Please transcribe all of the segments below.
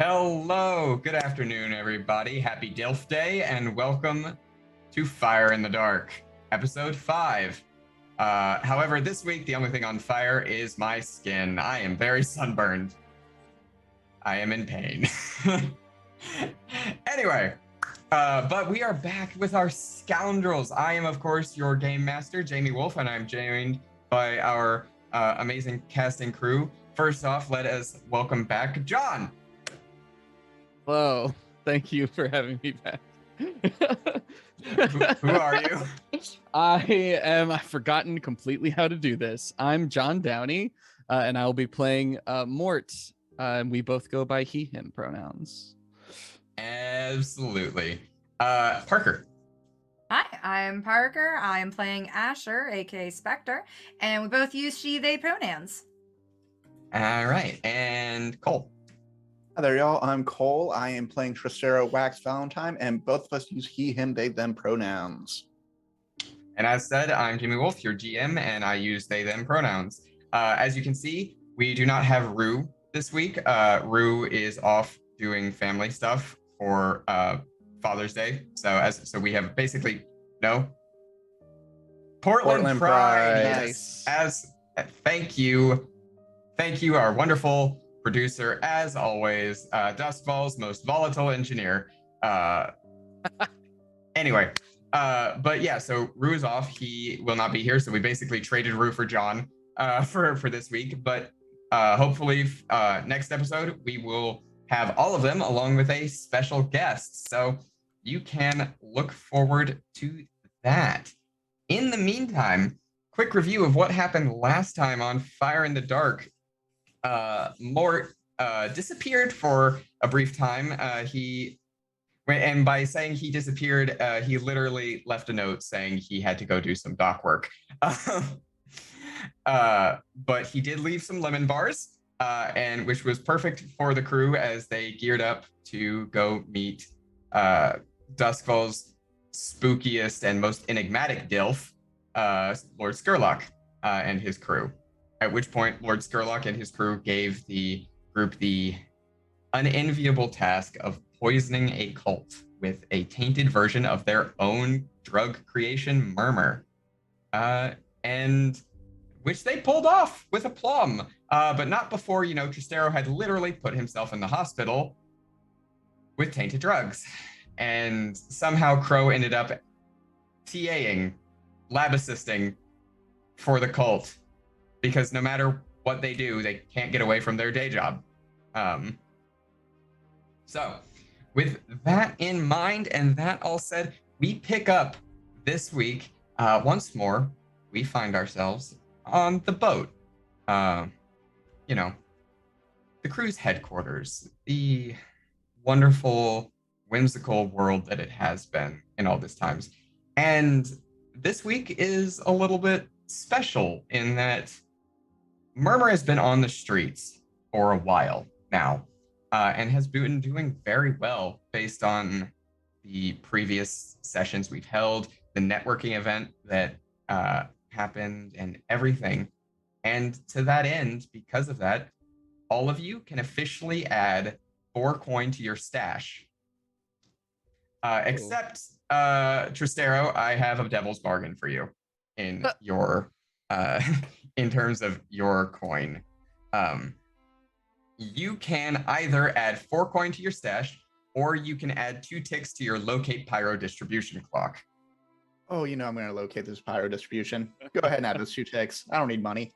Hello, good afternoon, everybody. Happy DILF Day, and welcome to Fire in the Dark, Episode 5. However, this week, the only thing on fire is my skin. I am very sunburned. I am in pain. Anyway, but we are back with our scoundrels. I am, of course, your game master, Jaimie Wolfe, and I'm joined by our amazing casting crew. First off, let us welcome back John. Hello. Thank you for having me back. Who are you? I've forgotten completely how to do this. I'm John Downey, and I will be playing Mort. And we both go by he, him pronouns. Absolutely. Parker. Hi, I'm Parker. I'm playing Asher, aka Spectre, and we both use she, they pronouns. All right. And Cole. Hi there, y'all. I'm Cole. I am playing Tristaro Wax Valentine, and both of us use he, him, they, them pronouns. And as said, I'm Jaimie Wolfe, your GM, and I use they, them pronouns. As you can see, we do not have Rue this week. Rue is off doing family stuff for Father's Day. So we have basically no Portland Pride. Nice. Thank you, our wonderful producer, as always, Duskfall's most volatile engineer. Anyway, but yeah, so Rue is off. He will not be here, so we basically traded Rue for John for this week. But hopefully, next episode we will have all of them along with a special guest. So you can look forward to that. In the meantime, quick review of what happened last time on Fire in the Dark. Mort disappeared for a brief time. And by saying he disappeared, he literally left a note saying he had to go do some dock work. But he did leave some lemon bars, and which was perfect for the crew as they geared up to go meet Duskfall's spookiest and most enigmatic DILF, Lord Scurlock, and his crew. At which point, Lord Scurlock and his crew gave the group the unenviable task of poisoning a cult with a tainted version of their own drug creation, Murmur, and which they pulled off with aplomb, but not before, Tristaro had literally put himself in the hospital with tainted drugs. And somehow Crow ended up TAing, lab assisting for the cult, because no matter what they do, they can't get away from their day job. So with that in mind and that all said, we pick up this week. Once more, we find ourselves on the boat. The crew's headquarters, the wonderful, whimsical world that it has been in all this times. And this week is a little bit special in that Murmur has been on the streets for a while now, and has been doing very well based on the previous sessions we've held, the networking event that happened, and everything. And to that end, because of that, all of you can officially add 4 coin to your stash. Except Tristaro, I have a devil's bargain for you in your in terms of your coin. You can either add 4 coin to your stash, or you can add 2 ticks to your locate pyro distribution clock. Oh, I'm going to locate this pyro distribution. Go ahead and add those 2 ticks. I don't need money.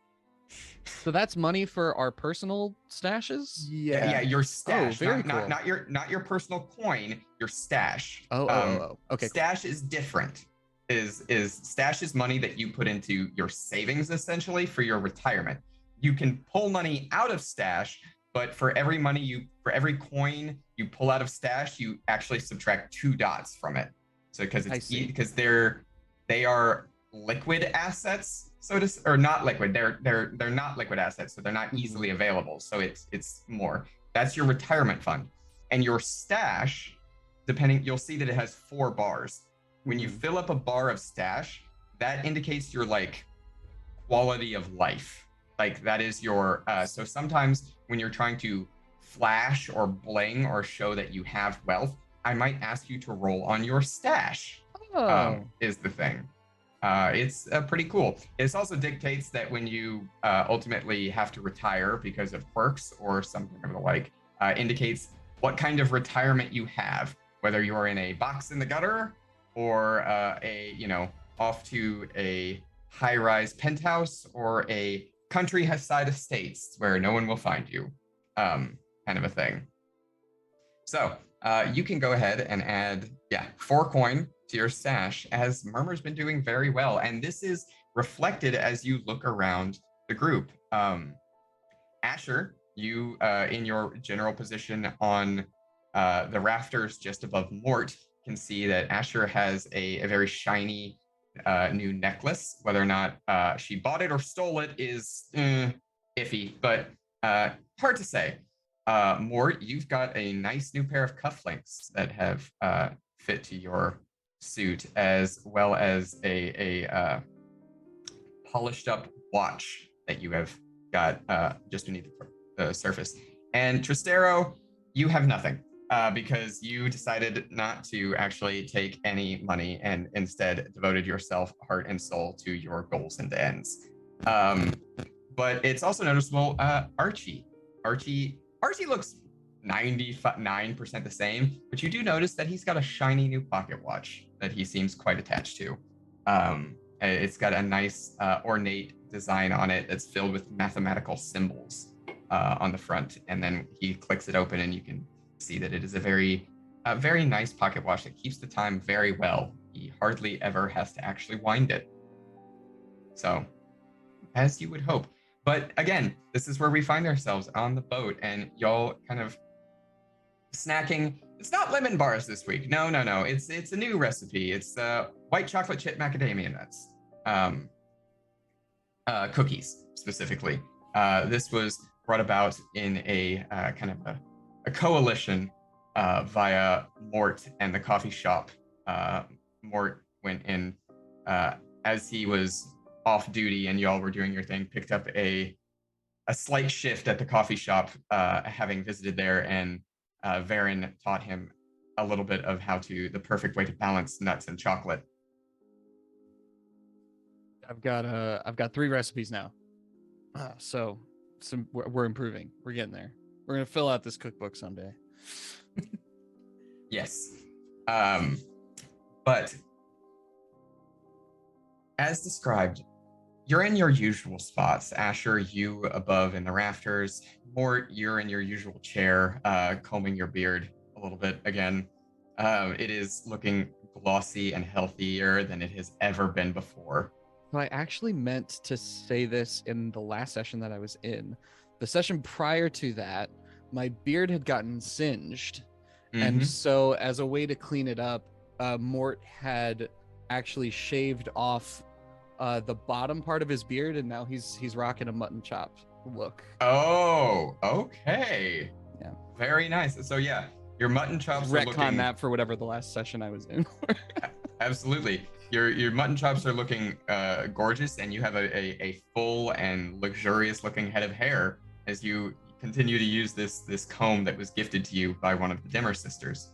So that's money for our personal stashes? Yeah, your stash. Very not, cool. not your personal coin, your stash. Oh. Okay. Stash is different. Is stash is money that you put into your savings essentially for your retirement. You can pull money out of stash, but for every coin you pull out of stash, you actually subtract 2 dots from it. So because they are liquid assets, or not liquid. They're not liquid assets, so they're not easily available. So it's more. That's your retirement fund, and your stash, you'll see that it has 4 bars. When you fill up a bar of stash, that indicates your quality of life. That is your. So sometimes when you're trying to flash or bling or show that you have wealth, I might ask you to roll on your stash. Is the thing. It's pretty cool. This also dictates that when you ultimately have to retire because of quirks or something of the like, indicates what kind of retirement you have, whether you're in a box in the gutter or off to a high-rise penthouse or a countryside estates where no one will find you, kind of a thing. So you can go ahead and add, 4 coin to your stash, as Murmur's been doing very well. And this is reflected as you look around the group. Asher, you in your general position on the rafters just above Mort, can see that Asher has a very shiny new necklace. Whether or not she bought it or stole it is iffy, but hard to say. Mort, you've got a nice new pair of cufflinks that have fit to your suit, as well as a polished up watch that you have got just beneath the surface. And Tristaro, you have nothing because you decided not to actually take any money and instead devoted yourself heart and soul to your goals and ends. But it's also noticeable, Archie looks 99% the same, but you do notice that he's got a shiny new pocket watch that he seems quite attached to. It's got a nice ornate design on it that's filled with mathematical symbols on the front, and then he clicks it open and you can see that it is a very nice pocket watch that keeps the time very well. He hardly ever has to actually wind it. So, as you would hope. But again, this is where we find ourselves on the boat, and y'all kind of snacking. It's not lemon bars this week. No. It's a new recipe. It's white chocolate chip macadamia nuts. Cookies, specifically. This was brought about in a kind of a coalition via Mort and the coffee shop. Mort went in as he was off duty and y'all were doing your thing, picked up a slight shift at the coffee shop, having visited there, and Varen taught him a little bit of the perfect way to balance nuts and chocolate. I've got 3 recipes now. So we're improving. We're getting there. We're gonna fill out this cookbook someday. Yes. But as described, you're in your usual spots. Asher, you above in the rafters. Mort, you're in your usual chair, combing your beard a little bit again. It is looking glossy and healthier than it has ever been before. So I actually meant to say this in the last session that I was in. The session prior to that, my beard had gotten singed. Mm-hmm. And so as a way to clean it up, Mort had actually shaved off the bottom part of his beard, and now he's rocking a mutton chop look. Oh, okay. Yeah. Very nice. So yeah, your mutton chops are looking... that for whatever the last session I was in. Absolutely. Your mutton chops are looking gorgeous, and you have a full and luxurious looking head of hair as you continue to use this comb that was gifted to you by one of the Dimmer sisters.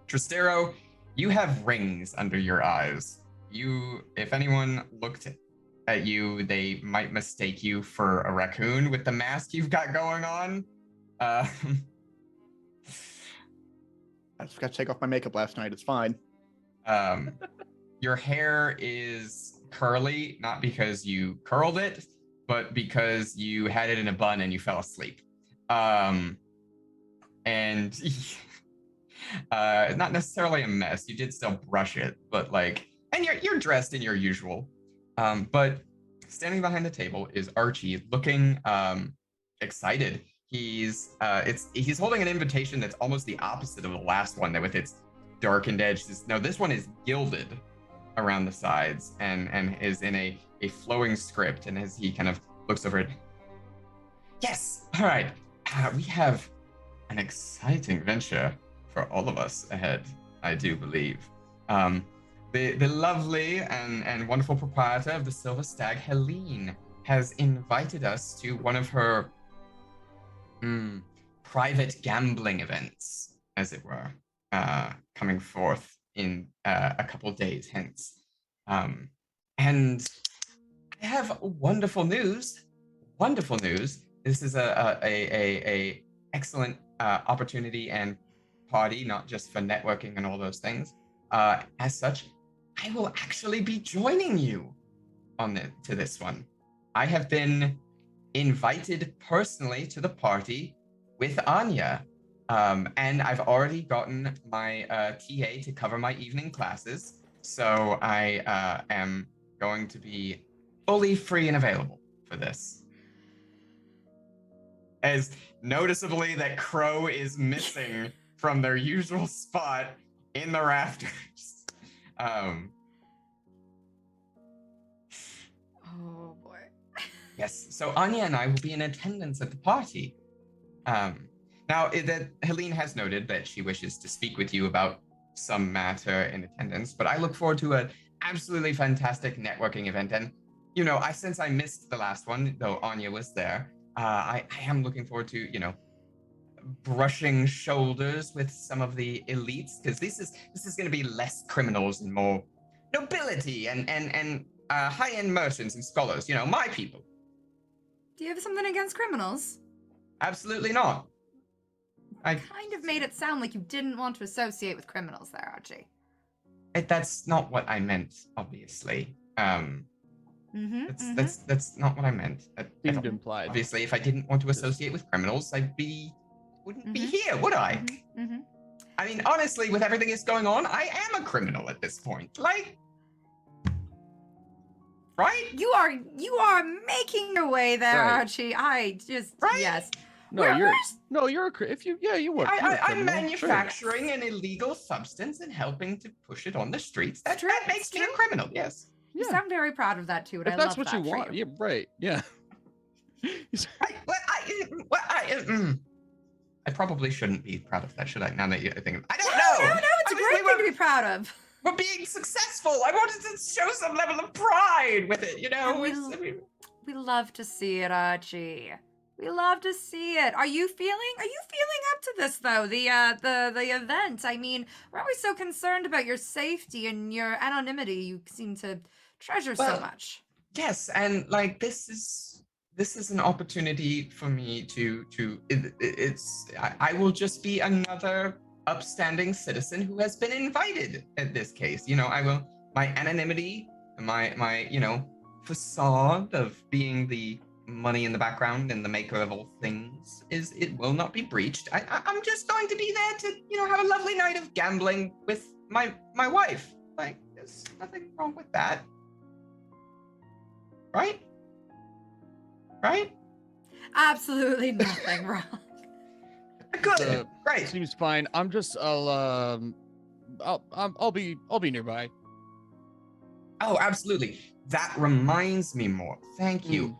Tristaro, you have rings under your eyes. If anyone looked at you, they might mistake you for a raccoon with the mask you've got going on. I just got to take off my makeup last night. It's fine. Your hair is curly, not because you curled it, but because you had it in a bun and you fell asleep. And not necessarily a mess. You did still brush it, but and you're dressed in your usual. But standing behind the table is Archie, looking excited. He's holding an invitation that's almost the opposite of the last one, that with its darkened edge. This one is gilded around the sides and is in a flowing script. And as he kind of looks over it, yes, all right, we have an exciting venture for all of us ahead, I do believe. The lovely and wonderful proprietor of the Silver Stag, Helene, has invited us to one of her private gambling events, as it were, coming forth in a couple days hence. And I have wonderful news. Wonderful news. This is a excellent opportunity and party, not just for networking and all those things. As such, I will actually be joining you to this one. I have been invited personally to the party with Anya. And I've already gotten my TA to cover my evening classes. So I am going to be fully free and available for this. As noticeably that Crow is missing from their usual spot in the rafters. Oh boy. Yes, so Anya and I will be in attendance at the party. Now, Helene has noted that she wishes to speak with you about some matter in attendance, but I look forward to an absolutely fantastic networking event. And, since I missed the last one, though Anya was there, I am looking forward to, brushing shoulders with some of the elites, because this is going to be less criminals and more nobility and high-end merchants and scholars, my people. Do you have something against criminals? Absolutely not. I kind of made it sound like you didn't want to associate with criminals there, Archie. That's not what I meant, obviously. That's not what I meant. Seemed implied. Obviously, if I didn't want to associate with criminals, wouldn't be here, would I? I mean, honestly, with everything that's going on, I am a criminal at this point. Like, right? You are making your way there, Right. Archie. I just Right? yes. No, you're a you work. I'm manufacturing an illegal substance and helping to push it on the streets. That makes me a criminal. Yes. You sound very proud of that too, and If I that's love what that you want, for you. yeah, right, yeah. I probably shouldn't be proud of that, should I? Now that you think, I don't know. No, it's a great thing to be proud of. We're being successful. I wanted to show some level of pride with it, We love to see it, Archie. We love to see it. Are you feeling up to this though? The event. I mean, we're always so concerned about your safety and your anonymity. You seem to treasure so much. Yes, and like this is an opportunity for me I will just be another upstanding citizen who has been invited in this case. My anonymity, my facade of being the money in the background and the maker of all things it will not be breached. I'm just going to be there to have a lovely night of gambling with my wife. Like, there's nothing wrong with that, right? Absolutely nothing wrong. Good. Great. Seems fine. I'll be nearby. Oh, absolutely. That reminds me, Mort. Thank you.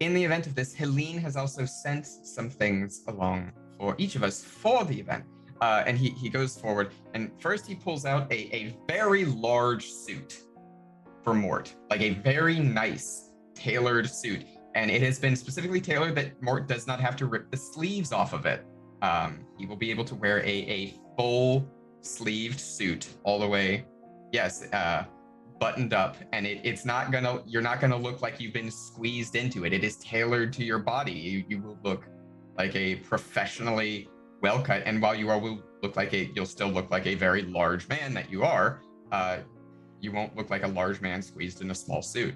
In the event of this, Helene has also sent some things along for each of us for the event. And he goes forward, and first he pulls out a very large suit for Mort, like a very nice tailored suit. And it has been specifically tailored that Mort does not have to rip the sleeves off of it. He will be able to wear a full sleeved suit all the way. Yes, buttoned up, and you're not gonna look like you've been squeezed into it. It is tailored to your body. You will look like a professionally well cut, and while you'll still look like a very large man that you are. You won't look like a large man squeezed in a small suit.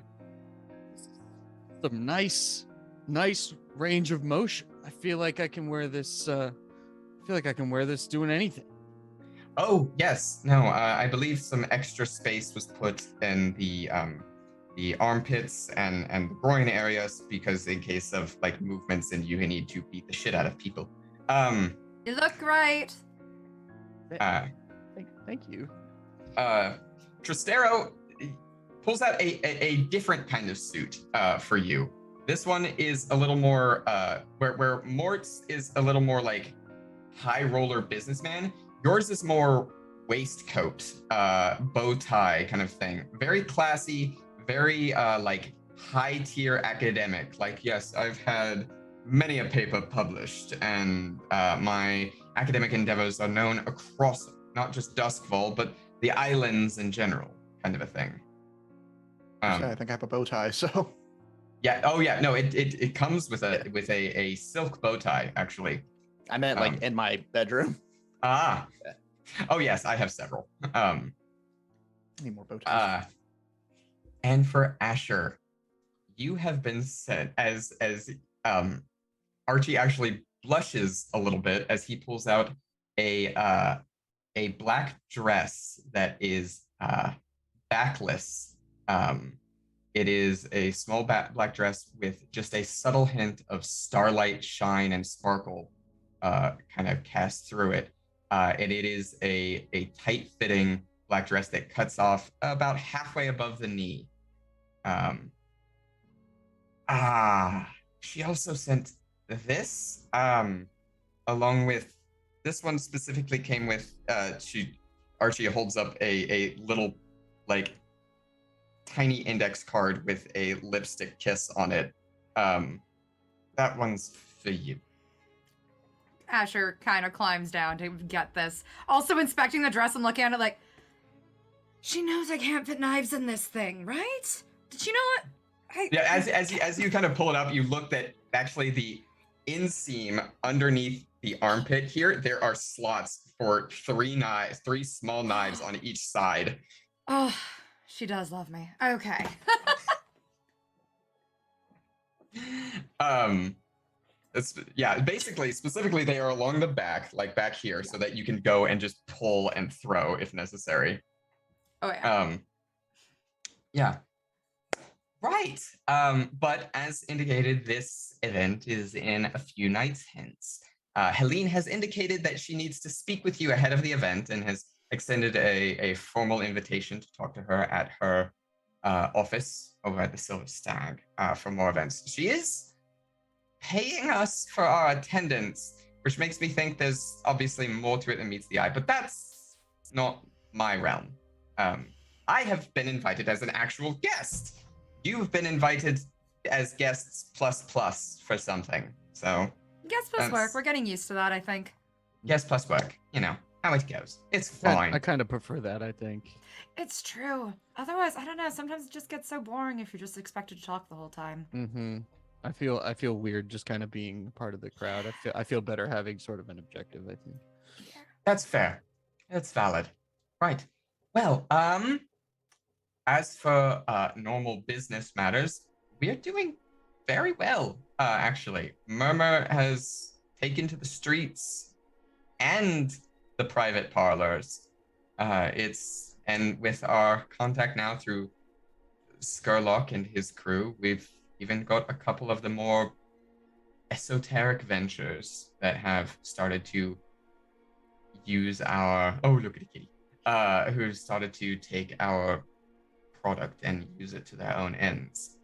Some nice range of motion. I feel like I can wear this. Doing anything. Oh yes, no. I believe some extra space was put in the armpits and the groin areas, because in case of like movements and you need to beat the shit out of people. You look great. Thank you. Tristaro pulls out a different kind of suit for you. This one is a little more where Mort's is a little more like high roller businessman. Yours is more waistcoat, bow tie kind of thing. Very classy, very like high tier academic. Like, yes, I've had many a paper published, and my academic endeavors are known across not just Duskfall, but the islands in general, kind of a thing. I think I have a bow tie, so. Yeah. Oh, yeah. No, it comes with a silk bow tie, actually. I meant like in my bedroom. Ah. Yeah. Oh, yes, I have several. Need more bow ties. And for Asher, you have been sent as Archie actually blushes a little bit as he pulls out a black dress that is backless. It is a small black dress with just a subtle hint of starlight shine and sparkle kind of cast through it. And it is a tight-fitting black dress that cuts off about halfway above the knee. She also sent this, along with this one specifically came with Archie holds up a little like tiny index card with a lipstick kiss on it. That one's for you. Asher kind of climbs down to get this. Also inspecting the dress and looking at it like, she knows I can't fit knives in this thing, right? Did she know it? Yeah, as you kind of pull it up, you look at actually the inseam underneath the armpit here. There are slots for three small knives on each side. Oh, she does love me. Okay. Basically, specifically, they are along the back, like back here, so that you can go and just pull and throw if necessary. Oh yeah. Yeah. Right. But as indicated, this event is in a few nights hence. Helene has indicated that she needs to speak with you ahead of the event and has extended a formal invitation to talk to her at her office over at the Silver Stag for more events. She is paying us for our attendance, which makes me think there's obviously more to it than meets the eye, but that's not my realm. I have been invited as an actual guest. You've been invited as guests plus for something. So Guest plus work. We're getting used to that, I think. Guest plus work. You know how it goes. It's fine. I kind of prefer that, I think. It's true. Otherwise, I don't know. Sometimes it just gets so boring if you're just expected to talk the whole time. Mm-hmm. I feel weird just kind of being part of the crowd. I feel better having sort of an objective, I think. Yeah. That's fair. That's valid. Right. Well, as for normal business matters, we are doing very well, actually. Murmur has taken to the streets and the private parlors. And with our contact now through Skurlock and his crew, we've even got a couple of the more esoteric ventures that have started to use our look at a kitty. Who started to take our product and use it to their own ends.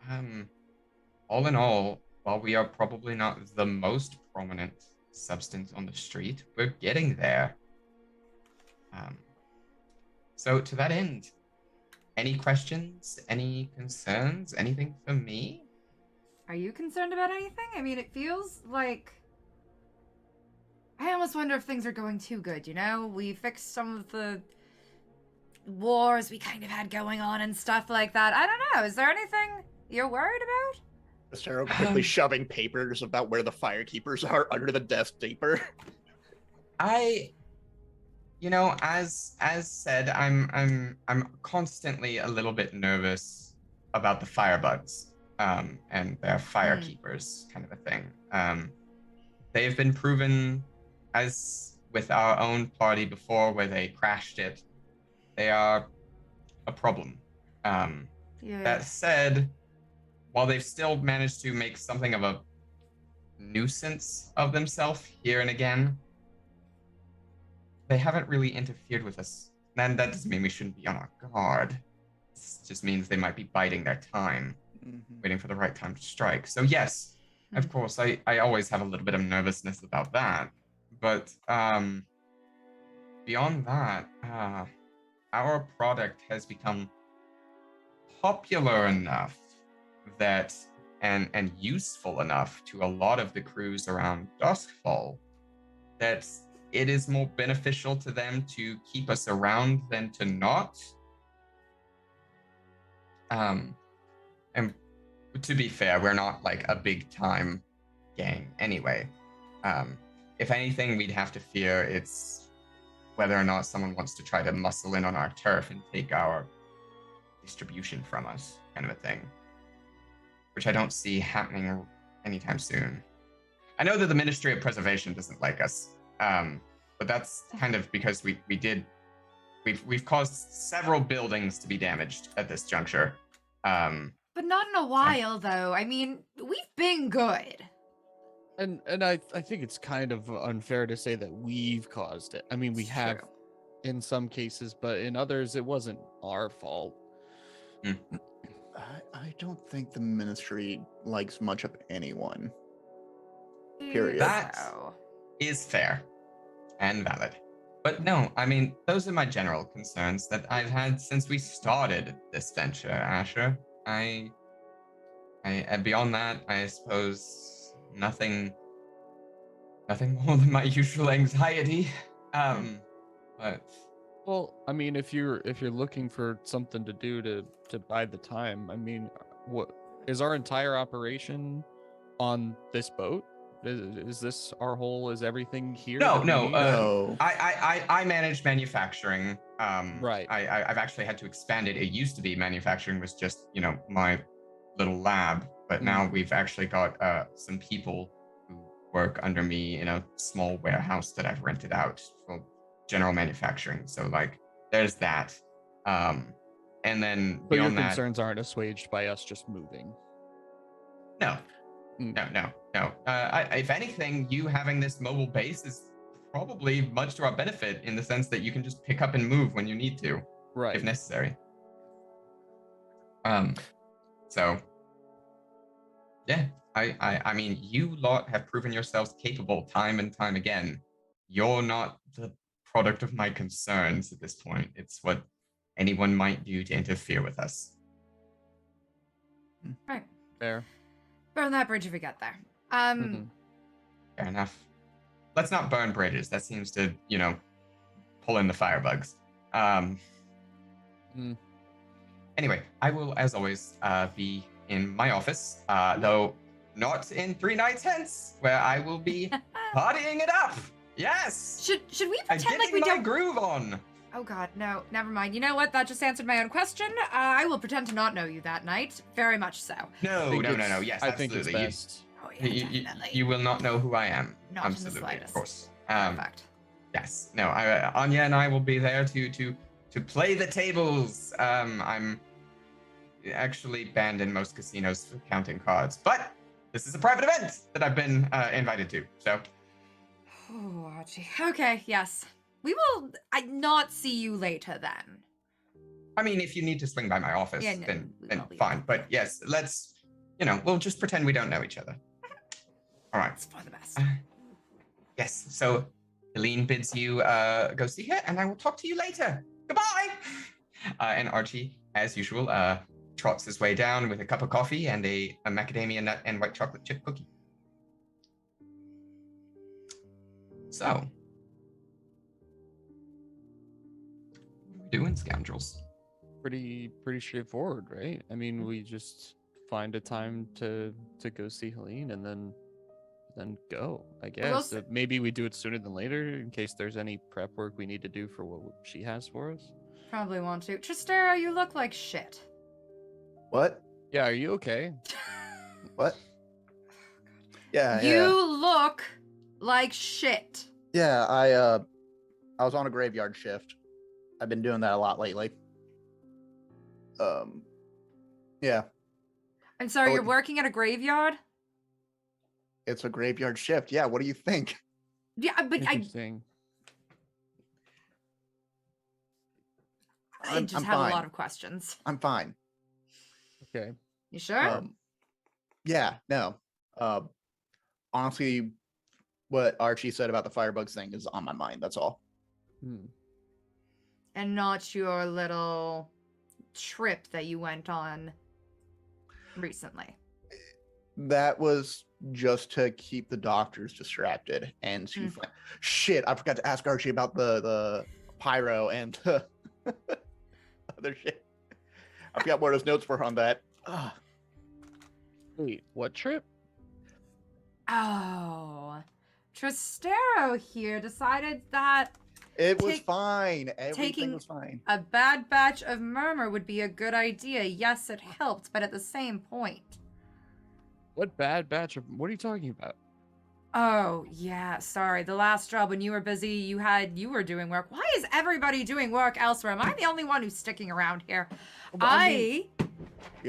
All in all, while we are probably not the most prominent substance on the street, we're getting there. So to that end, any questions, any concerns, anything for me? Are you concerned about anything? I mean, it feels like... I almost wonder if things are going too good, you know? We fixed some of the wars we kind of had going on and stuff like that. I don't know. Is there anything you're worried about? Tristaro quickly shoving papers about where the firekeepers are under the desk deeper. As said, I'm constantly a little bit nervous about the firebugs, and their firekeepers kind of a thing. They've been proven, as with our own party before where they crashed it, they are a problem. That said, while they've still managed to make something of a nuisance of themselves here and again, they haven't really interfered with us. And that doesn't mean we shouldn't be on our guard. It just means they might be biding their time, waiting for the right time to strike. So yes, of course, I always have a little bit of nervousness about that. But beyond that, our product has become popular enough that and useful enough to a lot of the crews around Duskfall that it is more beneficial to them to keep us around than to not. And to be fair, we're not like a big time gang anyway. If anything, we'd have to fear it's whether or not someone wants to try to muscle in on our turf and take our distribution from us, kind of a thing. Which I don't see happening anytime soon. I know that the Ministry of Preservation doesn't like us, but that's kind of because we've caused several buildings to be damaged at this juncture. But not in a while, though. I mean, we've been good. And I think it's kind of unfair to say that we've caused it. I mean, we It's have true. in some cases, but in others, it wasn't our fault. I don't think the ministry likes much of anyone. Period. That is fair and valid. But no, I mean, those are my general concerns that I've had since we started this venture, Asher. And beyond that, I suppose nothing more than my usual anxiety. But Well, I mean, if you're looking for something to do to buy the time, I mean, what is our entire operation on this boat? Is this our whole? Is everything here? no, that we no. need? No. I manage manufacturing. Right. I've actually had to expand it. It used to be manufacturing was just my little lab, but now we've actually got some people who work under me in a small warehouse that I've rented out for general manufacturing. So like, there's that. And then But your beyond that, concerns aren't assuaged by us just moving. no. If anything, you having this mobile base is probably much to our benefit in the sense that you can just pick up and move when you need to, Right. if necessary. So yeah, I mean, you lot have proven yourselves capable time and time again. You're not the product of my concerns at this point. It's what anyone might do to interfere with us. Right. Fair. Burn that bridge if we get there. Fair enough. Let's not burn bridges. That seems to, pull in the firebugs. Anyway, I will, as always, be in my office, though not in 3 nights hence, where I will be partying it up. Yes. Should we I'm pretend like we getting my don't? groove on. Oh God, no. Never mind. You know what? That just answered my own question. I will pretend to not know you that night. Very much so. No. Yes, I think absolutely. it's best. Oh yeah, definitely. You will not know who I am. Not in the Absolutely, slightest. of course. Perfect. Yes. No. Anya and I will be there to play the tables. I'm actually banned in most casinos for counting cards, but this is a private event that I've been invited to. So. Oh, Archie. Okay. Yes. We will. Not see you later then. I mean, if you need to swing by my office, Yeah, no, then I'll leave fine. it. But yes, let's. We'll just pretend we don't know each other. All right. It's for the best. Yes. So, Helene bids you go see her, and I will talk to you later. Goodbye. And Archie, as usual, trots his way down with a cup of coffee and a macadamia nut and white chocolate chip cookie. So, what are we doing, scoundrels? Pretty straightforward, right? I mean, we just find a time to go see Helene and then go, I guess. Maybe we do it sooner than later in case there's any prep work we need to do for what she has for us. Probably want to. Tristaro, you look like shit. What? Yeah, are you okay? What? Yeah. You look like shit. Yeah. I was on a graveyard shift. I've been doing that a lot lately. Yeah. I'm sorry, Oh, you're working at a graveyard? It's a graveyard shift. Yeah. What do you think? Yeah, but Interesting. I just I'm have fine. a lot of questions. I'm fine. Okay. You sure? Yeah. No. Honestly, what Archie said about the firebugs thing is on my mind. That's all. And not your little trip that you went on recently. That was just to keep the doctors distracted and to shit. I forgot to ask Archie about the pyro and the other shit. I forgot what his notes were on that. Wait, what trip? Oh, Tristaro here decided that it was fine. Everything taking was fine. A bad batch of murmur would be a good idea. Yes, it helped, but at the same point. What bad batch of? What are you talking about? Oh, yeah, sorry. The last job when you were busy, you were doing work. Why is everybody doing work elsewhere? Am I the only one who's sticking around here? We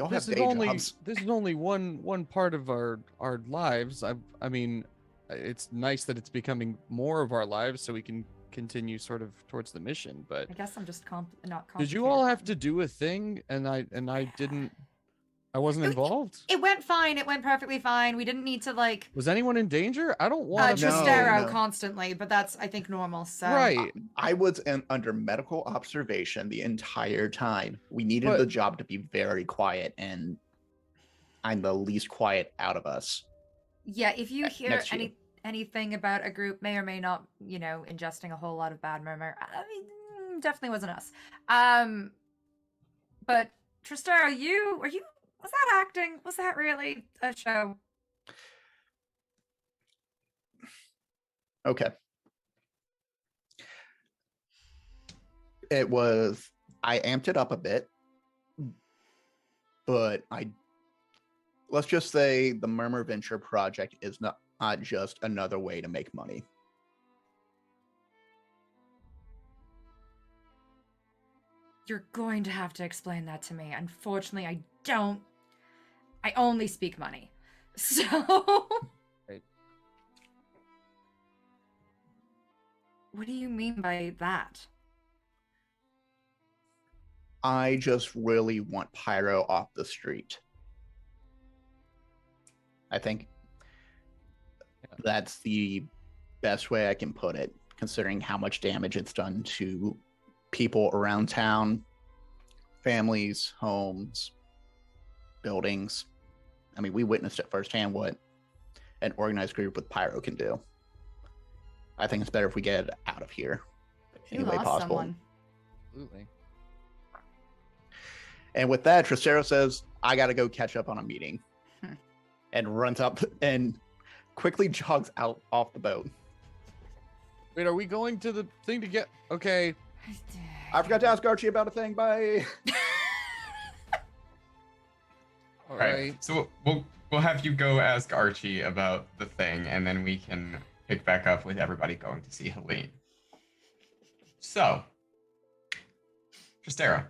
all have this is only one part of our lives. I mean, it's nice that it's becoming more of our lives so we can continue sort of towards the mission, but I guess I'm just not complicated. Did you all have to do a thing and I wasn't involved? It went fine. It went perfectly fine. We didn't need to like. Was anyone in danger? I don't want to. Tristaro constantly, but that's I think normal. So right. I was under medical observation the entire time. We needed the job to be very quiet, and I'm the least quiet out of us. Yeah, if you hear anything about a group may or may not, ingesting a whole lot of bad murmur, I mean, definitely wasn't us. But Tristaro, was that acting? Was that really a show? Okay. It was, I amped it up a bit, but let's just say the Murmur Venture project is not just another way to make money. You're going to have to explain that to me. Unfortunately, I only speak money. So right. What do you mean by that? I just really want Pyro off the street. I think that's the best way I can put it, considering how much damage it's done to people around town, families, homes, buildings. I mean, we witnessed it firsthand what an organized group with Pyro can do. I think it's better if we get it out of here any way possible. Someone. Absolutely. And with that, Tristaro says, I got to go catch up on a meeting. And runs up and quickly jogs out off the boat. Wait, are we going to the thing to get... Okay. I forgot to ask Archie about a thing. Bye. All right. So we'll have you go ask Archie about the thing, and then we can pick back up with everybody going to see Helene. So, Tristaro,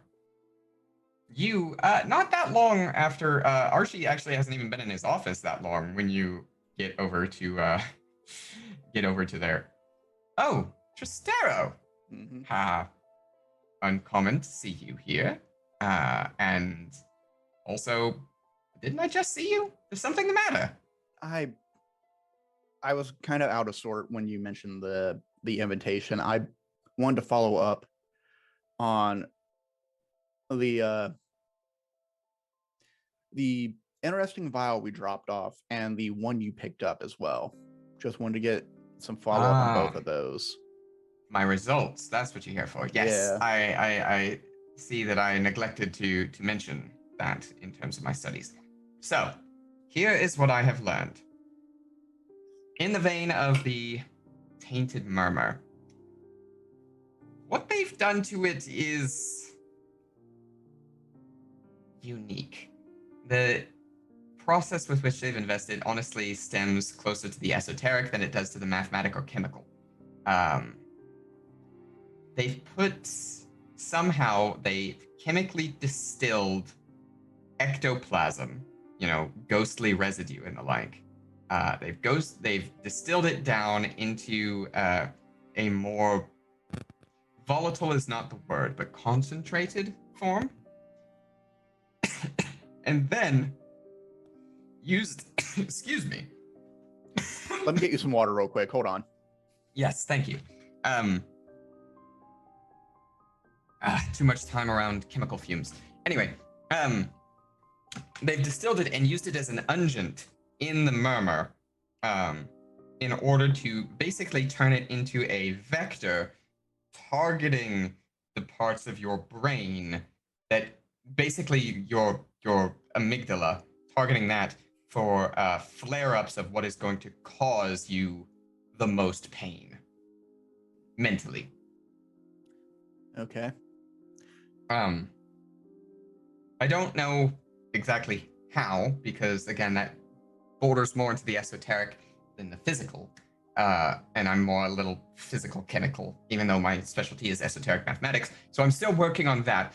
you not that long after Archie actually hasn't even been in his office that long when you get over to there. Oh, Tristaro. Mm-hmm. Uncommon to see you here. And also, didn't I just see you? There's something the matter. I was kind of out of sort when you mentioned the invitation. I wanted to follow up on the interesting vial we dropped off and the one you picked up as well. Just wanted to get some follow up on both of those. My results, that's what you're here for. Yes, yeah. I see that I neglected to mention that in terms of my studies. So, here is what I have learned. In the vein of the tainted murmur, what they've done to it is unique. The process with which they've invested honestly stems closer to the esoteric than it does to the mathematic or chemical. They've chemically distilled ectoplasm, ghostly residue and the like. They've distilled it down into a more volatile is not the word, but concentrated form. And then used, excuse me. Let me get you some water real quick. Hold on. Yes, thank you. Too much time around chemical fumes. Anyway, they've distilled it and used it as an unguent in the murmur, in order to basically turn it into a vector targeting the parts of your brain that basically your amygdala, targeting that for flare-ups of what is going to cause you the most pain mentally. Okay. I don't know exactly how, because again, that borders more into the esoteric than the physical. And I'm more a little physical chemical, even though my specialty is esoteric mathematics. So I'm still working on that.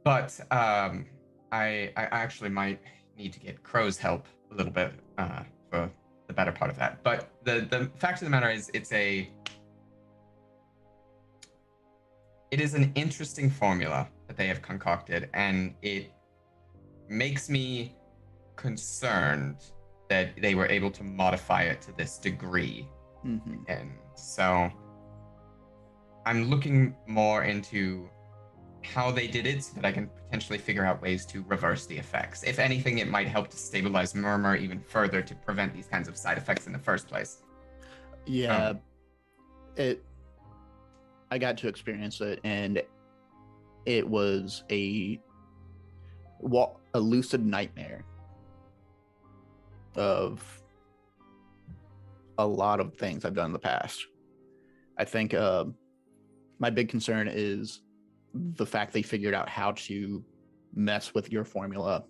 But I actually might need to get Crow's help a little bit for the better part of that. But the fact of the matter is, it is an interesting formula that they have concocted, and it makes me concerned that they were able to modify it to this degree. Mm-hmm. And so I'm looking more into how they did it so that I can potentially figure out ways to reverse the effects. If anything, it might help to stabilize Murmur even further to prevent these kinds of side effects in the first place. Yeah. I got to experience it, and it was a lucid nightmare of a lot of things I've done in the past. I think my big concern is the fact they figured out how to mess with your formula.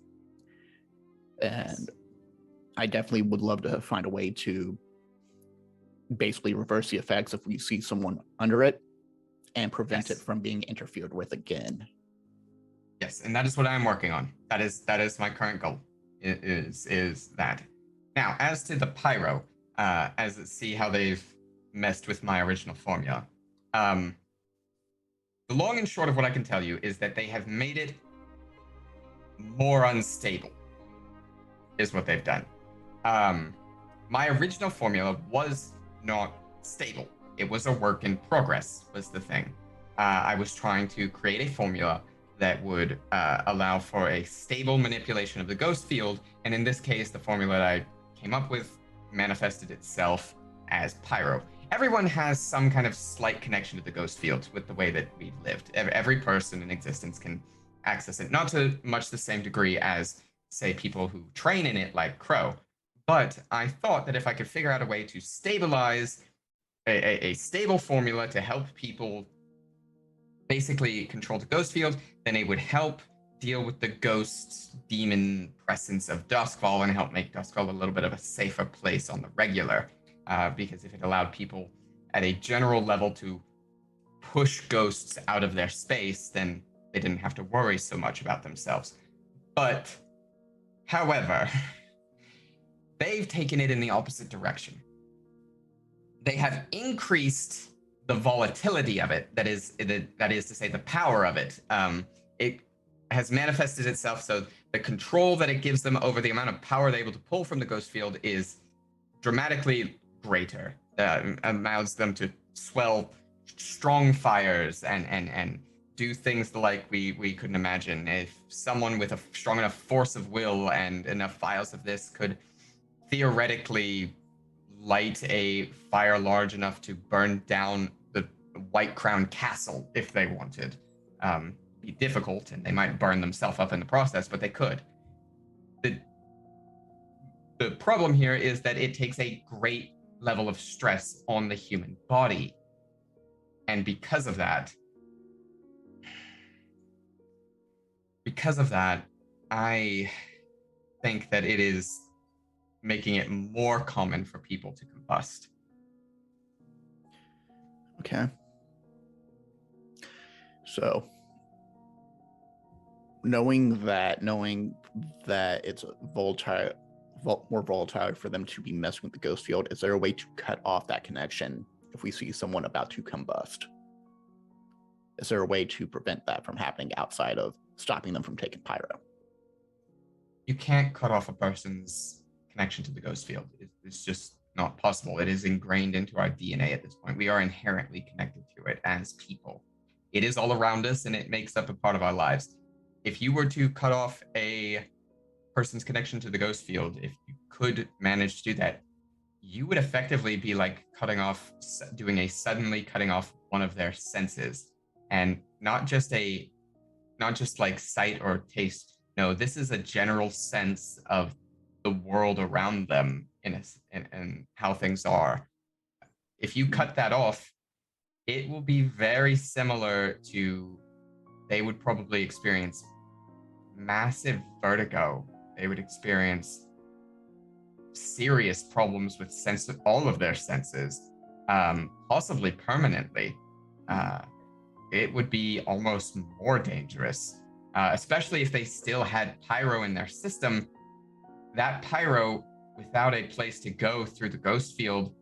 And I definitely would love to find a way to basically reverse the effects if we see someone under it and prevent it from being interfered with again. Yes, and that is what I'm working on. That is my current goal. Is that. Now, as to the pyro, see how they've messed with my original formula. The long and short of what I can tell you is that they have made it more unstable, is what they've done. My original formula was not stable. It was a work in progress, was the thing. I was trying to create a formula that would allow for a stable manipulation of the ghost field, and in this case, the formula that I came up with manifested itself as pyro. Everyone has some kind of slight connection to the ghost field with the way that we've lived. Every person in existence can access it, not to much the same degree as, say, people who train in it like Crow. But I thought that if I could figure out a way to stabilize a stable formula to help people basically control the ghost field, then it would help deal with the ghost demon presence of Duskfall and help make Duskfall a little bit of a safer place on the regular. Because if it allowed people at a general level to push ghosts out of their space, then they didn't have to worry so much about themselves. But, however, they've taken it in the opposite direction. They have increased the volatility of it, that is to say, the power of it. It has manifested itself so the control that it gives them over the amount of power they're able to pull from the ghost field is dramatically greater. Allows them to swell strong fires and do things like we couldn't imagine. If someone with a strong enough force of will and enough vials of this could theoretically light a fire large enough to burn down the White Crown Castle if they wanted. Be difficult, and they might burn themselves up in the process, but they could. The problem here is that it takes a great level of stress on the human body. And because of that, I think that it is making it more common for people to combust. Okay. So, knowing that it's more volatile for them to be messing with the ghost field, is there a way to cut off that connection if we see someone about to combust? Is there a way to prevent that from happening outside of stopping them from taking pyro? You can't cut off a person's connection to the ghost field. It's just not possible. It is ingrained into our DNA at this point. We are inherently connected to it as people. It is all around us, and it makes up a part of our lives. If you were to cut off a person's connection to the ghost field, if you could manage to do that, you would effectively be like doing a suddenly cutting off one of their senses, and not just like sight or taste. No, this is a general sense of the world around them and how things are. If you cut that off, it will be very similar to, they would probably experience massive vertigo. They would experience serious problems with all of their senses, possibly permanently. It would be almost more dangerous, especially if they still had pyro in their system. That pyro, without a place to go through the ghost field,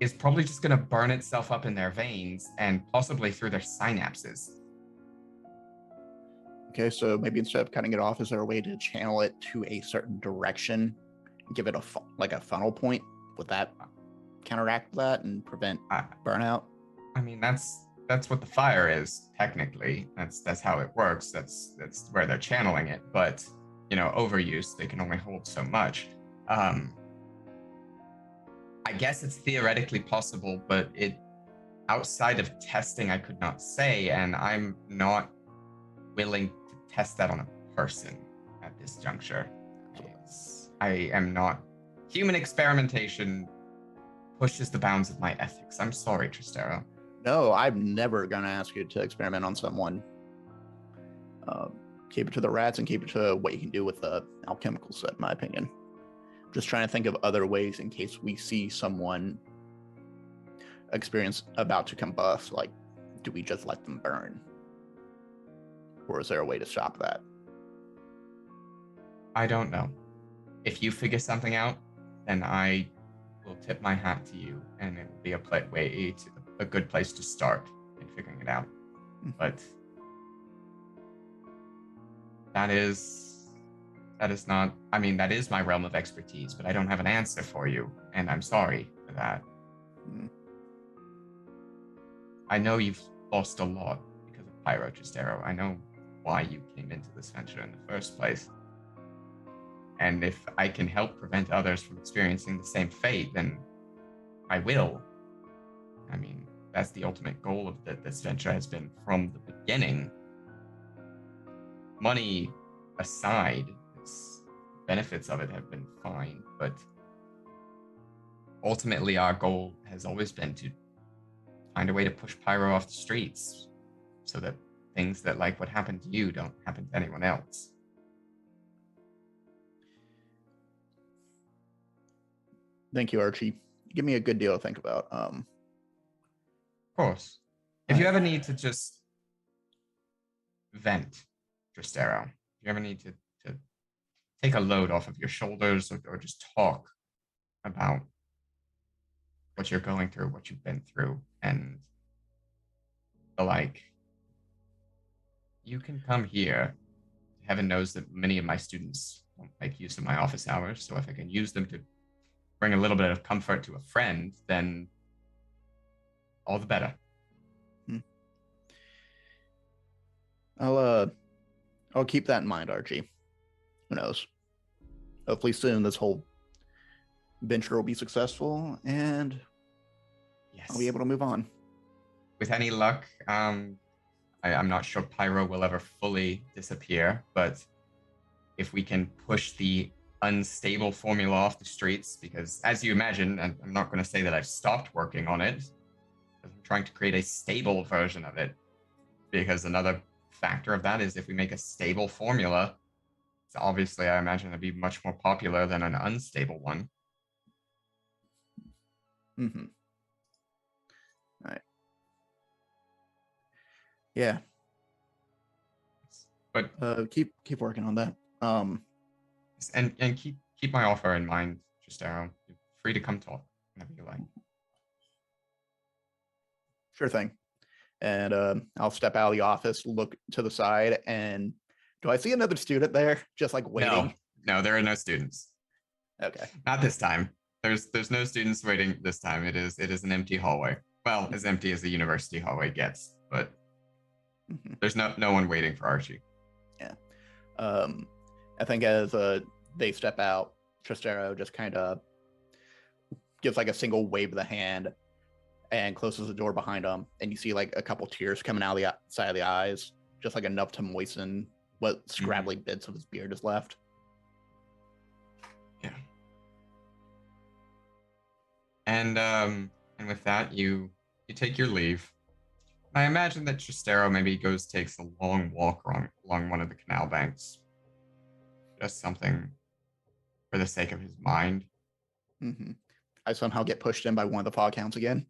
is probably just going to burn itself up in their veins and possibly through their synapses. Okay, so maybe instead of cutting it off, is there a way to channel it to a certain direction, give it a funnel point? Would that counteract that and prevent burnout? I mean, that's what the fire is, technically. That's how it works. That's where they're channeling it. But overuse, they can only hold so much. I guess it's theoretically possible, but outside of testing, I could not say, and I'm not willing to test that on a person at this juncture. I am not. Human experimentation pushes the bounds of my ethics. I'm sorry, Tristaro. No, I'm never going to ask you to experiment on someone. Keep it to the rats and keep it to what you can do with the alchemical set, in my opinion. Just trying to think of other ways in case we see someone experience about to combust. Like, do we just let them burn? Or is there a way to stop that? I don't know. If you figure something out, then I will tip my hat to you, and it will be a good place to start in figuring it out. But that is not, I mean, that is my realm of expertise, but I don't have an answer for you, and I'm sorry for that. I know you've lost a lot because of Pyro, Tristaro. I know why you came into this venture in the first place. And if I can help prevent others from experiencing the same fate, then I will. I mean, that's the ultimate goal of this venture has been from the beginning. Money aside, its benefits of it have been fine, but ultimately our goal has always been to find a way to push Pyro off the streets so that things that like what happened to you don't happen to anyone else. Thank you, Archie. Give me a good deal to think about. Of course. If you ever need to just vent, Tristaro, if you ever need to take a load off of your shoulders or just talk about what you're going through, what you've been through, and the like, you can come here. Heaven knows that many of my students don't make use of my office hours, so if I can use them to bring a little bit of comfort to a friend, then all the better. I'll keep that in mind, Archie. Who knows? Hopefully soon this whole venture will be successful and yes, I'll be able to move on. With any luck, I'm not sure Pyro will ever fully disappear, but if we can push the unstable formula off the streets, because as you imagine, and I'm not going to say that I've stopped working on it, I'm trying to create a stable version of it, because another factor of that is if we make a stable formula, it's obviously, I imagine, it'd be much more popular than an unstable one. All right. Yeah. But keep working on that. And keep my offer in mind, Tristaro. You're free to come talk whenever you like. Sure thing. And I'll step out of the office, look to the side, and do I see another student there, just like waiting? No, there are no students. Okay. Not this time. There's no students waiting this time. It is an empty hallway. Well, as empty as the university hallway gets, but there's no one waiting for Archie. Yeah. I think as they step out. Tristaro just kind of gives like a single wave of the hand and closes the door behind him. And you see like a couple tears coming out of the side of the eyes, just like enough to moisten what scrabbly bits of his beard is left. Yeah. And with that, you take your leave. I imagine that Tristaro maybe takes a long walk along one of the canal banks. Just something for the sake of his mind. Mm-hmm. I somehow get pushed in by one of the foghounds again.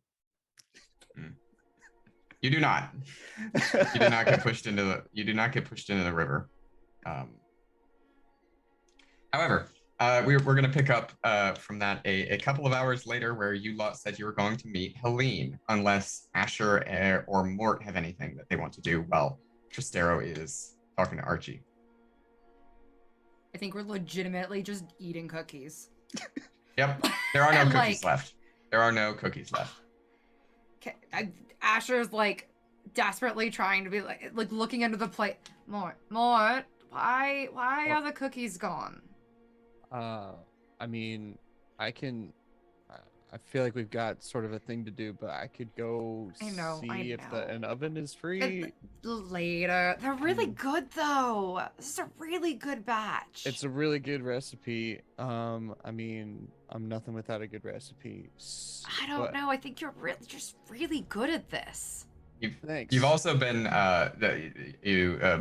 You do not. You do not get pushed into the river. However, we're going to pick up from that a couple of hours later, where you lot said you were going to meet Helene, unless Asher or Mort have anything that they want to do while Tristaro is talking to Archie. I think we're legitimately just eating cookies. Yep, there are no cookies left. There are no cookies left. Asher's like desperately trying to be like looking under the plate. Mort, why are the cookies gone? I mean, I feel like we've got sort of a thing to do, but I could go see if an oven is free. Later. They're really good, though. This is a really good batch. It's a really good recipe. I mean, I'm nothing without a good recipe. I don't know. I think you're just really good at this. Thanks. You've also been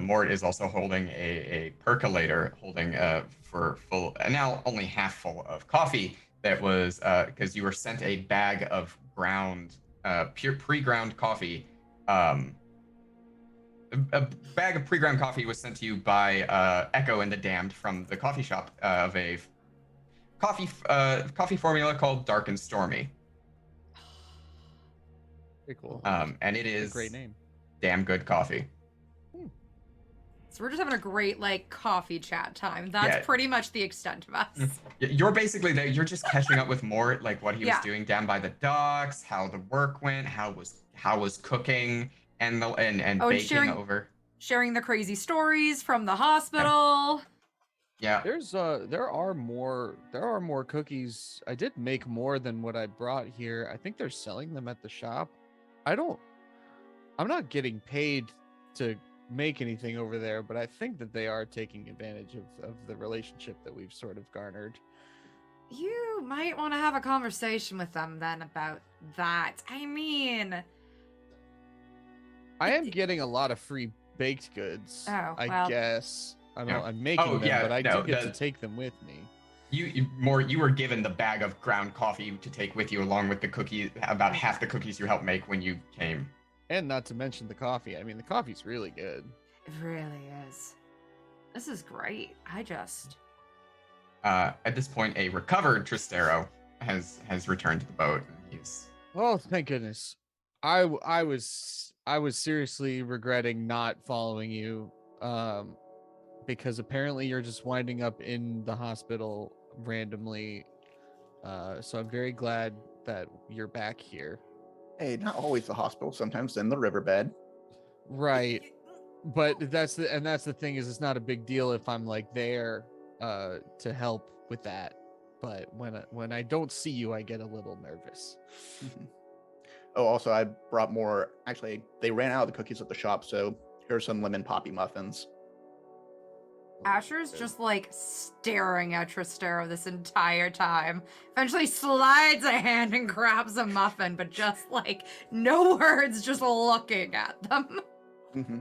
Mort is also holding a percolator, holding for full, now only half full of coffee. That was because you were sent a bag of pre-ground coffee. A bag of pre-ground coffee was sent to you by Echo and the Damned from the coffee shop of a coffee formula called Dark and Stormy. Very cool. And it is a great name. Damn good coffee. So we're just having a great coffee chat time. That's pretty much the extent of us. You're basically there. You're just catching up with Mort, like what he was doing down by the docks, how the work went, how was cooking, and baking sharing the crazy stories from the hospital. Yeah. There are more cookies. I did make more than what I brought here. I think they're selling them at the shop. I'm not getting paid to make anything over there, but I think that they are taking advantage of the relationship that we've sort of garnered. You might want to have a conversation with them then about that. I mean, I am getting a lot of free baked goods. I guess. I'm making them, but I do get to take them with me. You were given the bag of ground coffee to take with you, along with the cookies, about half the cookies you helped make when you came. And not to mention the coffee. I mean, the coffee's really good. It really is. This is great. At this point, a recovered Tristaro has returned to the boat. And he's... Oh, thank goodness. I was seriously regretting not following you, because apparently you're just winding up in the hospital randomly. So I'm very glad that you're back here. Hey, not always the hospital, sometimes in the riverbed. Right. But that's the thing, is it's not a big deal if I'm there to help with that. But when I don't see you, I get a little nervous. Mm-hmm. Oh, also I brought more. Actually, they ran out of the cookies at the shop, so here's some lemon poppy muffins. Asher's just staring at Tristaro this entire time. Eventually slides a hand and grabs a muffin, but just no words, just looking at them. Mm-hmm.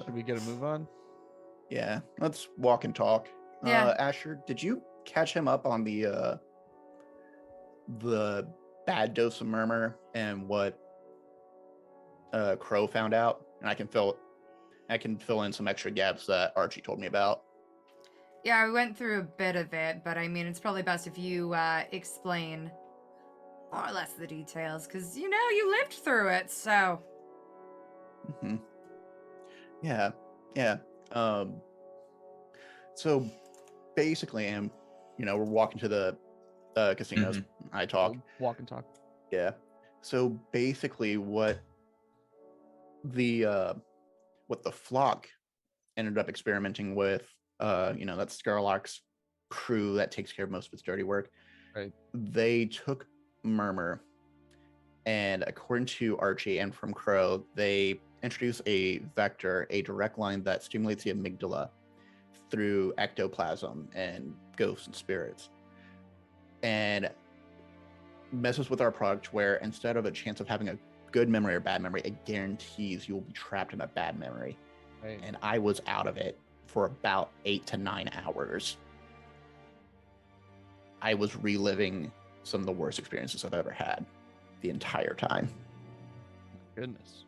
Should we get a move on? Yeah, let's walk and talk. Yeah. Asher, did you catch him up on the bad dose of murmur and what Crow found out? And I can fill in some extra gaps that Archie told me about. Yeah, we went through a bit of it, but I mean, it's probably best if you explain more or less the details, because you lived through it, so. Mm-hmm. Yeah. So basically, we're walking to the casinos. Mm-hmm. I talk. Walk and talk. Yeah. So basically, what the flock ended up experimenting with, that Scarlock's crew that takes care of most of its dirty work. Right. They took Murmur, and according to Archie and from Crow, they introduce a vector, a direct line that stimulates the amygdala through ectoplasm and ghosts and spirits, and messes with our product where instead of a chance of having a good memory or bad memory, it guarantees you will be trapped in a bad memory. Right. And I was out of it for about 8 to 9 hours. I was reliving some of the worst experiences I've ever had the entire time. Goodness.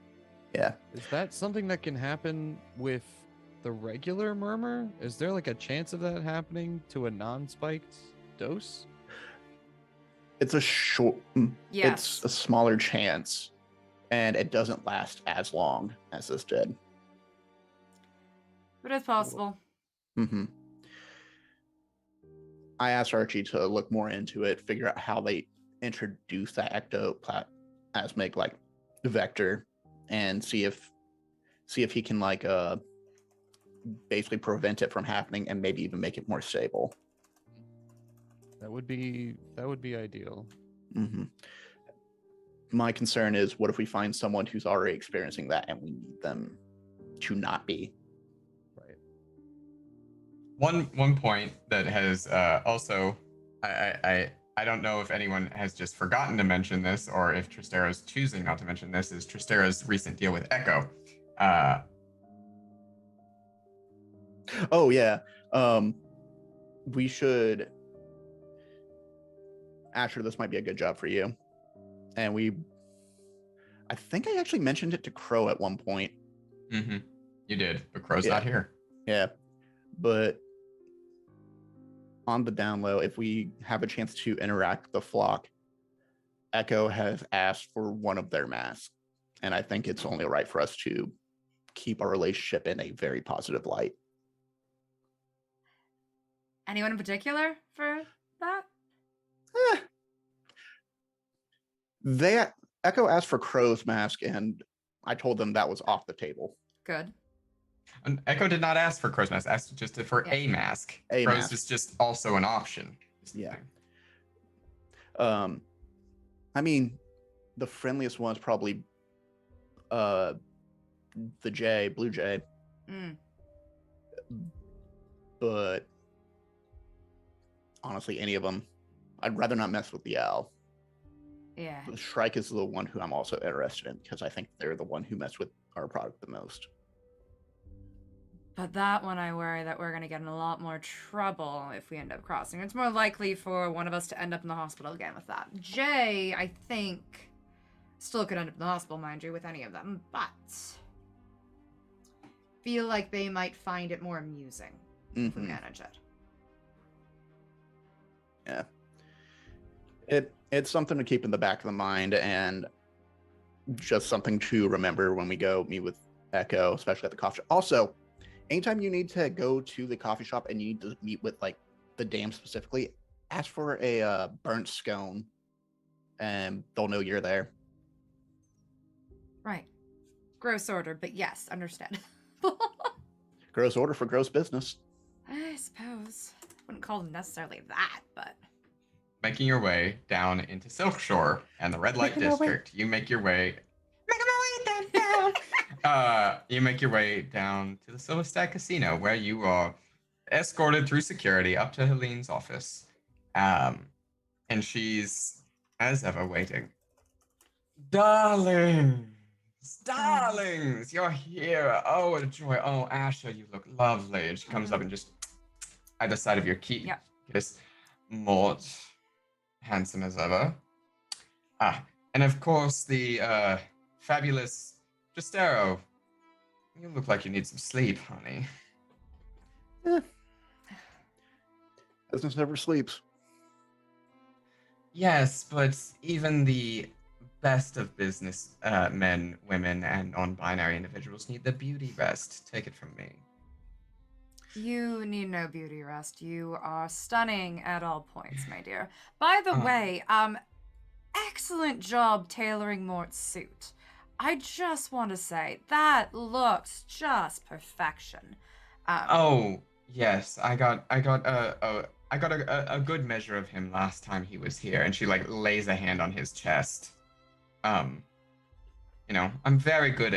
Yeah. Is that something that can happen with the regular Murmur? Is there like a chance of that happening to a non-spiked dose? It's a short, Yes. it's a smaller chance, and it doesn't last as long as this did. But it's possible. Mm-hmm. I asked Archie to look more into it, figure out how they introduce that ectoplasmic like vector, and see if he can basically prevent it from happening and maybe even make it more stable. That would be ideal. Mm-hmm. My concern is, what if we find someone who's already experiencing that and we need them to not be? Right. One point that has also, I don't know if anyone has just forgotten to mention this or if Tristaro's choosing not to mention this, is Tristaro's recent deal with Echo. Oh yeah. We should. Asher, this might be a good job for you. And I think I actually mentioned it to Crow at one point. Mm-hmm. You did, but Crow's not here. Yeah. But on the down low, if we have a chance to interact with the flock, Echo has asked for one of their masks. And I think it's only right for us to keep our relationship in a very positive light. Anyone in particular for that? Echo asked for Crow's mask, and I told them that was off the table. Good. And Echo did not ask for Crow's mask, asked just for a mask. Crow's is just also an option. Yeah. I mean, the friendliest one is probably the Blue Jay. Mm. But honestly, any of them. I'd rather not mess with the owl. Yeah. The Shrike is the one who I'm also interested in, because I think they're the one who messed with our product the most. But that one, I worry that we're going to get in a lot more trouble if we end up crossing. It's more likely for one of us to end up in the hospital again with that. Jay, I think, still could end up in the hospital, mind you, with any of them, but feel like they might find it more amusing if we manage it. Yeah. It's something to keep in the back of the mind, and just something to remember when we go meet with Echo, especially at the coffee shop. Also, anytime you need to go to the coffee shop and you need to meet with like the dam specifically, ask for a burnt scone, and they'll know you're there. Right. Gross order, but yes, understand. Gross order for gross business. I suppose. Wouldn't call them necessarily that, but... Making your way down into Silk Shore and the Red Light District. You make your way... you make your way down to the Silver Stag Casino, where you are escorted through security up to Helene's office. And she's, as ever, waiting. Darlings, you're here. Oh, what a joy. Oh, Asher, you look lovely. And she comes up and just, either side of your key. Yeah. Kiss. Mort, handsome as ever. And of course, the fabulous Tristaro. You look like you need some sleep, honey. Business never sleeps. Yes, but even the best of business men, women, and non-binary individuals need the beauty rest. Take it from me. You need no beauty rest. You are stunning at all points, my dear. By the way, excellent job tailoring Mort's suit. I just want to say, that looks just perfection. Oh, yes, I got a good measure of him last time he was here, and she like lays a hand on his chest. Um, I'm very good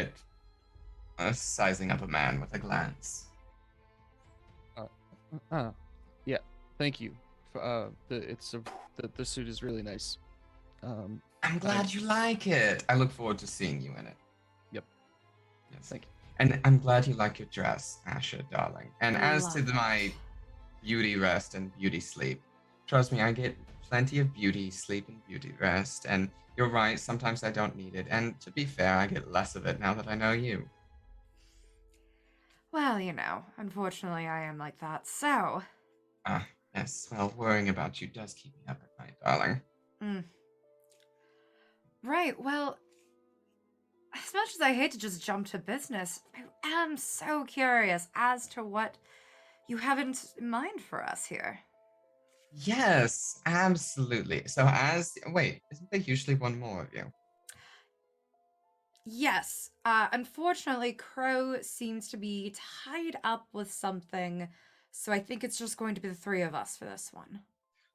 at sizing up a man with a glance. Yeah, thank you. The suit is really nice. I'm glad you like it. I look forward to seeing you in it. Yep. Yes. Thank you. And I'm glad you like your dress, Asha, darling. And as to Love my it. beauty rest and beauty sleep, trust me, I get plenty of beauty sleep and beauty rest. And you're right, sometimes I don't need it. And to be fair, I get less of it now that I know you. Well, unfortunately I am like that, so. Ah, yes, well, worrying about you does keep me up at night, darling. Right, well, as much as I hate to just jump to business, I am so curious as to what you have in mind for us here. Yes, absolutely. Wait, isn't there usually one more of you? Yes, unfortunately, Crow seems to be tied up with something, so I think it's just going to be the three of us for this one.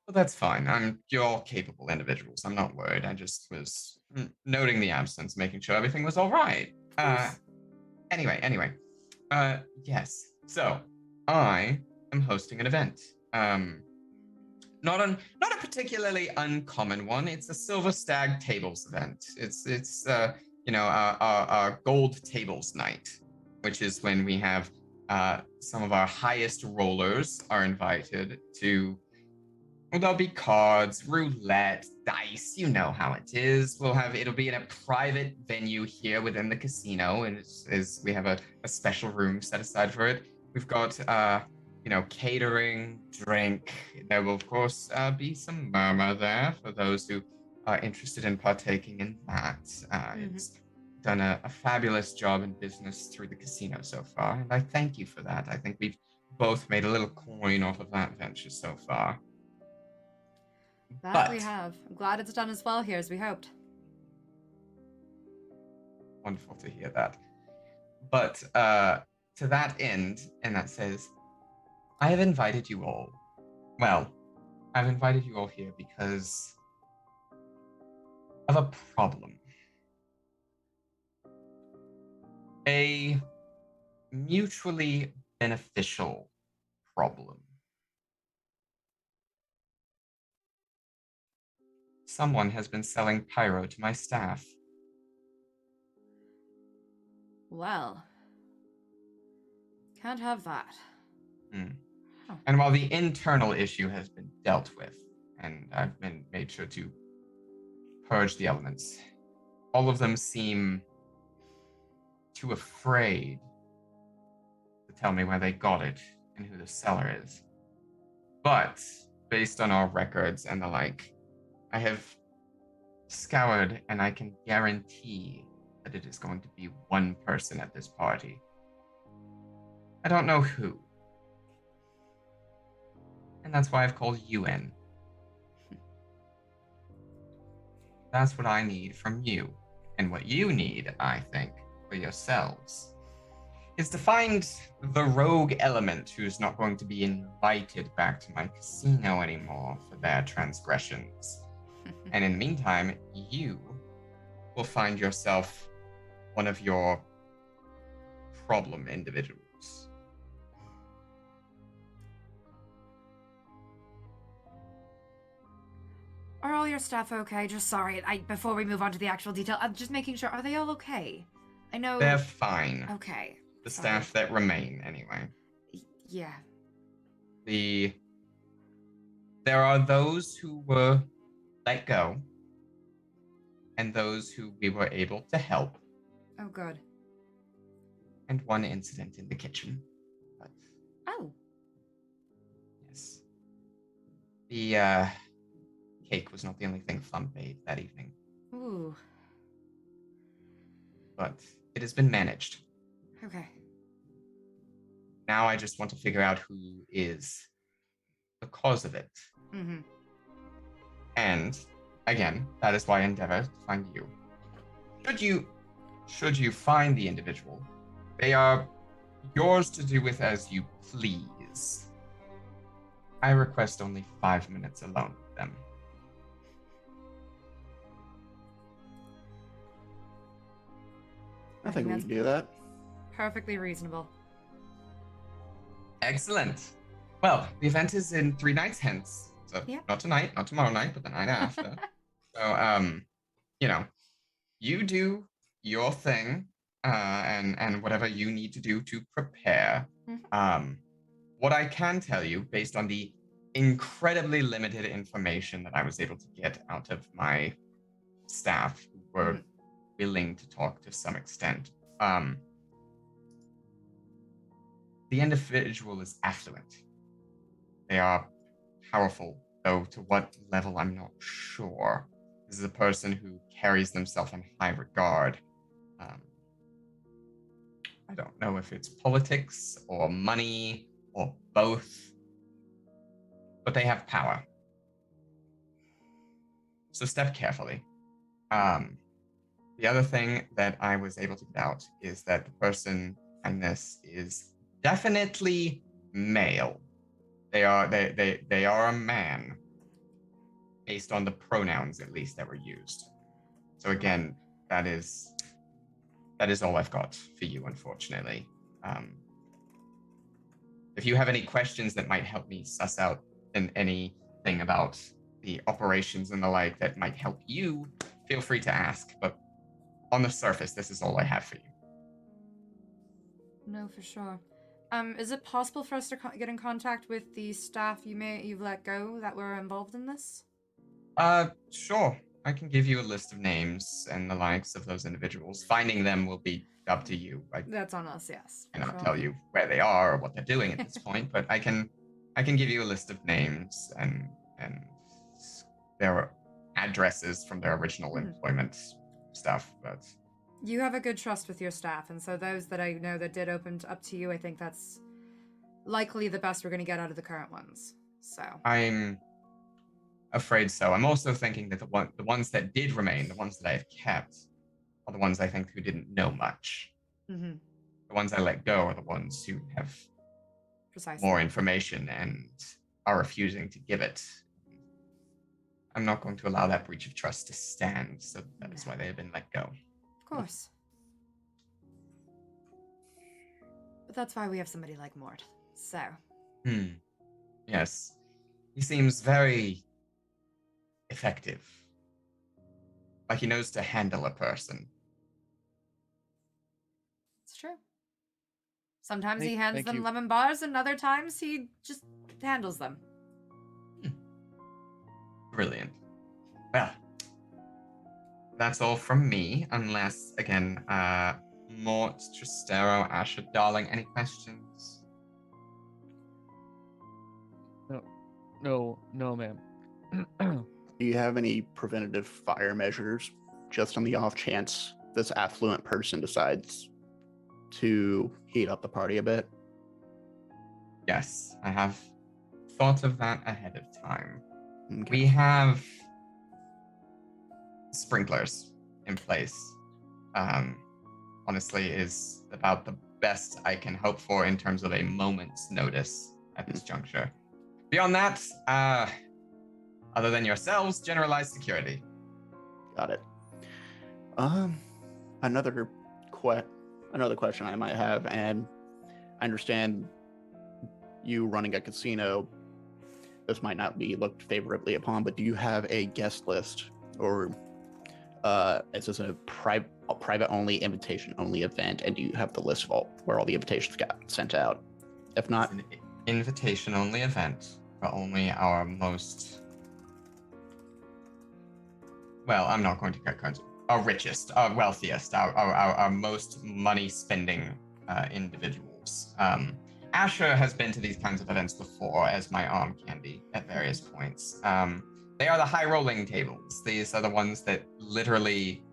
Well, that's fine. You're all capable individuals. I'm not worried. I just was noting the absence, making sure everything was all right. Anyway. Yes. So, I am hosting an event. Not a particularly uncommon one. It's a Silver Stag Tables event. It's our Gold Tables night, which is when we have some of our highest rollers are invited to. Well, there'll be cards, roulette, dice. You know how it is. It'll be in a private venue here within the casino, and we have a special room set aside for it. We've got catering, drink. There will of course be some murmur there for those who are interested in partaking in that. It's done a fabulous job in business through the casino so far, and I thank you for that. I think we've both made a little coin off of that venture so far. That we have. I'm glad it's done as well here as we hoped. Wonderful to hear that. But to that end, and that says, I have invited you all. Well, I've invited you all here because of a problem. A mutually beneficial problem. Someone has been selling pyro to my staff. Well, can't have that. Huh. And while the internal issue has been dealt with, and I've been made sure to purge the elements, all of them seem too afraid to tell me where they got it and who the seller is. But based on our records and the like, I have scoured and I can guarantee that it is going to be one person at this party. I don't know who. And that's why I've called you in. That's what I need from you. And what you need, I think, for yourselves, is to find the rogue element who's not going to be invited back to my casino anymore for their transgressions. And in the meantime, you will find yourself one of your problem individuals. Are all your staff okay? Just sorry, before we move on to the actual detail, I'm just making sure, are they all okay? I know... They're fine. Okay. The staff that remain, anyway. Yeah. There are those who were let go, and those who we were able to help. Oh, good. And one incident in the kitchen. But, oh. Yes. The cake was not the only thing flambéed that evening. Ooh. But it has been managed. Okay. Now I just want to figure out who is the cause of it. Mm-hmm. And again, that is why I endeavor to find you. Should you find the individual, they are yours to do with as you please. I request only 5 minutes alone with them. I think we that's can do that. perfectly reasonable. Excellent. Well, the event is in 3 nights hence. So Yep. not tonight, not tomorrow night, but the night after. So, you know, you do your thing, and whatever you need to do to prepare. What I can tell you, based on the incredibly limited information that I was able to get out of my staff, who were willing to talk to some extent, the individual is affluent. They are powerful, though to what level I'm not sure. This is a person who carries themselves in high regard. I don't know if it's politics or money or both, but they have power. So step carefully. The other thing that I was able to get out is that the person behind this is definitely male. They are a man, based on the pronouns at least that were used. So again, that is all I've got for you, unfortunately. If you have any questions that might help me suss out anything about the operations and the like that might help you, feel free to ask. But on the surface, this is all I have for you. No, for sure. Is it possible for us to get in contact with the staff you've let go that were involved in this? Sure. I can give you a list of names and the likes of those individuals. Finding them will be up to you. That's on us, yes. I cannot tell you where they are or what they're doing at this point, but I can give you a list of names and their addresses from their original employment stuff. But you have a good trust with your staff, and so those that I know that did open up to you, I think that's likely the best we're going to get out of the current ones. So I'm afraid so. I'm also thinking that the ones that did remain, the ones that I've kept, are the ones I think who didn't know much. Mm-hmm. The ones I let go are the ones who have precisely more information and are refusing to give it. I'm not going to allow that breach of trust to stand, so that is why they have been let go. Of course. But that's why we have somebody like Mort. So. Yes. He seems very effective. Like he knows to handle a person. It's true. Sometimes he hands them lemon bars, and other times he just handles them. Brilliant. Well, that's all from me, unless, again, Mort, Tristaro, Asher, darling, any questions? No, ma'am. Do you have any preventative fire measures, just on the off chance this affluent person decides to heat up the party a bit? Yes, I have thought of that ahead of time. Okay. We have sprinklers in place. Honestly, is about the best I can hope for in terms of a moment's notice at this juncture. Beyond that, other than yourselves, generalized security. Got it. Another question I might have, and I understand you running a casino, this might not be looked favorably upon, but do you have a guest list, or is this a private only, invitation only event, and do you have the list of where all the invitations got sent out? If not, it's an invitation only event for only our most, well, I'm not going to cut cards. Our richest, our wealthiest, our most money spending individuals. Asher has been to these kinds of events before as my arm candy at various points. They are the high rolling tables. These are the ones that literally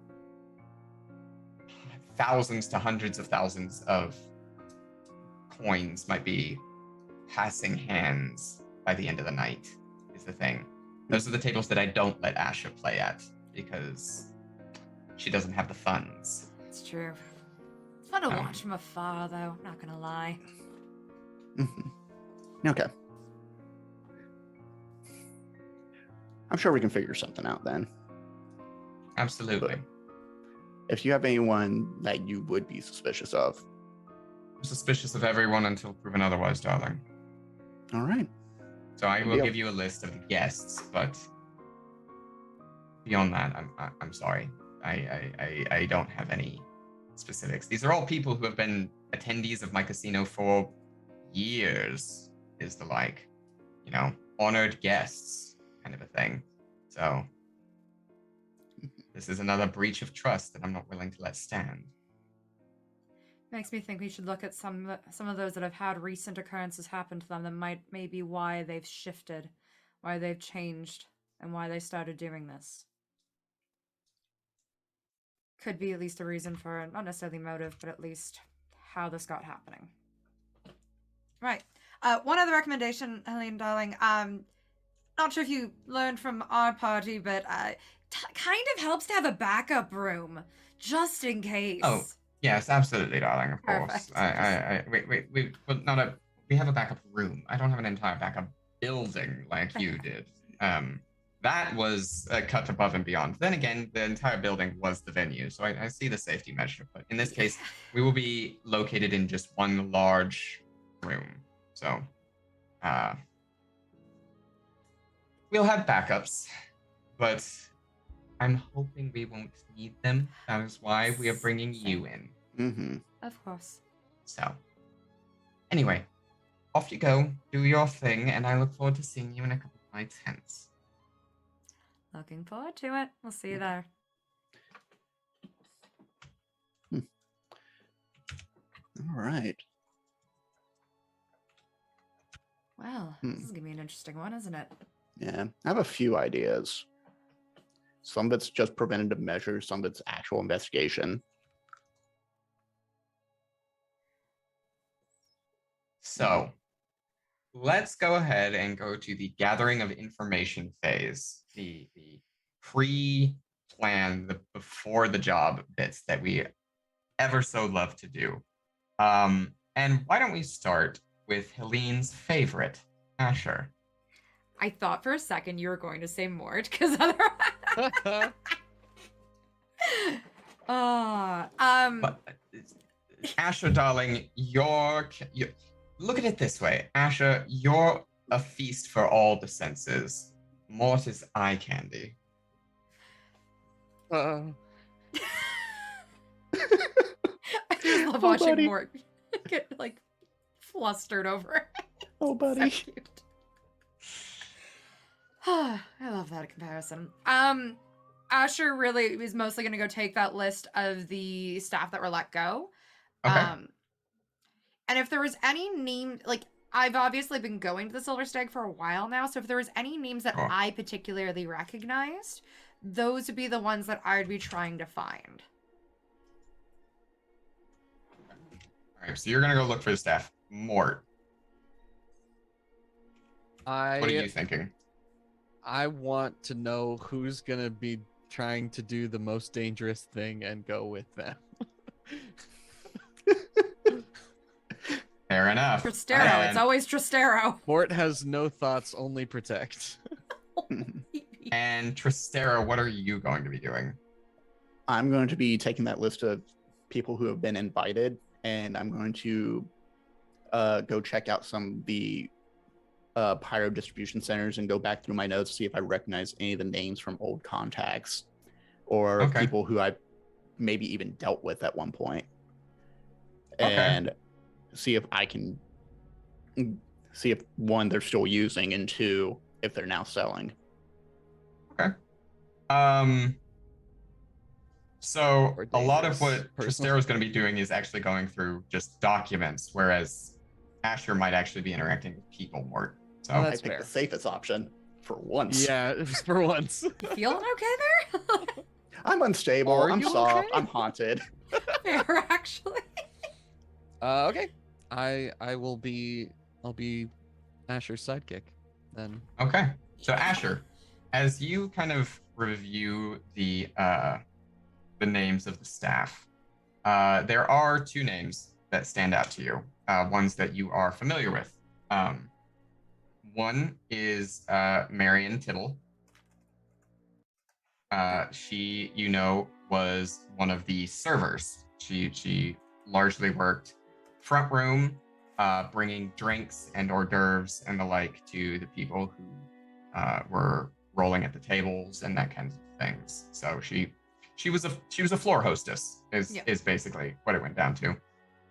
thousands to hundreds of thousands of coins might be passing hands by the end of the night, is the thing. Those are the tables that I don't let Asher play at because she doesn't have the funds. It's true. Fun to watch from afar, though. Not gonna lie. Okay. I'm sure we can figure something out then. Absolutely. But if you have anyone that you would be suspicious of. I'm suspicious of everyone until proven otherwise, darling. All right. So I will give you a list of the guests, but beyond that, I'm sorry. I don't have any specifics. These are all people who have been attendees of my casino for years, is the like, honored guests kind of a thing. So this is another breach of trust that I'm not willing to let stand. Makes me think we should look at some of those that have had recent occurrences happen to them that might maybe why they've shifted, why they've changed, and why they started doing this. Could be at least a reason for, not necessarily motive, but at least how this got happening. Right. One other recommendation, Helene, darling. Not sure if you learned from our party, but kind of helps to have a backup room, just in case. Oh, yes, absolutely, darling, of course. We have a backup room. I don't have an entire backup building like you did. That was cut above and beyond. Then again, the entire building was the venue, so I see the safety measure. But in this case, we will be located in just one large room. So, we'll have backups, but I'm hoping we won't need them. That is why we are bringing you in. Mm-hmm. Of course. So, anyway, off you go, do your thing, and I look forward to seeing you in a couple of nights hence. Looking forward to it. We'll see you there. All right. Well, this is going to be an interesting one, isn't it? Yeah, I have a few ideas. Some of it's just preventative measures, some of it's actual investigation. So, let's go ahead and go to the gathering of information phase, the pre-plan, the before the job bits that we ever so love to do. And why don't we start with Helene's favorite, Asher? I thought for a second you were going to say Mort, because otherwise... But, Asher, darling, look at it this way. Asher, you're a feast for all the senses. Mort is eye candy. I just love watching buddy. Mort get, flustered over it. Oh, buddy. So cute. I love that comparison. Asher really is mostly going to go take that list of the staff that were let go. Okay. And if there was any name, I've obviously been going to the Silver Stag for a while now, so if there was any names that I particularly recognized, those would be the ones that I would be trying to find. All right, so you're going to go look for the staff. Mort. What are you thinking? I want to know who's going to be trying to do the most dangerous thing and go with them. Fair enough. Tristaro, it's always Tristaro. Mort has no thoughts, only protect. And Tristaro, what are you going to be doing? I'm going to be taking that list of people who have been invited, and I'm going to go check out some of the pyro distribution centers and go back through my notes to see if I recognize any of the names from old contacts or people who I maybe even dealt with at one point. And see if I can see if one, they're still using, and two, if they're now selling. Okay. So a lot of what Tristaro is going to be doing is actually going through just documents, whereas Asher might actually be interacting with people more. So Oh, I that's picked fair. the safest option for once. Yeah, just for once. You feeling okay there? I'm unstable. Are I'm you soft. okay? I'm haunted. Fair, actually. Okay. I'll be Asher's sidekick then. okay. So Asher, as you kind of review the names of the staff, There are two names that stand out to you, ones that you are familiar with. One is Marion Tittle. She, was one of the servers. She largely worked front room, bringing drinks and hors d'oeuvres and the like to the people who were rolling at the tables and that kind of things. So she was a floor hostess is basically what it went down to.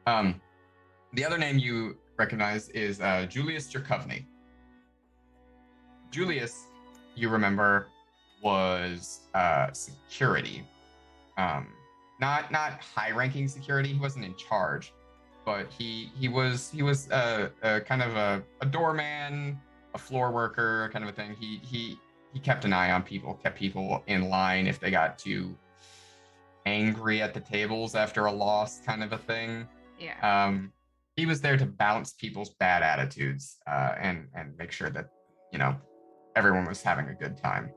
The other name you recognize is Julius Jerkovny. Julius, you remember, was security. Not high-ranking security. He wasn't in charge, but he was a kind of a doorman, a floor worker, kind of a thing. He kept an eye on people, kept people in line if they got too angry at the tables after a loss, kind of a thing. Yeah. He was there to bounce people's bad attitudes and make sure that everyone was having a good time.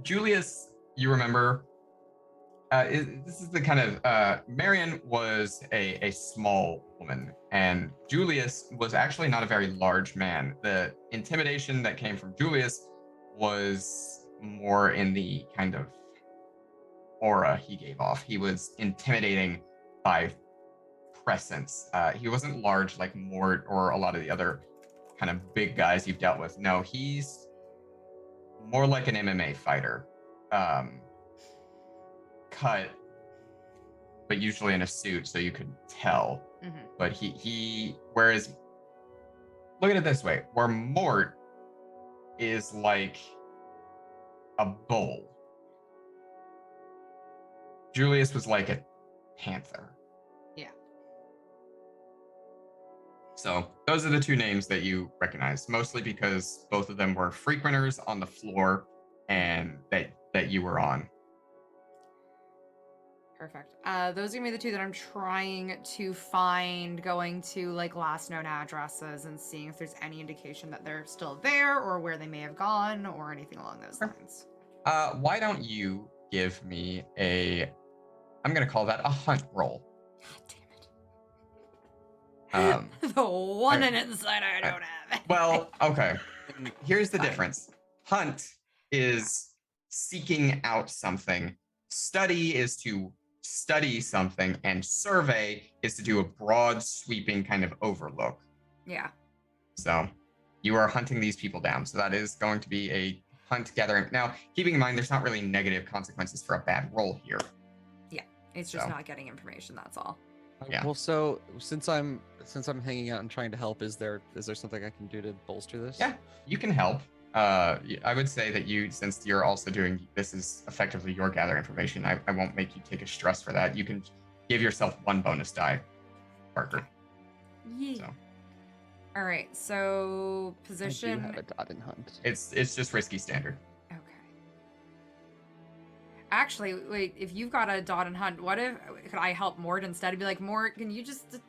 Julius, you remember, this is the kind of Marion was a small woman, and Julius was actually not a very large man. The intimidation that came from Julius was more in the kind of aura he gave off. He was intimidating by presence. He wasn't large like Mort or a lot of the other kind of big guys you've dealt with. No, he's more like an MMA fighter. Cut, but usually in a suit, so you could tell. Mm-hmm. But he whereas, look at it this way, where Mort is like a bull, Julius was like a panther. Yeah. So those are the two names that you recognize, mostly because both of them were frequenters on the floor and that you were on. Perfect. Those are gonna be the two that I'm trying to find, going to like last known addresses and seeing if there's any indication that they're still there or where they may have gone or anything along those lines. Why don't you give me I'm gonna call that a hunt roll. God damn it. The one insight I don't have. Well, okay. Here's the Fine. difference. Hunt is seeking out something. Study is to study something, and survey is to do a broad, sweeping kind of overlook. Yeah. So you are hunting these people down. So that is going to be a hunt gathering. Now, keeping in mind, there's not really negative consequences for a bad roll here. Yeah. It's just not getting information. That's all. Yeah. Well, so since I'm hanging out and trying to help, is there something I can do to bolster this? Yeah, you can help. I would say that since you're also doing this is effectively your gather information, I won't make you take a stress for that. You can give yourself one bonus die, Parker. Yeah. So. All right. So position. I do have a dot in hunt. It's just risky standard. Okay. Actually, wait. If you've got a dot and hunt, what if could I help Mort instead? I'd be like, Mort, can you just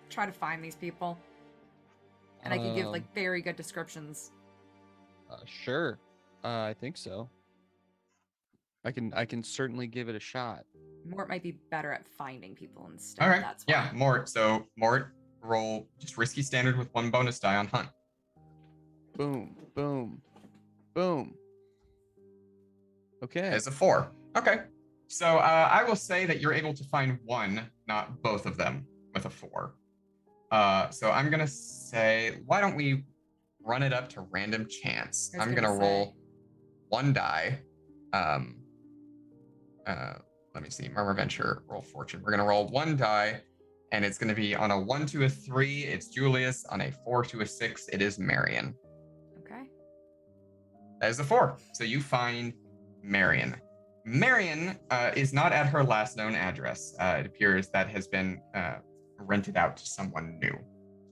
try to find these people? And I could give like very good descriptions. Sure. I think so. I can certainly give it a shot. Mort might be better at finding people instead. All right. That's why. Yeah, Mort. So Mort, roll just risky standard with one bonus die on hunt. Boom, boom, boom. Okay. As a 4. Okay. So I will say that you're able to find one, not both of them, with a 4. So I'm gonna say, why don't we run it up to random chance? I'm gonna roll one die. Let me see. Murmur Venture, roll fortune. We're gonna roll one die, and it's gonna be on a 1 to a 3. It's Julius. On a 4 to a 6, it is Marion. Okay. That is a 4. So you find Marion. Marion is not at her last known address. It appears that has been rented out to someone new.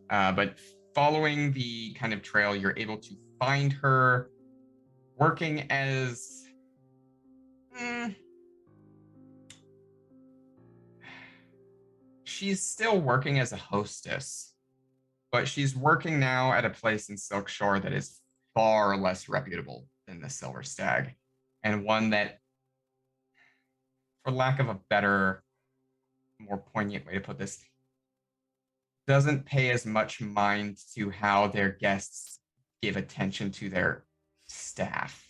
But following the kind of trail, you're able to find her working as... She's still working as a hostess, but she's working now at a place in Silk Shore that is far less reputable than the Silver Stag, and one that for lack of a better, more poignant way to put this, doesn't pay as much mind to how their guests give attention to their staff.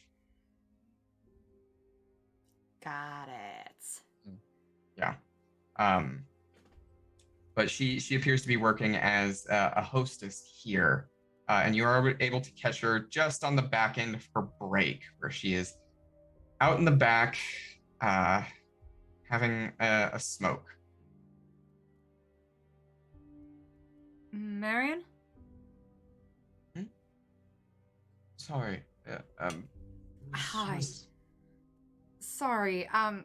Got it. Yeah. But she appears to be working as a hostess here. And you are able to catch her just on the back end of her break, where she is out in the back having a smoke. Marion? Sorry. Hi. Sorry, I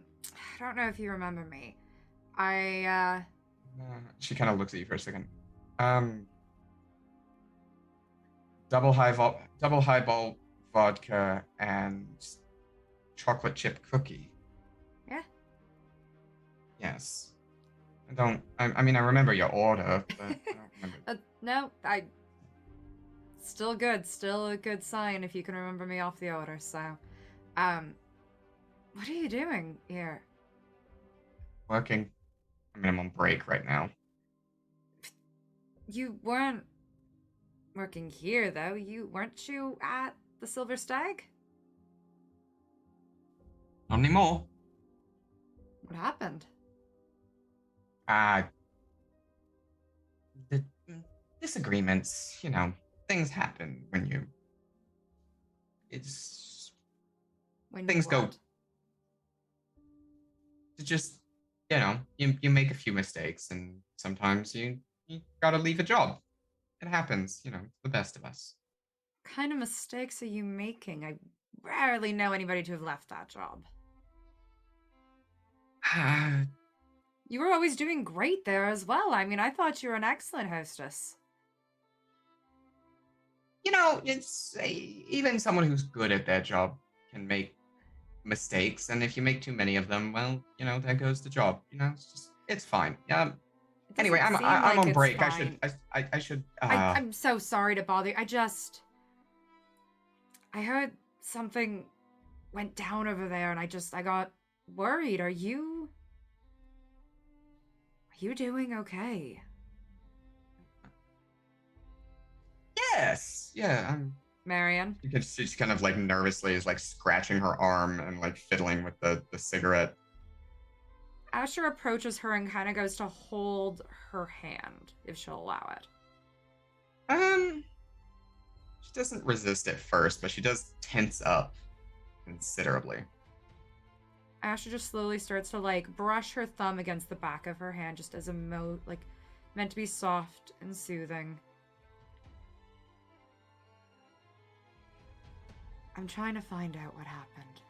don't know if you remember me. She kind of looks at you for a second. Double highball vodka and chocolate chip cookie. Yeah? Yes. I mean, I remember your order, but I don't remember. No, still good. Still a good sign if you can remember me off the order, so. What are you doing here? Working. I mean, I'm on break right now. You weren't working here, though. Weren't you at the Silver Stag? Not anymore. What happened? The disagreements, things happen when things go. Just, you make a few mistakes, and sometimes you gotta leave a job. It happens, it's the best of us. What kind of mistakes are you making? I rarely know anybody to have left that job. You were always doing great there as well. I mean, I thought you were an excellent hostess. It's even someone who's good at their job can make mistakes, and if you make too many of them, well, there goes the job. It's fine. Anyway, I'm on break. Fine. I should. I'm so sorry to bother you. I heard something went down over there, and I got worried. Are you doing okay? Yes. Yeah. Marion? She's kind of like nervously is like scratching her arm and like fiddling with the cigarette. Asher approaches her and kind of goes to hold her hand, if she'll allow it. She doesn't resist at first, but she does tense up considerably. Asher just slowly starts to like brush her thumb against the back of her hand, just as meant to be soft and soothing. I'm trying to find out what happened,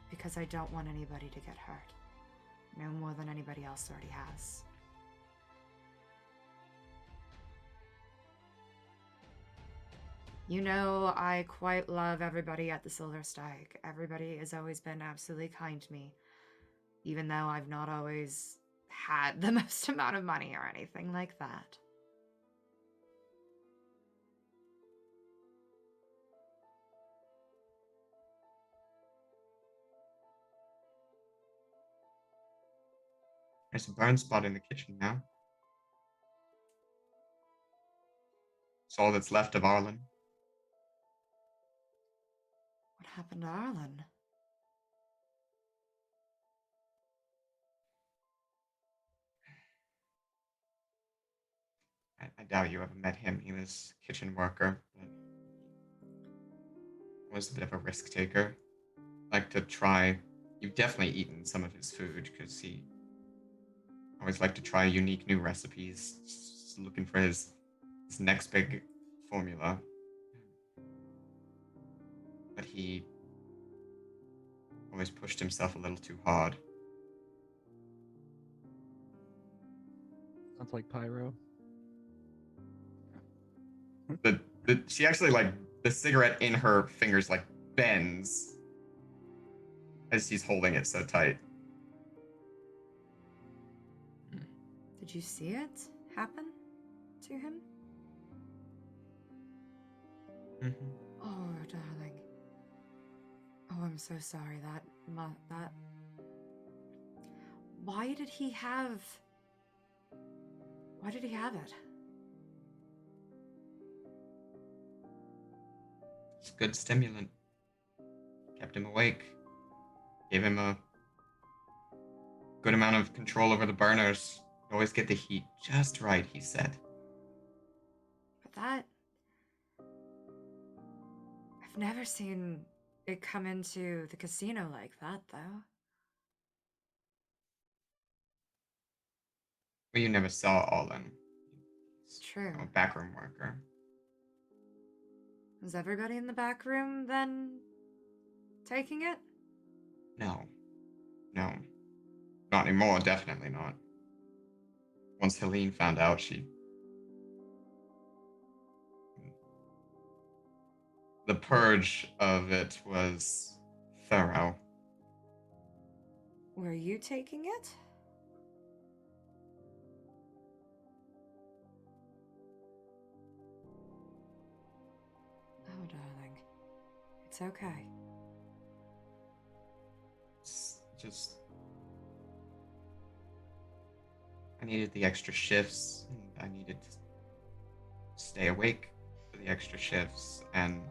because I don't want anybody to get hurt. No more than anybody else already has. I quite love everybody at the Silver Stag. Everybody has always been absolutely kind to me, even though I've not always had the most amount of money or anything like that. There's a burn spot in the kitchen now. It's all that's left of Arlen. What happened to Arlen? I doubt you ever met him. He was a kitchen worker. But was a bit of a risk taker. Like to try. You've definitely eaten some of his food because he always liked to try unique new recipes. Just looking for his next big formula. But he always pushed himself a little too hard. Sounds like Pyro. She actually like the cigarette in her fingers like bends as she's holding it so tight. Did you see it happen to him? Mm-hmm. Oh, darling. Oh, I'm so sorry. That Why did he have it? It's a good stimulant. Kept him awake. Gave him a good amount of control over the burners. Always get the heat just right, he said. But I've never seen it come into the casino like that, though. Well, you never saw Olin. He's, True. a backroom worker. Was everybody in the back room then taking it? No. Not anymore, definitely not. Once Helene found out, the purge of it was thorough. Were you taking it? Oh, darling. It's okay. It's just... I needed the extra shifts, and I needed to stay awake for the extra shifts, and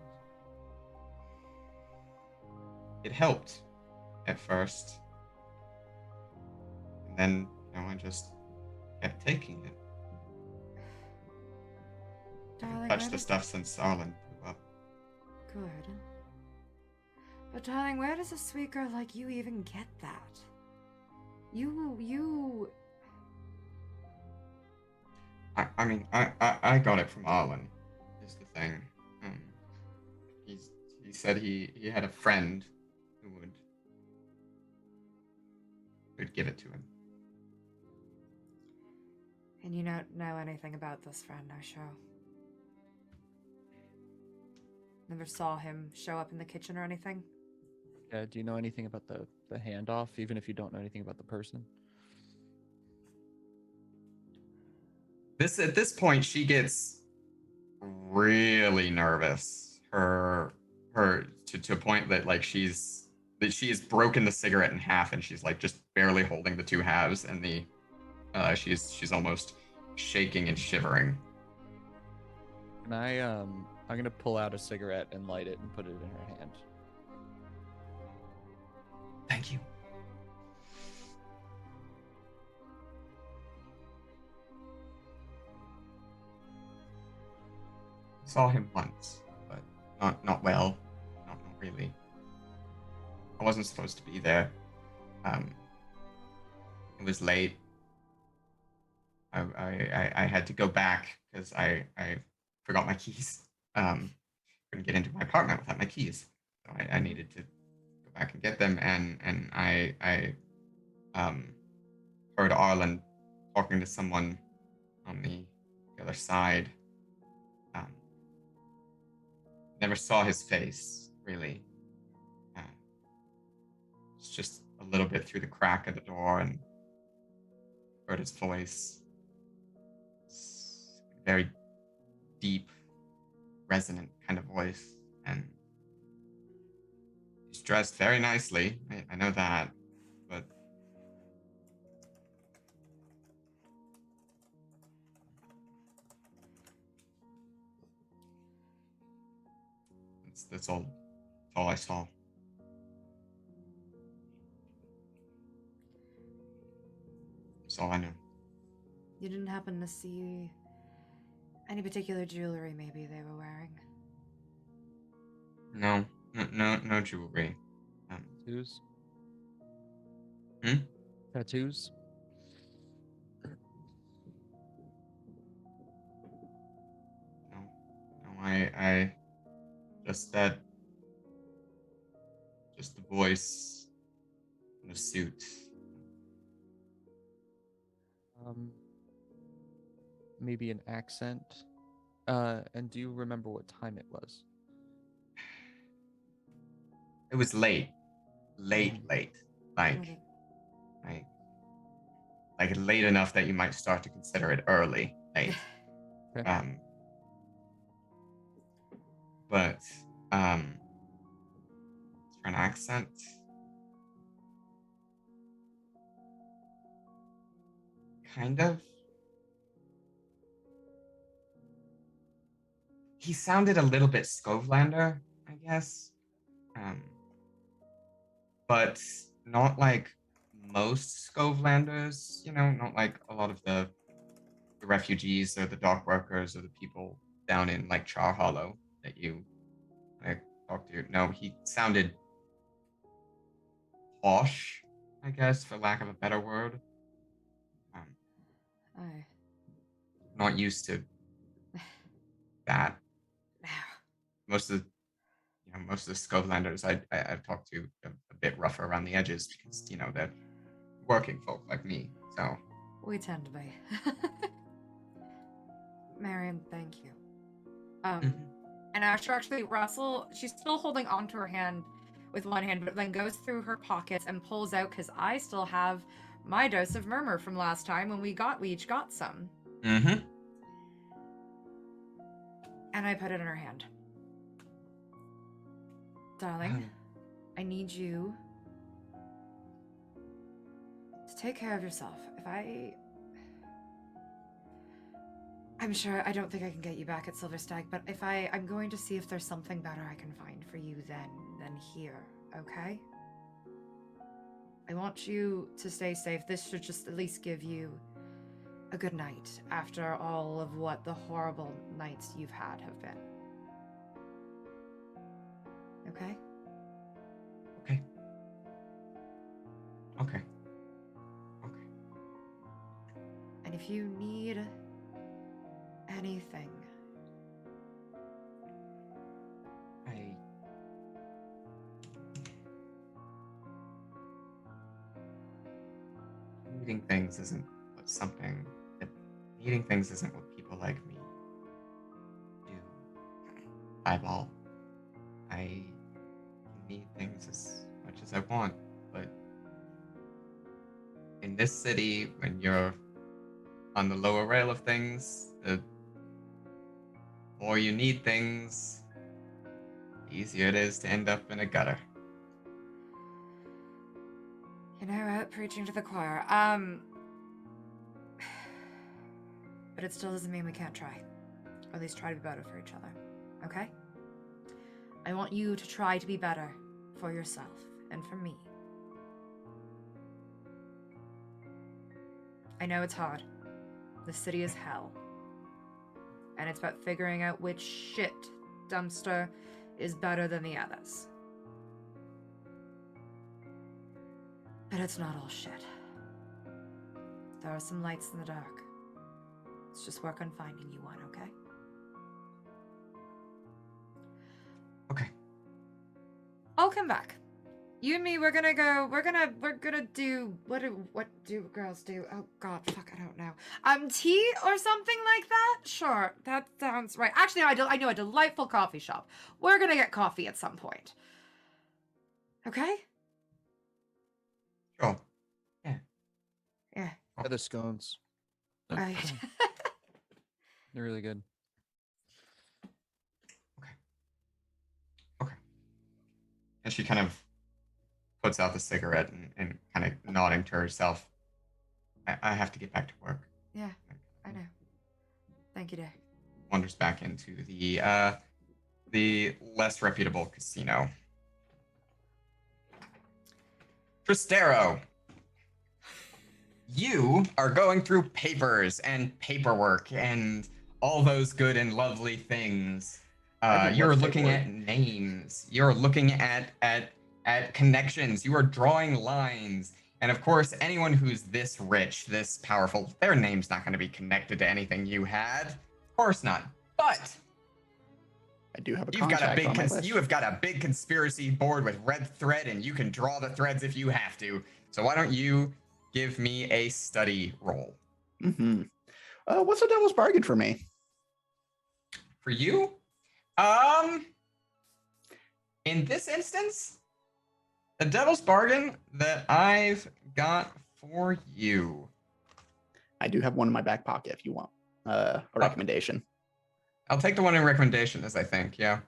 it helped at first. And then, I just kept taking it. I haven't touched the stuff since Arlen grew up. Good. But darling, where does a sweet girl like you even get that? You... I mean, I got it from Arlen, is the thing. He said he had a friend who would give it to him. And you don't know anything about this friend, no show? Never saw him show up in the kitchen or anything? Yeah, do you know anything about the handoff, even if you don't know anything about the person? At this point, she gets really nervous. To a point that she has broken the cigarette in half, and she's just barely holding the two halves, and she's almost shaking and shivering. And I'm gonna pull out a cigarette and light it and put it in her hand. Thank you. Saw him once, but not well. Not really. I wasn't supposed to be there. It was late. I had to go back because I forgot my keys. Couldn't get into my apartment without my keys, so I needed to go back and get them. And I heard Arlen talking to someone on the other side. Never saw his face, really. It's just a little bit through the crack of the door, and heard his voice. It's a very deep, resonant kind of voice, and he's dressed very nicely. I know that, but that's all I saw. That's all I know. You didn't happen to see any particular jewelry maybe they were wearing? No jewelry. Tattoos? Hmm? Tattoos? No, I just the voice and the suit. Maybe an accent. And do you remember what time it was? It was late. Like late enough that you might start to consider it early. Late. Okay. But for an accent, kind of. He sounded a little bit Skovlander, I guess. But not like most Skovlanders, not like a lot of the refugees or the dock workers or the people down in like Char Hollow that you talked to. No, he sounded posh, I guess, for lack of a better word. Not used to that. Most of the Skovlanders I've talked to a bit rough around the edges because they're working folk like me. So we tend to be. Marion, thank you. And actually, Russell, she's still holding onto her hand with one hand, but then goes through her pockets and pulls out, because I still have my dose of murmur from last time when we each got some. Mm-hmm. And I put it in her hand. Darling, I need you to take care of yourself. I'm sure I don't think I can get you back at Silverstag, but I'm going to see if there's something better I can find for you than here, okay? I want you to stay safe. This should just at least give you a good night after all of what the horrible nights you've had have been. Okay? Okay. And if you need anything, needing things isn't what people like me do. Eyeball. I need things as much as I want, but in this city, when you're on the lower rail of things, the more you need things, the easier it is to end up in a gutter. You know what? Preaching to the choir. But it still doesn't mean we can't try. Or at least try to be better for each other. Okay? I want you to try to be better for yourself and for me. I know it's hard. The city is hell. And it's about figuring out which shit dumpster is better than the others. But it's not all shit. There are some lights in the dark. Let's just work on finding you one, okay? Okay. I'll come back. You and me, we're gonna do, what do girls do? Oh god, fuck, I don't know. Tea or something like that? Sure, that sounds right. Actually, no, I know a delightful coffee shop. We're gonna get coffee at some point. Okay? Sure. Yeah. The scones. Right. They're really good. Okay. And she kind of puts out the cigarette and kind of nodding to herself. I have to get back to work. Yeah, I know. Thank you, Dave. Wanders back into the less reputable casino. Tristaro, you are going through papers and paperwork and all those good and lovely things. You're looking at names. You're looking at connections. You are drawing lines. And of course, anyone who's this rich, this powerful, their name's not going to be connected to anything you had. Of course not. But I do have a you have got a big conspiracy board with red thread, and you can draw the threads if you have to. So why don't you give me a study roll? Mm-hmm. What's the devil's bargain for me? For you? In this instance, the devil's bargain that I've got for you. I do have one in my back pocket if you want a recommendation. I'll take the one in recommendations, I think, yeah.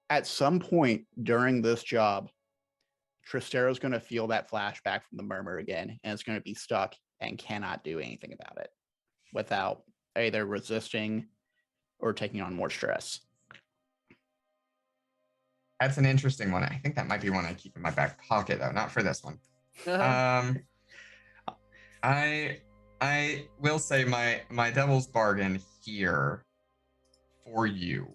At some point during this job, Tristaro's going to feel that flashback from the murmur again, and it's going to be stuck and cannot do anything about it without either resisting or taking on more stress. That's an interesting one. I think that might be one I keep in my back pocket, though, not for this one. I will say my devil's bargain here for you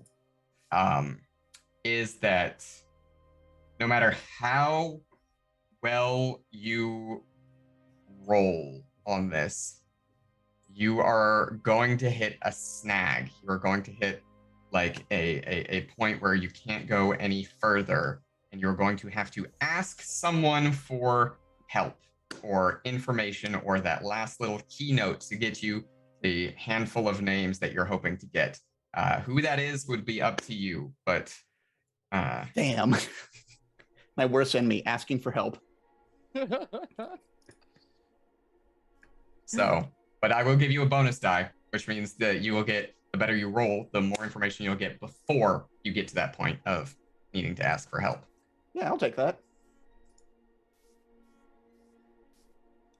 is that no matter how well you roll on this, you are going to hit a snag. You are going to hit like a point where you can't go any further, and you're going to have to ask someone for help or information or that last little keynote to get you the handful of names that you're hoping to get. Who that is would be up to you, but damn. My worst enemy, asking for help. So, but I will give you a bonus die, which means that you will get, the better you roll, the more information you'll get before you get to that point of needing to ask for help. Yeah, I'll take that.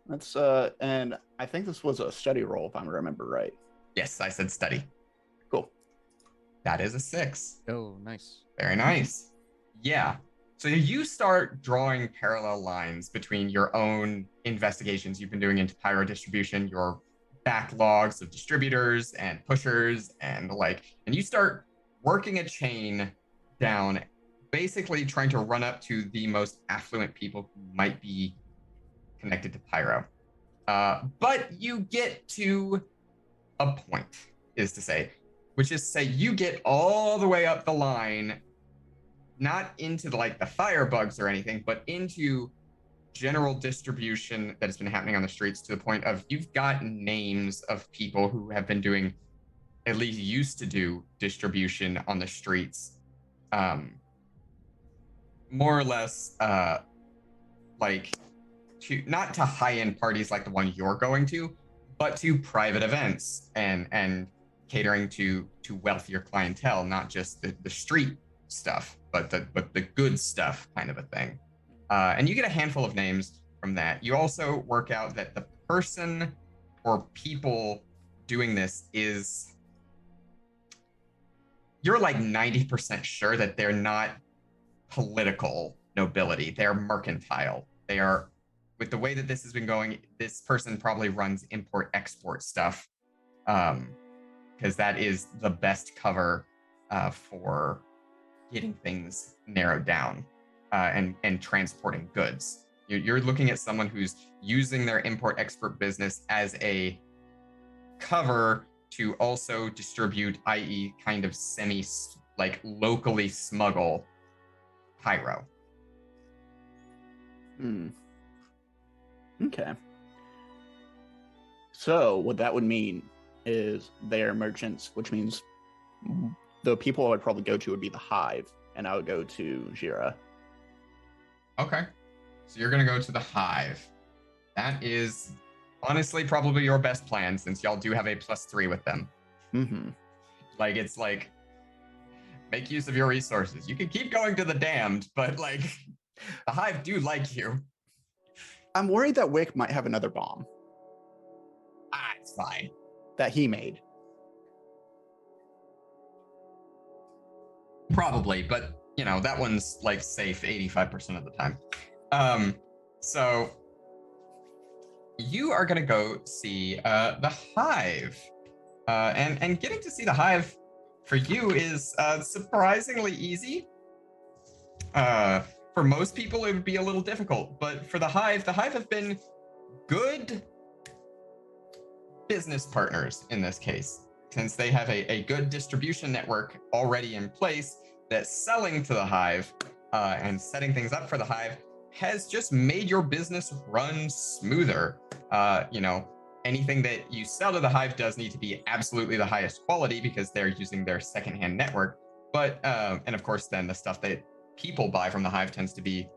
That's and I think this was a study roll, if I remember right. Yes, I said study. Cool. That is a 6. Oh, nice. Very nice. Yeah. So you start drawing parallel lines between your own investigations you've been doing into pyro distribution, your backlogs of distributors and pushers, and you start working a chain down, basically trying to run up to the most affluent people who might be connected to pyro. But you get to a point, which is to say you get all the way up the line, not into the firebugs or anything, but into general distribution that has been happening on the streets, to the point of you've got names of people who have been doing, at least used to do, distribution on the streets, more or less not to high-end parties like the one you're going to, but to private events and catering to wealthier clientele, not just the street stuff, but the good stuff kind of a thing. And you get a handful of names from that. You also work out that the person or people doing this is, you're 90% sure that they're not political nobility. They're mercantile. They are, with the way that this has been going, this person probably runs import-export stuff, because that is the best cover for getting things narrowed down and transporting goods. You're looking at someone who's using their import-export business as a cover to also distribute, i.e. kind of locally smuggle pyro. Okay. So what that would mean is they're merchants, which means the people I would probably go to would be the Hive, and I would go to Jira. Okay. So you're going to go to the Hive. That is honestly probably your best plan, since y'all do have a +3 with them. Mm-hmm. It's make use of your resources. You can keep going to the Damned, but the Hive do like you. I'm worried that Wick might have another bomb. It's fine. That he made. Probably, but that one's safe 85% of the time. So you are gonna go see the Hive, and getting to see the Hive for you is surprisingly easy. For most people, it would be a little difficult, but for the Hive have been good business partners in this case, since they have a good distribution network already in place that's selling to the Hive and setting things up for the Hive has just made your business run smoother. Anything that you sell to the Hive does need to be absolutely the highest quality because they're using their secondhand network. But, and of course, then the stuff that people buy from the Hive tends to be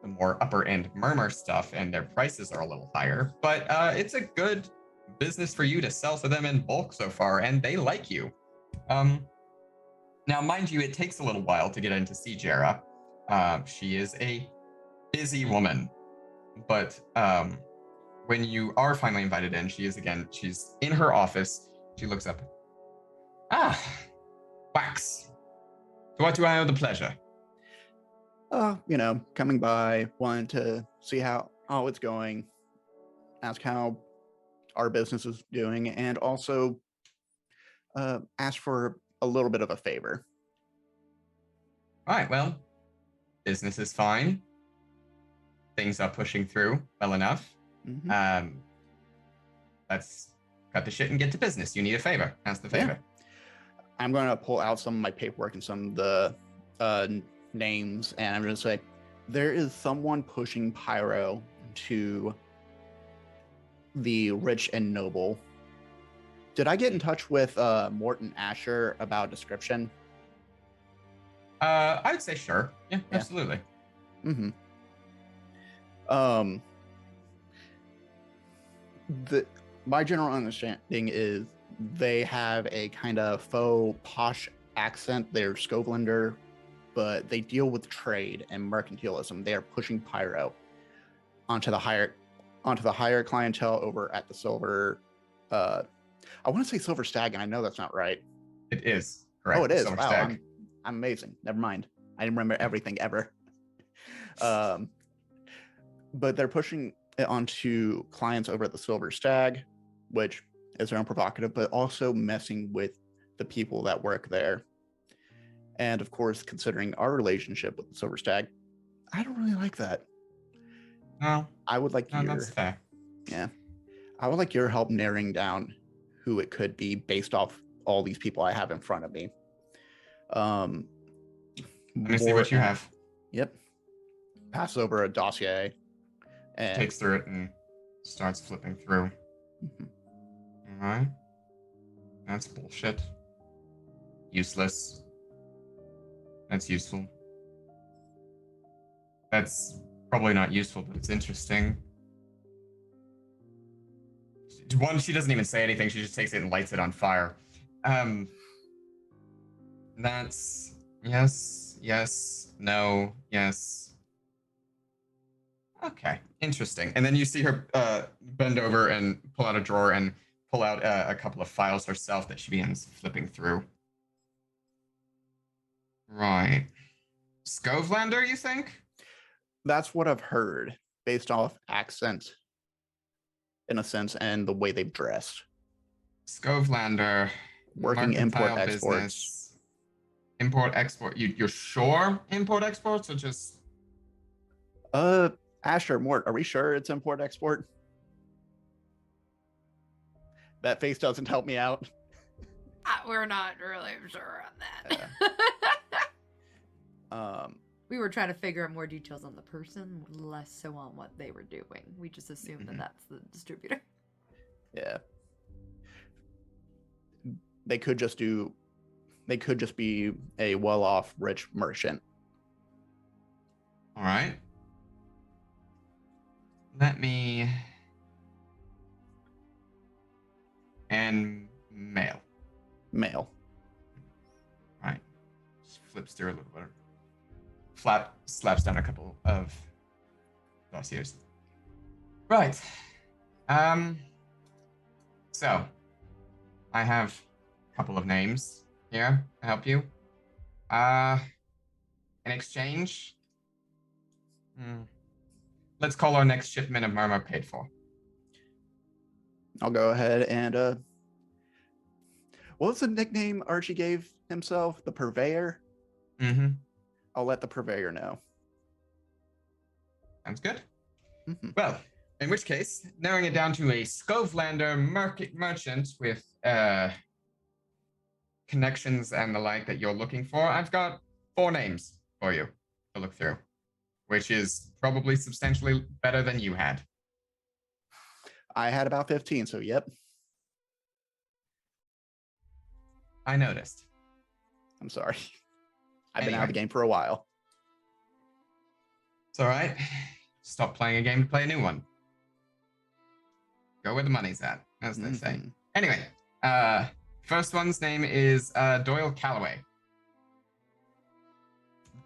the more upper end murmur stuff, and their prices are a little higher. But it's a good business for you to sell to them in bulk so far, and they like you. Now, mind you, it takes a little while to get in to see Jera. She is a busy woman, but when you are finally invited in, she's in her office. She looks up. Ah, Wax. To what do I owe the pleasure? Coming by, wanted to see how it's going, ask how our business is doing, and also ask for a little bit of a favor. All right, well, business is fine. Things are pushing through well enough. Mm-hmm. Let's cut the shit and get to business. You need a favor. Ask the favor. Yeah. I'm going to pull out some of my paperwork and some of the names, and I'm going to say, there is someone pushing pyro to the rich and noble. Did I get in touch with Mort and Asher about description? I'd say sure. Yeah, absolutely. Mm-hmm. My general understanding is they have a kind of faux posh accent. They're Scovelander, but they deal with trade and mercantilism. They are pushing pyro onto the higher clientele over at the Silver. I want to say Silver Stag, and I know that's not right. It is correct. Oh, it is. Silver Wow, Stag. I'm amazing. Never mind. I didn't remember everything ever. But they're pushing it onto clients over at the Silver Stag, which is very provocative, but also messing with the people that work there. And of course, considering our relationship with the Silver Stag, I don't really like that. No. I would like that's fair. Yeah. I would like your help narrowing down who it could be based off all these people I have in front of me. Let me see what you have. Yep. Pass over a dossier. And takes through it and starts flipping through. Mm-hmm. All right. That's bullshit. Useless. That's useful. That's probably not useful, but it's interesting. One, she doesn't even say anything. She just takes it and lights it on fire. That's yes, no, yes. Okay, interesting. And then you see her bend over and pull out a drawer and pull out a couple of files herself that she begins flipping through. Right. Scovelander, you think? That's what I've heard, based off accent, in a sense, and the way they've dressed. Scovelander. Working import-exports. Import-export. You're sure import-exports or just... Asher, Mort, are we sure it's import-export? That face doesn't help me out. We're not really sure on that. We were trying to figure out more details on the person, less so on what they were doing. We just assumed that that's the distributor. Yeah. They could just be a well-off rich merchant. All right. Let me... And mail. Mail. All right. Just flips through a little bit. Slaps down a couple of dossiers. Right. So, I have a couple of names here to help you. In exchange, let's call our next shipment of Murmur paid for. I'll go ahead and what was the nickname Archie gave himself? The Purveyor? Mm-hmm. I'll let the Purveyor know. Sounds good. Mm-hmm. Well, in which case, narrowing it down to a Scovelander merchant with connections and the like that you're looking for, I've got 4 names for you to look through, which is probably substantially better than you had. I had about 15, so yep. I noticed. I'm sorry. I've been out of the game for a while. It's all right. Stop playing a game to play a new one. Go where the money's at, as they say. Anyway, first one's name is Doyle Calloway.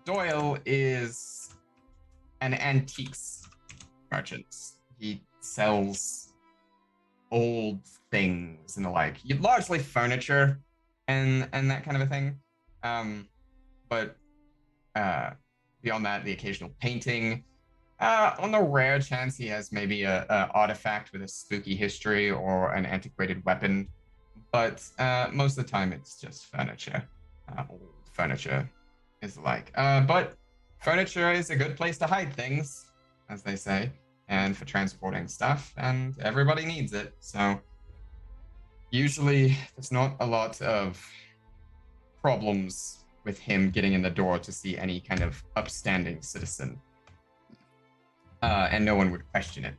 Doyle is an antiques merchant. he sells old things and the like. Largely furniture and that kind of a thing. But beyond that, the occasional painting. On the rare chance he has maybe a artifact with a spooky history or an antiquated weapon. But most of the time it's just furniture. Old furniture is like. But furniture is a good place to hide things, as they say, and for transporting stuff, and everybody needs it. So usually there's not a lot of problems with him getting in the door to see any kind of upstanding citizen. And no one would question it.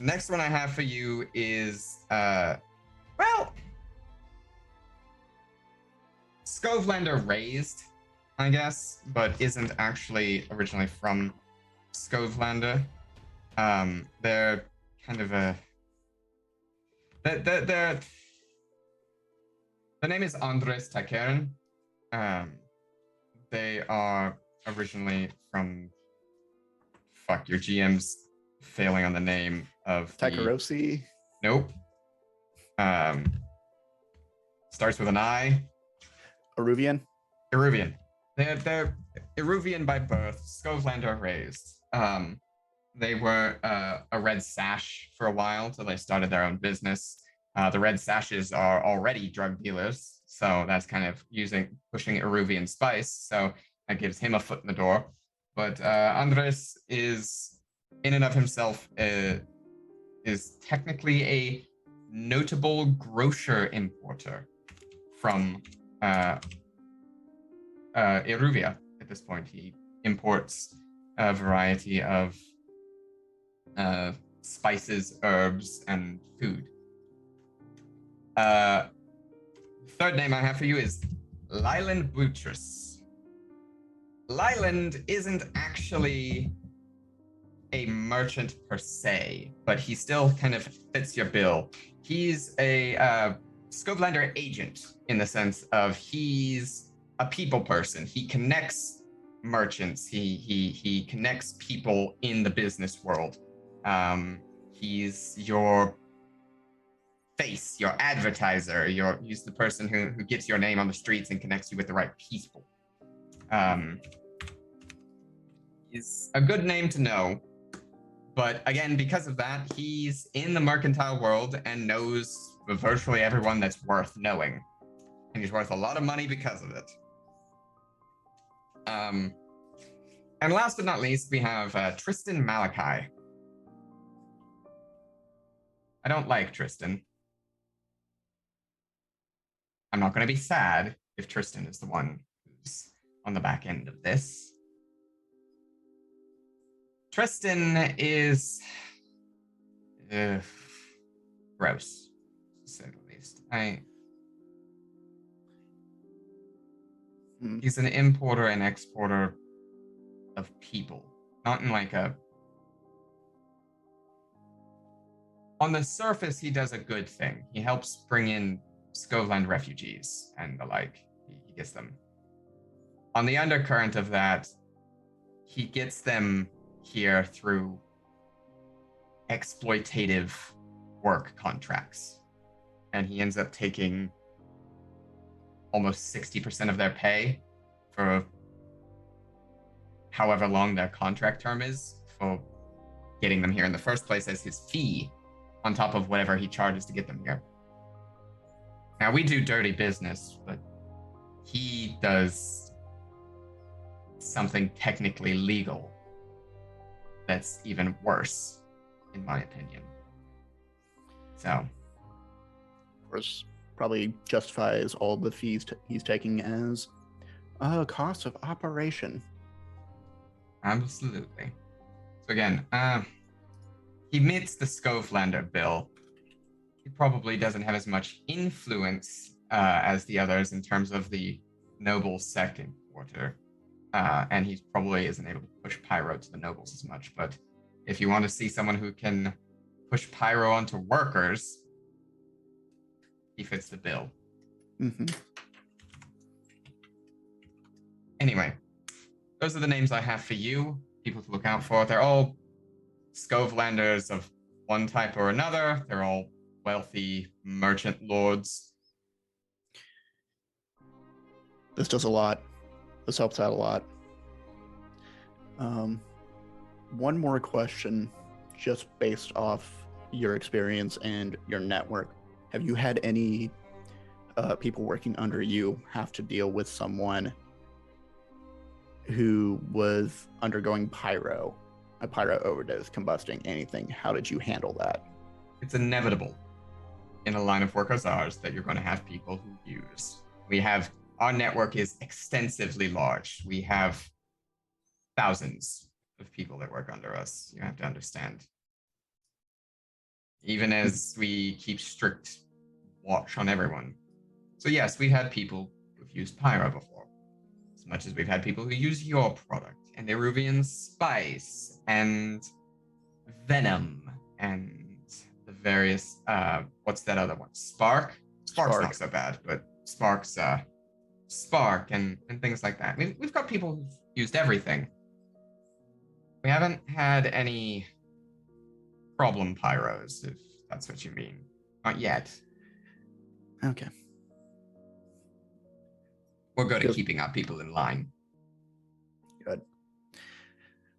Next one I have for you is, Skovelander raised, I guess, but isn't actually originally from Skovelander. They're kind of a... The name is Andres Takeren. They are originally from... Fuck, your GM's failing on the name of Takarosi? Nope. Starts with an I. Eruvian? Eruvian. They're Eruvian by birth, Skovelander raised. They were a Red Sash for a while till they started their own business. The Red Sashes are already drug dealers, so that's kind of pushing Eruvian spice, so that gives him a foot in the door. But Andres is, in and of himself, is technically a notable grocer importer from Eruvia at this point. He imports a variety of spices, herbs, and food. Third name I have for you is Lyland Buttress. Lyland isn't actually a merchant per se, but he still kind of fits your bill. He's a Skovelander agent in the sense of he's a people person. He connects merchants. He connects people in the business world. He's your face, your advertiser. He's the person who gets your name on the streets and connects you with the right people. He's a good name to know. But again, because of that, he's in the mercantile world and knows virtually everyone that's worth knowing. And he's worth a lot of money because of it. And last but not least, we have Tristan Malachi. I don't like Tristan. I'm not going to be sad if Tristan is the one who's on the back end of this. Tristan is gross, to say the least. He's an importer and exporter of people, not in like a... On the surface, he does a good thing. He helps bring in Skovland refugees and the like. He gets them. On the undercurrent of that, he gets them here through exploitative work contracts. And he ends up taking almost 60% of their pay for however long their contract term is for getting them here in the first place as his fee on top of whatever he charges to get them here. Now, we do dirty business, but he does something technically legal that's even worse, in my opinion. So, of course, probably justifies all the fees he's taking as a cost of operation. Absolutely. So again, he meets the Skovelander bill. He probably doesn't have as much influence as the others in terms of the noble second quarter. And he probably isn't able to push pyro to the nobles as much. But if you want to see someone who can push pyro onto workers, he fits the bill. Mm-hmm. Anyway, those are the names I have for you, people to look out for. They're all Scovelanders of one type or another. They're all wealthy merchant lords. This does a lot. This helps out a lot. One more question, just based off your experience and your network. Have you had any people working under you have to deal with someone who was undergoing a pyro overdose, combusting, anything? How did you handle that? It's inevitable in a line of work as ours that you're going to have people who use. Our network is extensively large. We have thousands of people that work under us. You have to understand. Even as we keep strict watch on everyone. So yes, we've had people who've used pyro before. As much as we've had people who use your product, and Eruvian spice, and venom, and the various, what's that other one? Spark? Spark's not so bad, but Spark's, Spark and things like that. We've got people who've used everything. We haven't had any problem pyros, if that's what you mean. Not yet. Okay. We're good at keeping our people in line. Good.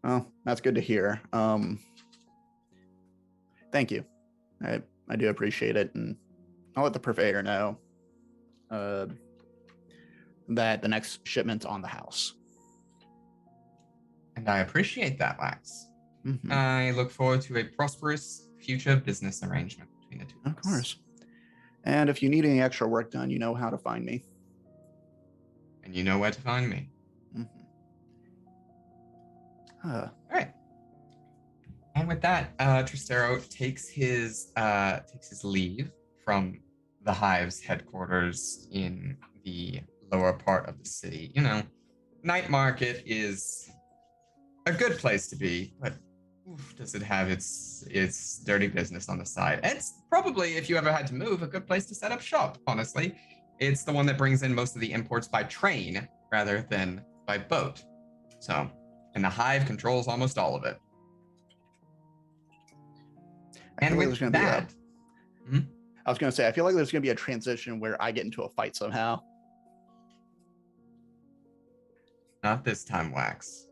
Well, that's good to hear. Thank you. I do appreciate it, and I'll let the purveyor know that the next shipment's on the house. And I appreciate that, Wax. Mm-hmm. I look forward to a prosperous future business arrangement between the two of us. Of course. And if you need any extra work done, you know how to find me. And you know where to find me. Mm-hmm. All right. And with that, Tristaro takes his leave from the Hive's headquarters in the lower part of the city. You know, night market is a good place to be, but does it have its dirty business on the side? It's probably, if you ever had to move, a good place to set up shop, honestly. It's the one that brings in most of the imports by train rather than by boat. So, and the Hive controls almost all of it. And with that... I was going to say, I feel like there's going to be a transition where I get into a fight somehow. Not this time, Wax.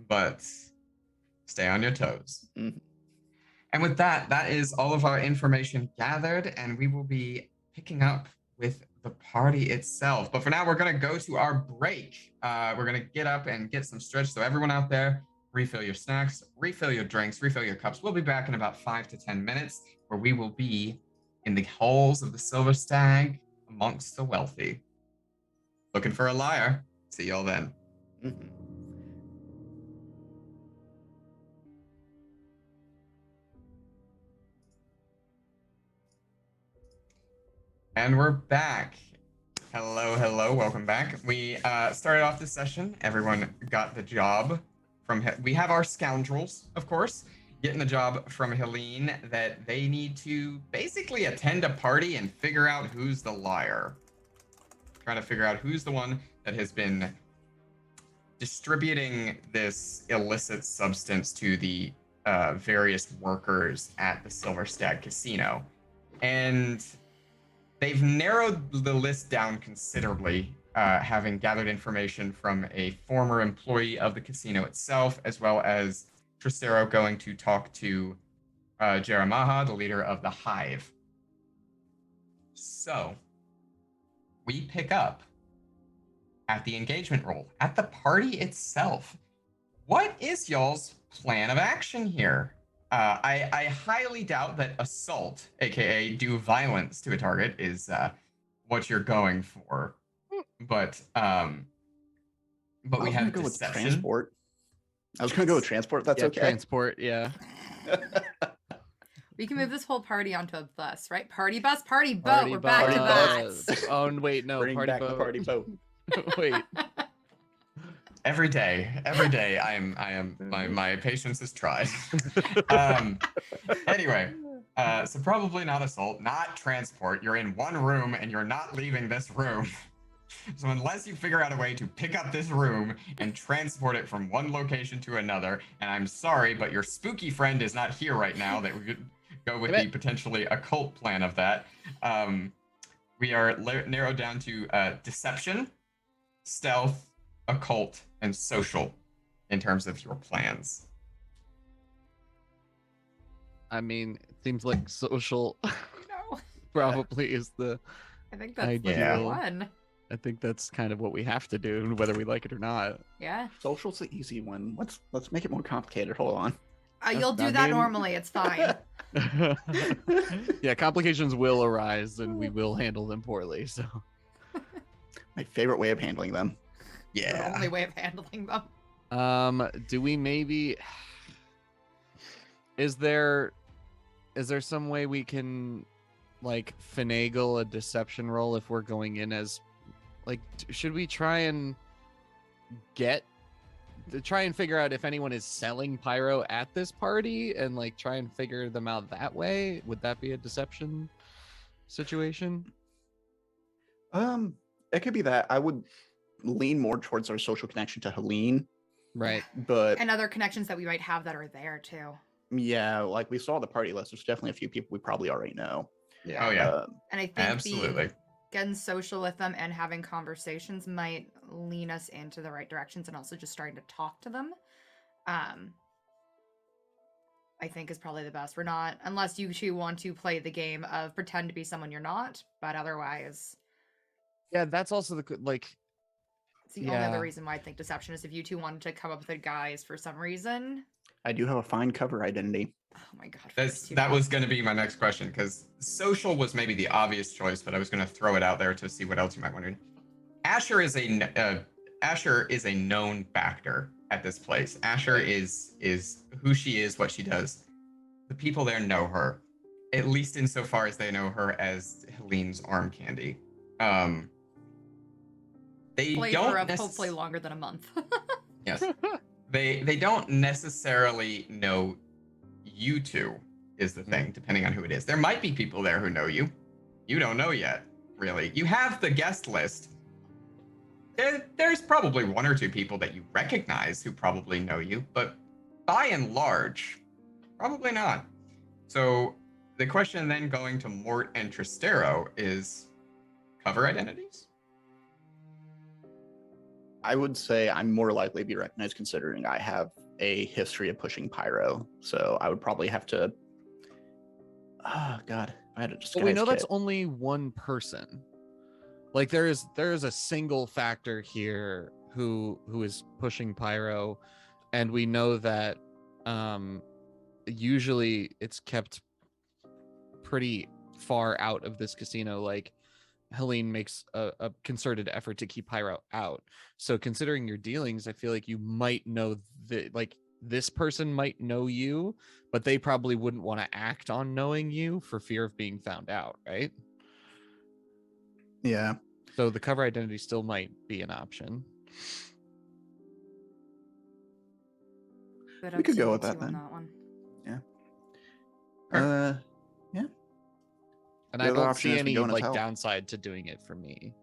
But stay on your toes. Mm-hmm. And with that, that is all of our information gathered, and we will be picking up with the party itself. But for now, we're going to go to our break. We're going to get up and get some stretch. So everyone out there, refill your snacks, refill your drinks, refill your cups. We'll be back in about 5 to 10 minutes, where we will be in the halls of the Silver Stag amongst the wealthy. Looking for a liar. See y'all then. Mm-hmm. And we're back. Hello, welcome back. We started off this session. Everyone got the job from... We have our scoundrels, of course, getting the job from Helene that they need to basically attend a party and figure out who's the liar. Trying to figure out who's the one that has been distributing this illicit substance to the various workers at the Silver Stag Casino. And they've narrowed the list down considerably, having gathered information from a former employee of the casino itself, as well as Tristaro going to talk to Jaimie, the leader of the Hive. So, we pick up at the engagement roll, at the party itself. What is y'all's plan of action here? I highly doubt that assault, aka do violence to a target, is what you're going for. But we have go with deception. Transport. I was going to go with transport. That's okay. Transport, yeah. We can move this whole party onto a bus, right? Party bus, party boat. We're back to that. Oh, wait, no. Bring party back boat. the party boat. Wait. Every day, my patience is tried. Anyway, so probably not assault, not transport. You're in one room and you're not leaving this room. So unless you figure out a way to pick up this room and transport it from one location to another, and I'm sorry, but your spooky friend is not here right now, that we could go with the potentially occult plan of that. We are narrowed down to deception, stealth, occult, and social in terms of your plans. I mean, it seems like social No. probably is the I think that's ideal. the one. I think that's kind of what we have to do, whether we like it or not. Yeah. Social's the easy one. Let's make it more complicated. Hold on. You'll do that normally. It's fine. Yeah, complications will arise, and we will handle them poorly. So, My favorite way of handling them. The only way of handling them. Do we maybe? Is there some way we can like finagle a deception roll if we're going in as like should we try and figure out if anyone is selling pyro at this party and like try and figure them out that way? Would that be a deception situation? It could be that. I would lean more towards our social connection to Helene. Right. But and other connections that we might have that are there too. Yeah, like we saw the party list. There's definitely a few people we probably already know. Yeah. Oh yeah. And I think absolutely getting social with them and having conversations might lean us into the right directions, and also just starting to talk to them. I think is probably the best. We're not, unless you two want to play the game of pretend to be someone you're not, but otherwise. Yeah, that's also the like. It's the only other reason why I think deception is if you two wanted to come up with a guise for some reason. I do have a fine cover identity. Oh my god. That was going to be my next question, because social was maybe the obvious choice, but I was going to throw it out there to see what else you might want to do. Asher is a known factor at this place. Asher is who she is, what she does. The people there know her, at least insofar as they know her as Helene's arm candy. They don't hopefully longer than a month. Yes. They don't necessarily know you two is the thing, depending on who it is. There might be people there who know you. You don't know yet, really. You have the guest list. There's probably one or two people that you recognize who probably know you, but by and large, probably not. So the question then going to Mort and Tristaro is cover identities? I would say I'm more likely to be recognized considering I have a history of pushing pyro. So I would probably have to. Oh God, I had a disguise But we know kit. that's only one person. Like there is a single factor here who is pushing pyro, and we know that usually it's kept pretty far out of this casino. Like Helene makes a concerted effort to keep pyro out. So considering your dealings, I feel like you might know that like this person might know you, but they probably wouldn't want to act on knowing you for fear of being found out, right? Yeah. So the cover identity still might be an option. We could go with that then. That one. Yeah. Yeah. And I don't see any like downside to doing it for me.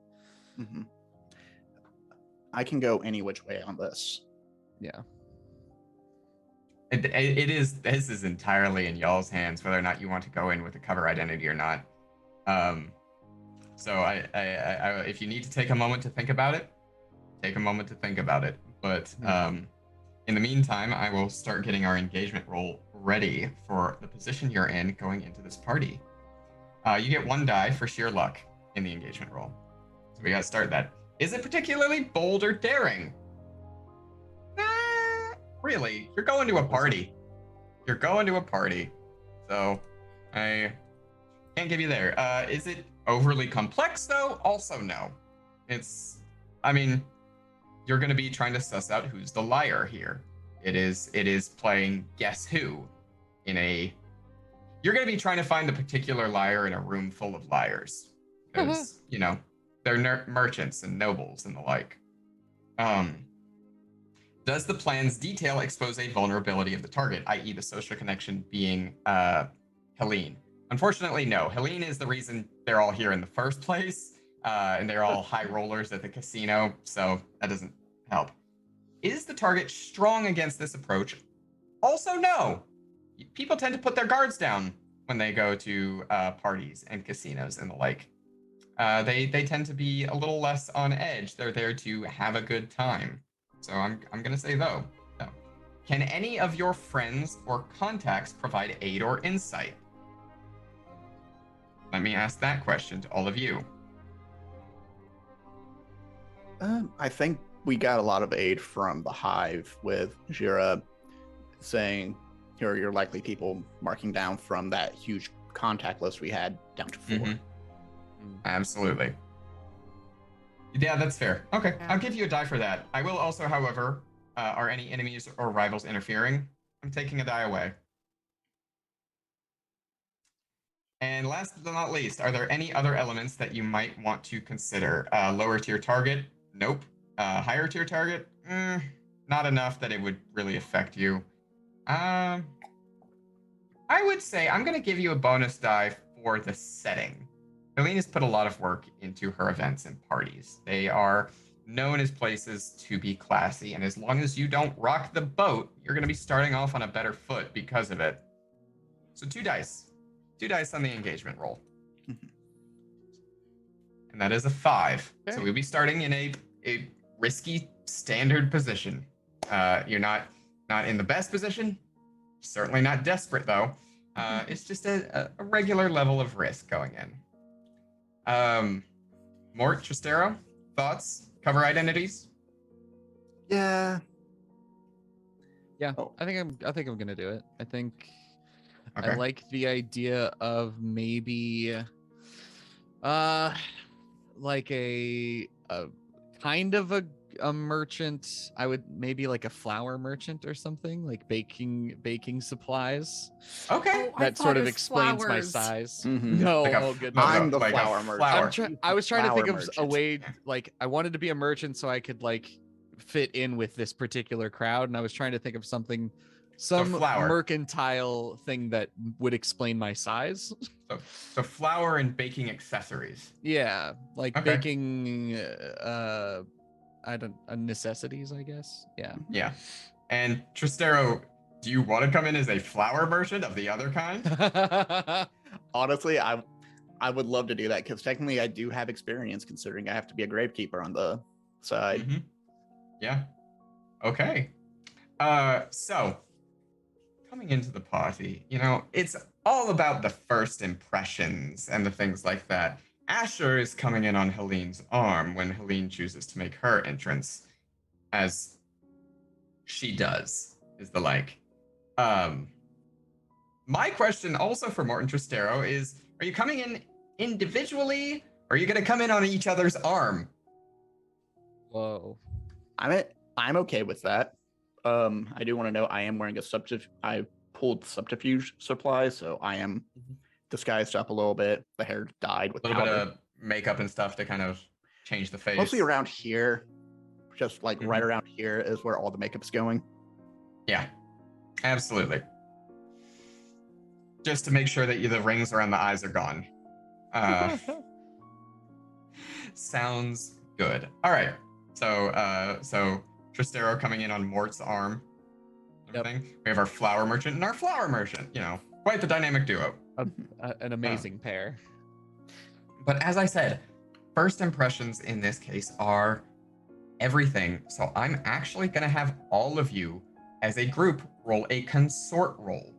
Mm-hmm. I can go any which way on this. Yeah. This is entirely in y'all's hands whether or not you want to go in with a cover identity or not. So I if you need to take a moment to think about it, take a moment to think about it. But in the meantime, I will start getting our engagement roll ready for the position you're in going into this party. You get 1 die for sheer luck in the engagement roll. So we gotta start that. Is it particularly bold or daring? Really, you're going to a party. You're going to a party. So I can't give you there. Is it overly complex though? Also no. I mean, you're gonna be trying to suss out who's the liar here. It is playing guess who you're going to be trying to find the particular liar in a room full of liars. Because, you know, they're merchants and nobles and the like. Does the plan's detail expose a vulnerability of the target, i.e. the social connection being Helene? Unfortunately, no. Helene is the reason they're all here in the first place. and they're all high rollers at the casino, so that doesn't help. Is the target strong against this approach? Also, no. People tend to put their guards down when they go to parties and casinos and the like. They tend to be a little less on edge. They're there to have a good time. So I'm gonna say though. No. Can any of your friends or contacts provide aid or insight? Let me ask that question to all of you. I think we got a lot of aid from the Hive with Jira saying, here are your likely people, marking down from that huge contact list we had down to 4. Mm-hmm. Absolutely. Yeah, that's fair. Okay, Yeah. I'll give you a die for that. I will also, however, are any enemies or rivals interfering? I'm taking a die away. And last but not least, are there any other elements that you might want to consider? Lower tier target? Nope. Higher tier target? Not enough that it would really affect you. I would say I'm going to give you a bonus die for the setting. Helene has put a lot of work into her events and parties. They are known as places to be classy, and as long as you don't rock the boat, you're going to be starting off on a better foot because of it. So 2 dice. 2 dice on the engagement roll. And that is a 5. Okay. So we'll be starting in a risky standard position. You're not in the best position. Certainly not desperate, though. It's just a regular level of risk going in. Mort, Tristaro, thoughts? Cover identities? Yeah. Yeah, I think I'm gonna do it. I think Okay. I like the idea of maybe like a kind of a merchant. I would maybe like a flour merchant or something, like baking supplies. Okay. That sort of explains my size. No, Like oh goodness. I'm the like flour merchant. I was trying to think of a merchant. way, like I wanted to be a merchant so I could like fit in with this particular crowd, and I was trying to think of some mercantile thing that would explain my size. So flour and baking accessories. Yeah, like Okay. baking necessities, I guess. Yeah. Yeah. And Tristaro, do you want to come in as a flour merchant of the other kind? Honestly, I would love to do that because technically I do have experience considering I have to be a gravekeeper on the side. Mm-hmm. Yeah. Okay. So coming into the party, it's all about the first impressions and the things like that. Asher is coming in on Helene's arm when Helene chooses to make her entrance, as she does, is the like. My question also for Mort and Tristaro is, are you coming in individually, or are you going to come in on each other's arm? Whoa. I'm okay with that. I do want to know I am wearing I pulled subterfuge supplies, so I am disguised up a little bit. The hair dyed with a little powder. bit of makeup and stuff to kind of change the face. Mostly around here, just like right around here is where all the makeup's going. Yeah, absolutely. Just to make sure that the rings around the eyes are gone. Sounds good. All right. So Tristaro coming in on Mort's arm. Everything. Yep. We have our flour merchant and our flour merchant. Quite the dynamic duo. An amazing pair. But as I said, first impressions in this case are everything. So I'm actually going to have all of you as a group roll a consort roll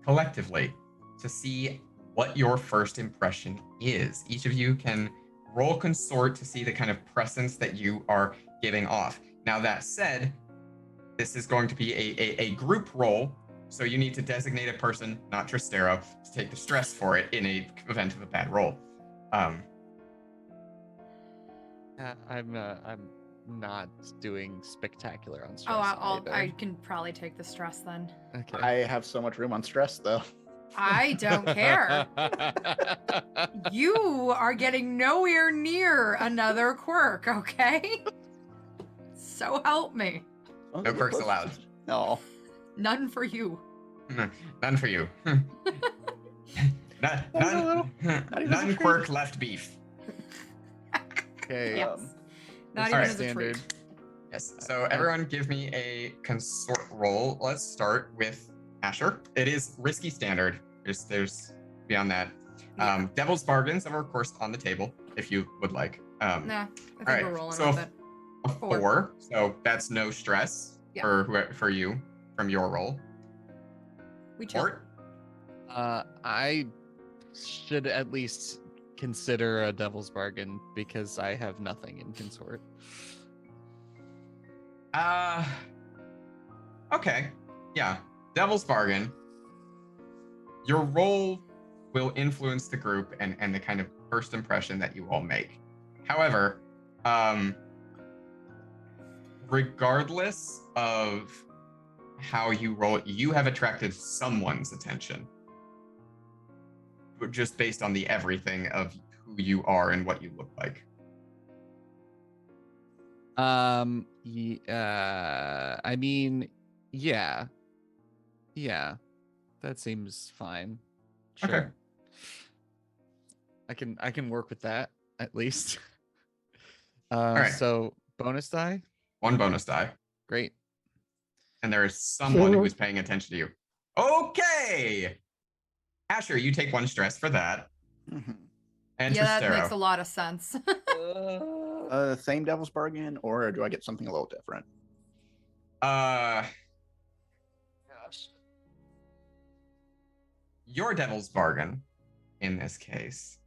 collectively to see what your first impression is. Each of you can roll consort to see the kind of presence that you are giving off. Now that said, this is going to be a group roll, so you need to designate a person, not Tristaro, to take the stress for it in a event of a bad roll. I'm not doing spectacular on stress. I can probably take the stress then. Okay. I have so much room on stress though. I don't care. You are getting nowhere near another quirk, okay? So help me. No quirks allowed. No. None for you. None for you. None quirk left beef. Okay. Yes. Not All even right. as a Standard. treat. Yes. So everyone give me a consort roll. Let's start with Asher. It is risky standard. There's beyond that. Yeah. Devil's bargains are of course on the table if you would like. Nah, I think all right, we're rolling so with it. a 4. So that's no stress Yeah. for you from your roll. We chill. Mort? I should at least consider a devil's bargain because I have nothing in consort. Okay. Yeah. Devil's bargain. Your role will influence the group and the kind of first impression that you all make. However, regardless of how you roll it, you have attracted someone's attention. Just based on the everything of who you are and what you look like. I mean, yeah, that seems fine. Sure. Okay. I can work with that at least. right. So bonus die. 1 bonus die. Great. And there is someone who is paying attention to you. Okay. Asher, you take 1 stress for that. Mhm. And Yeah, Tristaro. that makes a lot of sense. Same devil's bargain, or do I get something a little different? Your devil's bargain in this case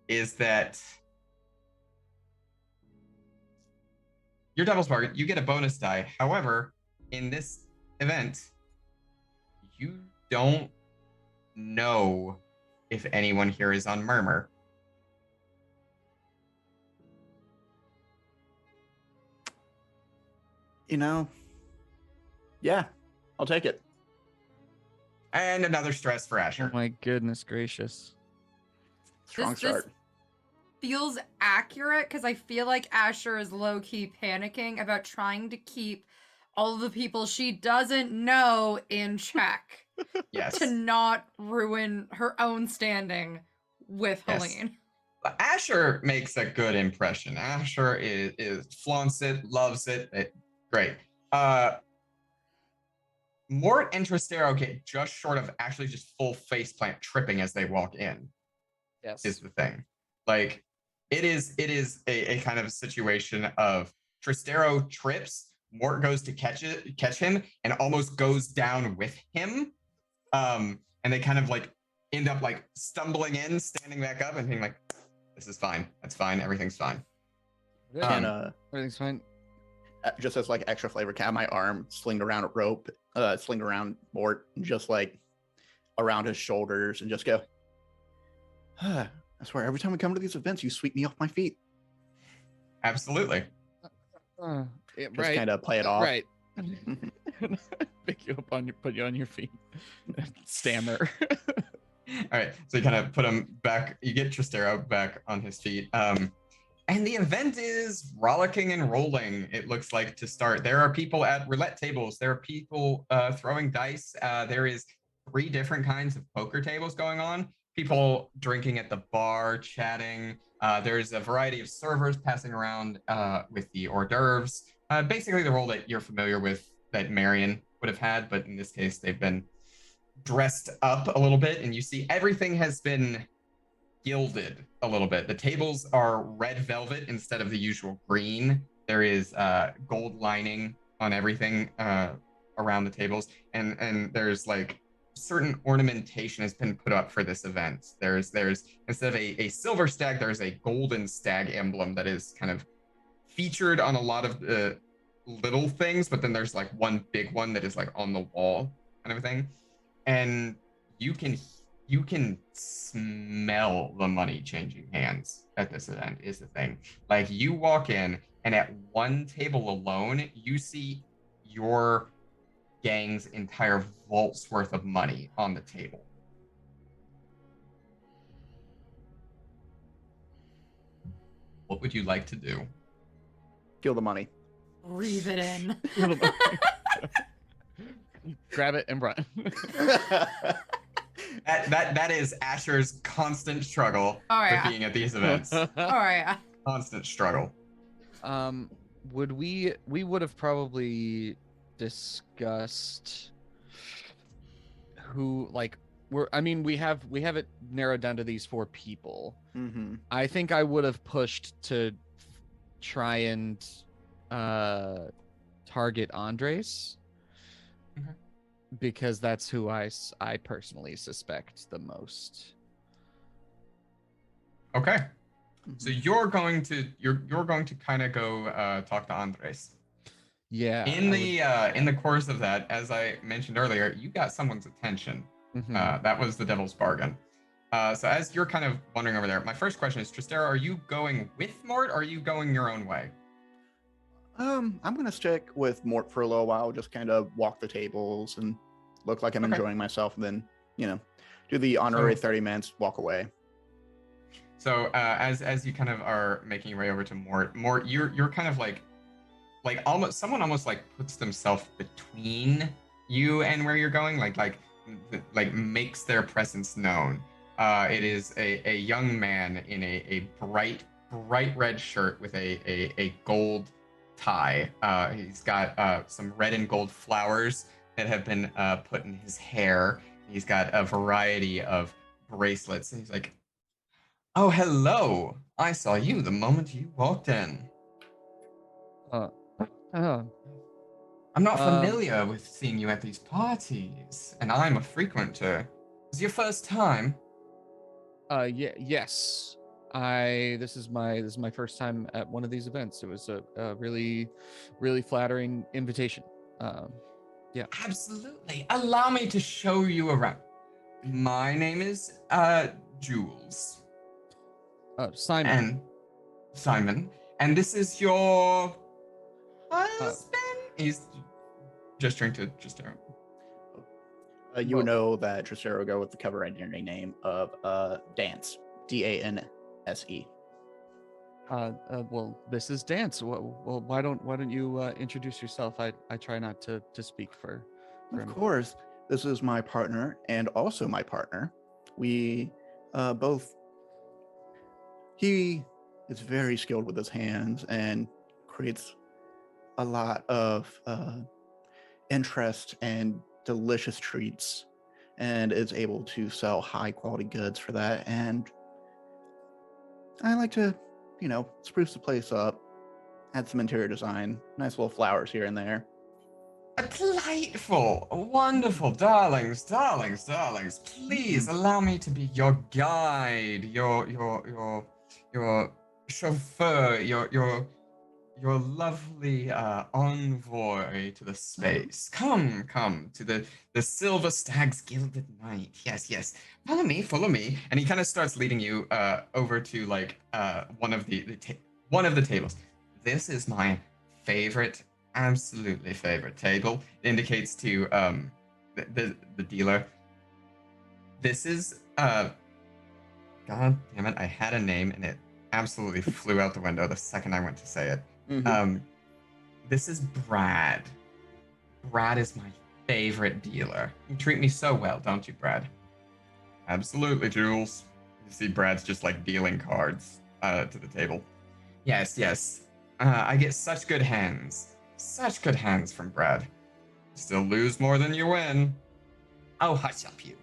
is that your devil's bargain, you get a bonus die. However, in this event, you don't know if anyone here is on murmur. Yeah, I'll take it. And another stress for Asher. Oh my goodness gracious. Strong This start. feels accurate because I feel like Asher is low-key panicking about trying to keep all the people she doesn't know in check. Yes. To not ruin her own standing with Yes. Helene. Asher makes a good impression. Asher is flaunts it, loves it. Great. Mort and Tristaro get just short of actually just full faceplant tripping as they walk in. Yes. Is the thing. Like, it is a kind of a situation of Tristaro trips, Mort goes to catch him, and almost goes down with him. And they kind of like end up like stumbling in, standing back up, and being like, "This is fine. That's fine. Everything's fine." Everything's fine. Just as like extra flavor, can I have my arm sling around a rope, sling around Mort, just like around his shoulders, and just go. I swear, every time we come to these events, you sweep me off my feet. Absolutely. Yeah, Just kind of play it off. Right. Pick you up put you on your feet. Stammer. All right, so you kind of put him back. You get Tristaro back on his feet. And the event is rollicking and rolling, it looks like, to start. There are people at roulette tables. There are people throwing dice. There is 3 different kinds of poker tables going on. People drinking at the bar, chatting. There's a variety of servers passing around with the hors d'oeuvres. Basically the role that you're familiar with that Marion would have had, but in this case, they've been dressed up a little bit, and you see everything has been gilded a little bit. The tables are red velvet instead of the usual green. There is gold lining on everything around the tables, and there's like certain ornamentation has been put up for this event. There's instead of a silver stag, there's a golden stag emblem that is kind of featured on a lot of the little things, but then there's like one big one that is like on the wall kind of a thing. And you can smell the money changing hands at this event is the thing. Like, you walk in and at one table alone, you see your gang's entire vault's worth of money on the table. What would you like to do? Kill the money. Breathe it in. Grab it and run. That is Asher's constant struggle Oh, with yeah. being at these events. Oh, yeah. Constant struggle. We would have probably discussed who, like, we have it narrowed down to these 4 people. Mm-hmm. I think I would have pushed to try and target Andres, because that's who I personally suspect the most. Okay. So you're going to kind of go talk to Andres. Yeah. In the course of that, as I mentioned earlier, you got someone's attention. That was the devil's bargain. So as you're kind of wandering over there, my first question is, Tristaro, are you going with Mort, or are you going your own way? I'm gonna stick with Mort for a little while, just kind of walk the tables and look like I'm enjoying myself, and then, do the honorary 30 minutes, walk away. So as you kind of are making your way over to Mort, you're kind of like almost someone like puts themselves between you and where you're going, like makes their presence known. It is a young man in a bright red shirt with a gold tie. He's got some red and gold flowers that have been put in his hair. He's got a variety of bracelets. And he's like, "Oh, hello. I saw you the moment you walked in. I'm not familiar with seeing you at these parties, and I'm a frequenter. Is it your first time?" Yes. This is my first time at one of these events. It was a really, really flattering invitation. Yeah. Absolutely. Allow me to show you around. My name is Jules. Simon. And this is your husband? He's gesturing to Tristaro. You would know that Tristaro go with the cover engineering name of Dance, Danse. Well, this is Dance. Well, why don't you introduce yourself? I try not to speak for Of him. course, this is my partner and also my partner. We both. He is very skilled with his hands and creates a lot of interest and delicious treats, and is able to sell high quality goods for that. And I like to, spruce the place up, add some interior design, nice little flowers here and there. Delightful, wonderful, darlings. Please allow me to be your guide, your chauffeur, your lovely envoy to the space. Come to the Silver Stag's Gilded Night. Yes. Follow me. And he kind of starts leading you over to one of the tables. This is my favorite, absolutely favorite table. It indicates to the dealer. This is God damn it, I had a name and it absolutely flew out the window the second I went to say it. Mm-hmm. This is Brad. Brad is my favorite dealer. You treat me so well, don't you, Brad? Absolutely, Jules. You see Brad's just dealing cards to the table. Yes. I get such good hands. Such good hands from Brad. Still lose more than you win. Oh, hush up, you.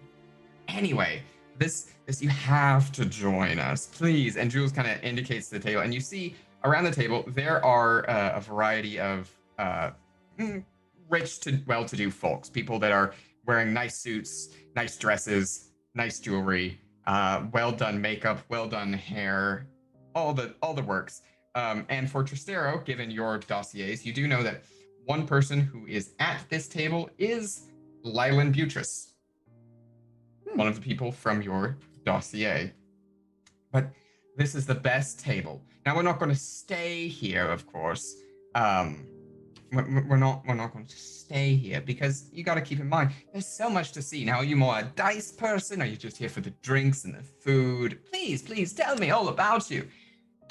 Anyway, this you have to join us, please. And Jules kind of indicates the table, and you see around the table there are a variety of rich to well-to-do folks, people that are wearing nice suits, nice dresses, nice jewelry, well done makeup, well done hair, all the works. And for Tristaro, given your dossiers, you do know that one person who is at this table is Lylan Butris, one of the people from your dossier. But this is the best table. Now, we're not going to stay here, of course. We're not going to stay here because you got to keep in mind there's so much to see. Now, are you more a dice person? Are you just here for the drinks and the food? Please tell me all about you.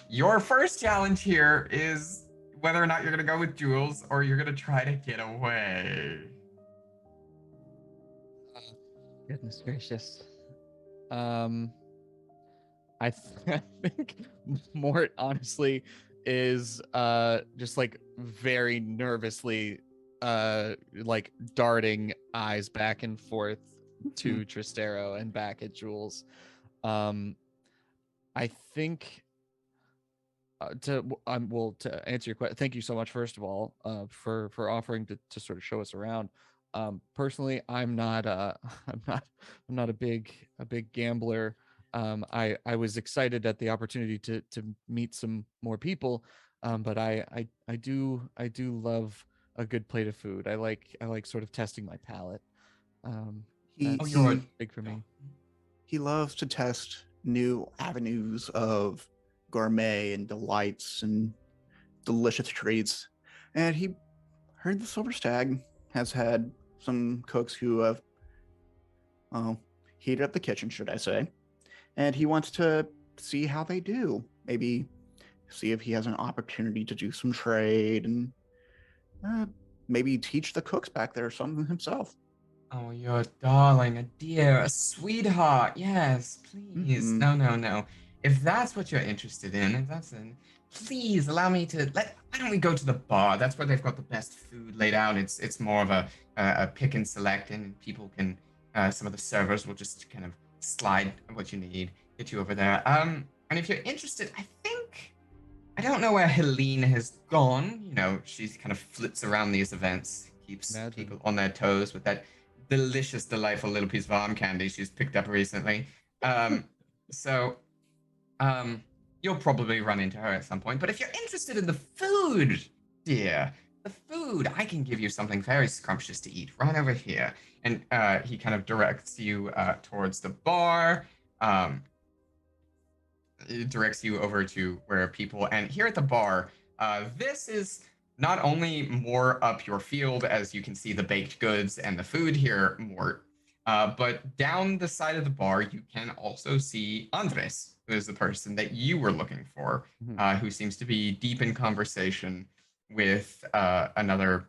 Your first challenge here is whether or not you're going to go with Jules or you're going to try to get away. Goodness gracious. I think Mort honestly is just like very nervously like darting eyes back and forth to Tristaro and back at Jules. I think to answer your question, thank you so much first of all for offering to sort of show us around. Personally, I'm not I'm not a big gambler. I was excited at the opportunity to meet some more people, but I do love a good plate of food. I like sort of testing my palate. That's you're big for me. He loves to test new avenues of gourmet and delights and delicious treats. And he heard the Silver Stag has had some cooks who have heated up the kitchen, should I say. And he wants to see how they do. Maybe see if he has an opportunity to do some trade and maybe teach the cooks back there something himself. Oh, you're a darling, a dear, a sweetheart. Yes, please. Mm-hmm. No. If that's what you're interested in, please allow me to why don't we go to the bar? That's where they've got the best food laid out. It's more of a pick and select, and people can some of the servers will just kind of slide what you need, get you over there. And if you're interested, I don't know where Helene has gone. You know, she kind of flits around these events, keeps people on their toes with that delicious, delightful little piece of arm candy she's picked up recently. So you'll probably run into her at some point. But if you're interested in the food, dear, the food, I can give you something very scrumptious to eat right over here. And he kind of directs you towards the bar. It directs you over to where people, and here at the bar, this is not only more up your field, as you can see the baked goods and the food here, Mort, but down the side of the bar, you can also see Andres, who is the person that you were looking for, who seems to be deep in conversation with another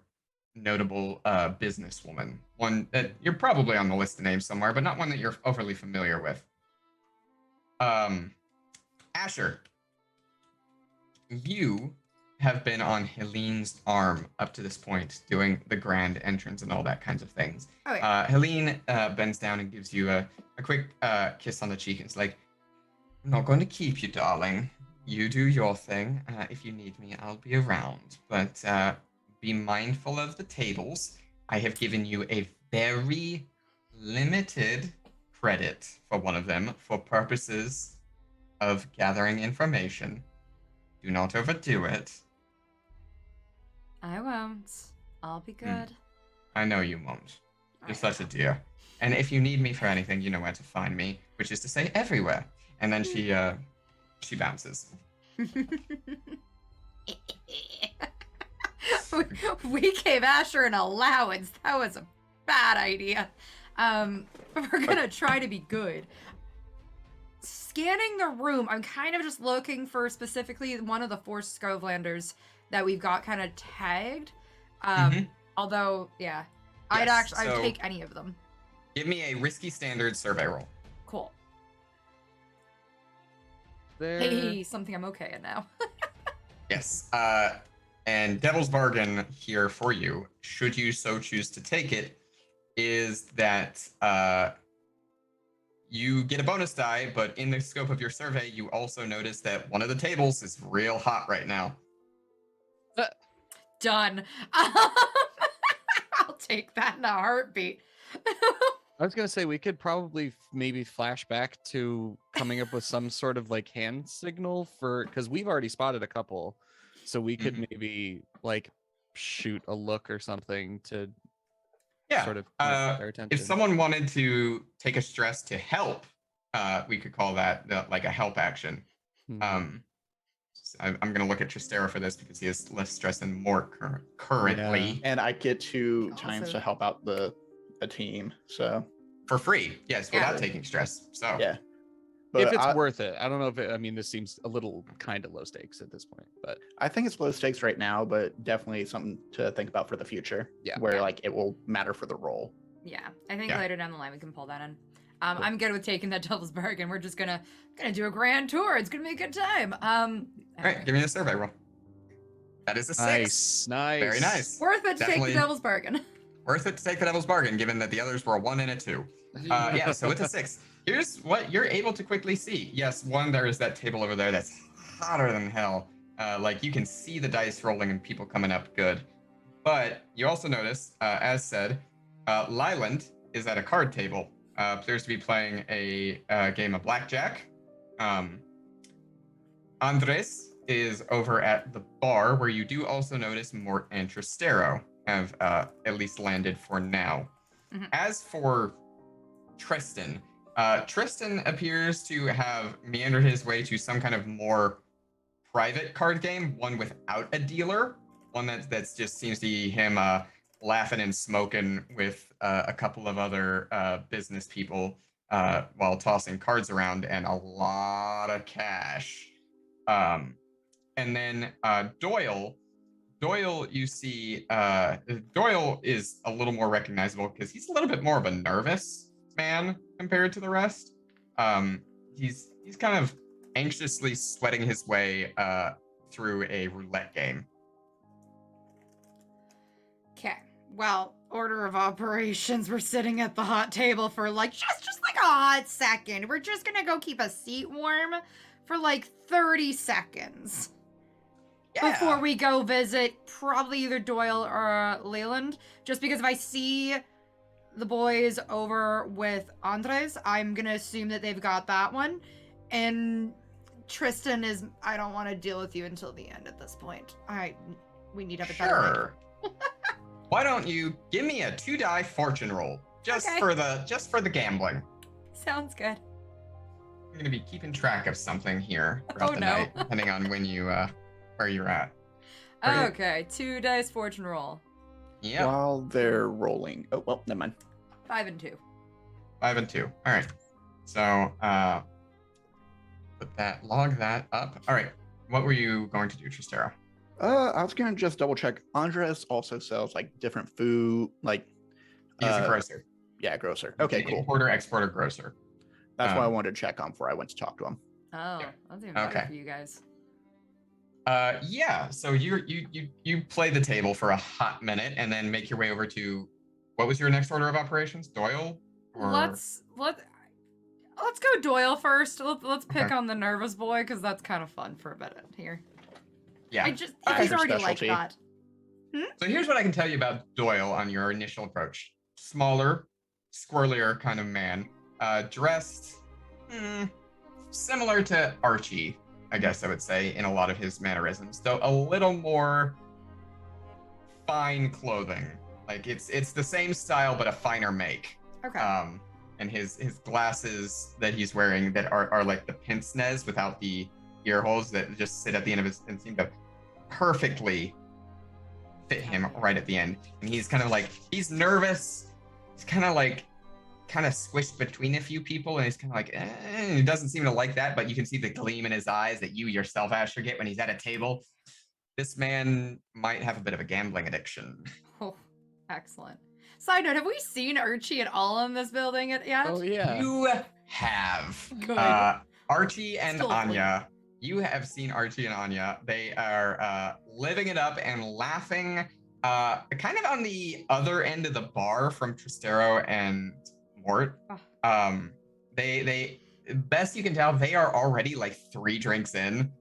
notable businesswoman. One that you're probably on the list of names somewhere, but not one that you're overly familiar with. Asher, you have been on Helene's arm up to this point, doing the grand entrance and all that kinds of things. Oh, yeah. Helene bends down and gives you a quick kiss on the cheek and is like, I'm not going to keep you, darling. You do your thing. If you need me, I'll be around. But be mindful of the tables. I have given you a very limited credit for one of them for purposes of gathering information. Do not overdo it. I won't. I'll be good. I know you won't. You're such a dear. And if you need me for anything, you know where to find me, which is to say everywhere. And then she bounces. We gave Asher an allowance. That was a bad idea. We're gonna try to be good. Scanning the room, I'm kind of just looking for specifically one of the 4 Skovlanders that we've got kind of tagged. Although, yeah, yes, I'd take any of them. Give me a risky standard survey roll. Cool. There. Hey, something I'm okay at now. Yes. And Devil's Bargain here for you, should you so choose to take it, is that you get a bonus die, but in the scope of your survey, you also notice that one of the tables is real hot right now. Done. I'll take that in a heartbeat. I was gonna say we could probably maybe flash back to coming up with some sort of like hand signal because we've already spotted a couple, so we could maybe like shoot a look or something to sort of their attention. If someone wanted to take a stress to help, we could call that like a help action. I'm going to look at Tristaro for this because he has less stress than Mort currently. Yeah. And I get 2 times to help out the team, so for free, yes, without taking stress. So yeah, but if it's worth it, I don't know if I mean, this seems a little kind of low stakes at this point, but I think it's low stakes right now, but definitely something to think about for the future. Yeah, where like it will matter for the role. Yeah, I think Yeah. later down the line we can pull that in. I'm good with taking that devil's bargain. We're just gonna do a grand tour. It's gonna be a good time. All right, give me a survey roll. That is a 6. Nice. Very nice. Worth it to take Definitely the devil's bargain. Worth it to take the devil's bargain, given that the others were a 1 and a 2. Yeah, so it's a 6. Here's what you're able to quickly see. Yes, one, there is that table over there that's hotter than hell. Like, you can see the dice rolling and people coming up good. But you also notice, as said, Lyland is at a card table. Appears to be playing a game of blackjack. Andres is over at the bar, where you do also notice Mort and Tristaro have at least landed for now. Mhm. As for Tristan, Tristan appears to have meandered his way to some kind of more private card game, one without a dealer, one that's just seems to be him laughing and smoking with a couple of other business people while tossing cards around, and a lot of cash. And then Doyle, you see, Doyle is a little more recognizable because he's a little bit more of a nervous man compared to the rest. He's kind of anxiously sweating his way through a roulette game. Okay. Well, order of operations. We're sitting at the hot table for like just like a hot second. We're just gonna go keep a seat warm for like 30 seconds. Yeah. Before we go visit probably either Doyle or Leland. Just because if I see the boys over with Andres, I'm gonna assume that they've got that one. And Tristan is, I don't want to deal with you until the end at this point. We need to have a better night. Sure. Why don't you give me a 2-die fortune roll just Okay. for the gambling? Sounds good. I'm going to be keeping track of something here throughout the no. night, depending on when you where you're at. Right. Okay, 2 dice fortune roll. Yep. While they're rolling. Oh, well, never mind. 5 and 2. 5 and 2. All right. So log that up. All right. What were you going to do, Tristaro? I was gonna just double check. Andres also sells like different food, like He's a grocer. yeah, grocer. Okay, cool. Importer, exporter, grocer. That's what I wanted to check on before I went to talk to him. Oh, Yeah. that's even better Okay. for you guys. Yeah. So you play the table for a hot minute and then make your way over to, what was your next order of operations? Doyle? Or... Let's go Doyle first. Let's pick Okay. on the nervous boy because that's kind of fun for a minute here. Yeah. He's That's your already specialty. like that. So here's what I can tell you about Doyle on your initial approach. Smaller, squirrelier kind of man. Dressed similar to Archie, I guess I would say, in a lot of his mannerisms, though a little more fine clothing. Like it's the same style but a finer make. Okay. And his glasses that he's wearing that are like the pince-nez without the ear holes that just sit at the end of his and seem to perfectly fit him right at the end. And he's kind of like, he's nervous. He's kind of squished between a few people, and he's kind of like, he doesn't seem to like that, but you can see the gleam in his eyes that you yourself, Asher, get when he's at a table. This man might have a bit of a gambling addiction. Oh, excellent. Side note, have we seen Archie at all in this building yet? Oh yeah. You have. Good. Archie and Still Anya. You have seen Archie and Anya. They are living it up and laughing kind of on the other end of the bar from Tristaro and Mort. They best you can tell, they are already like 3 drinks in,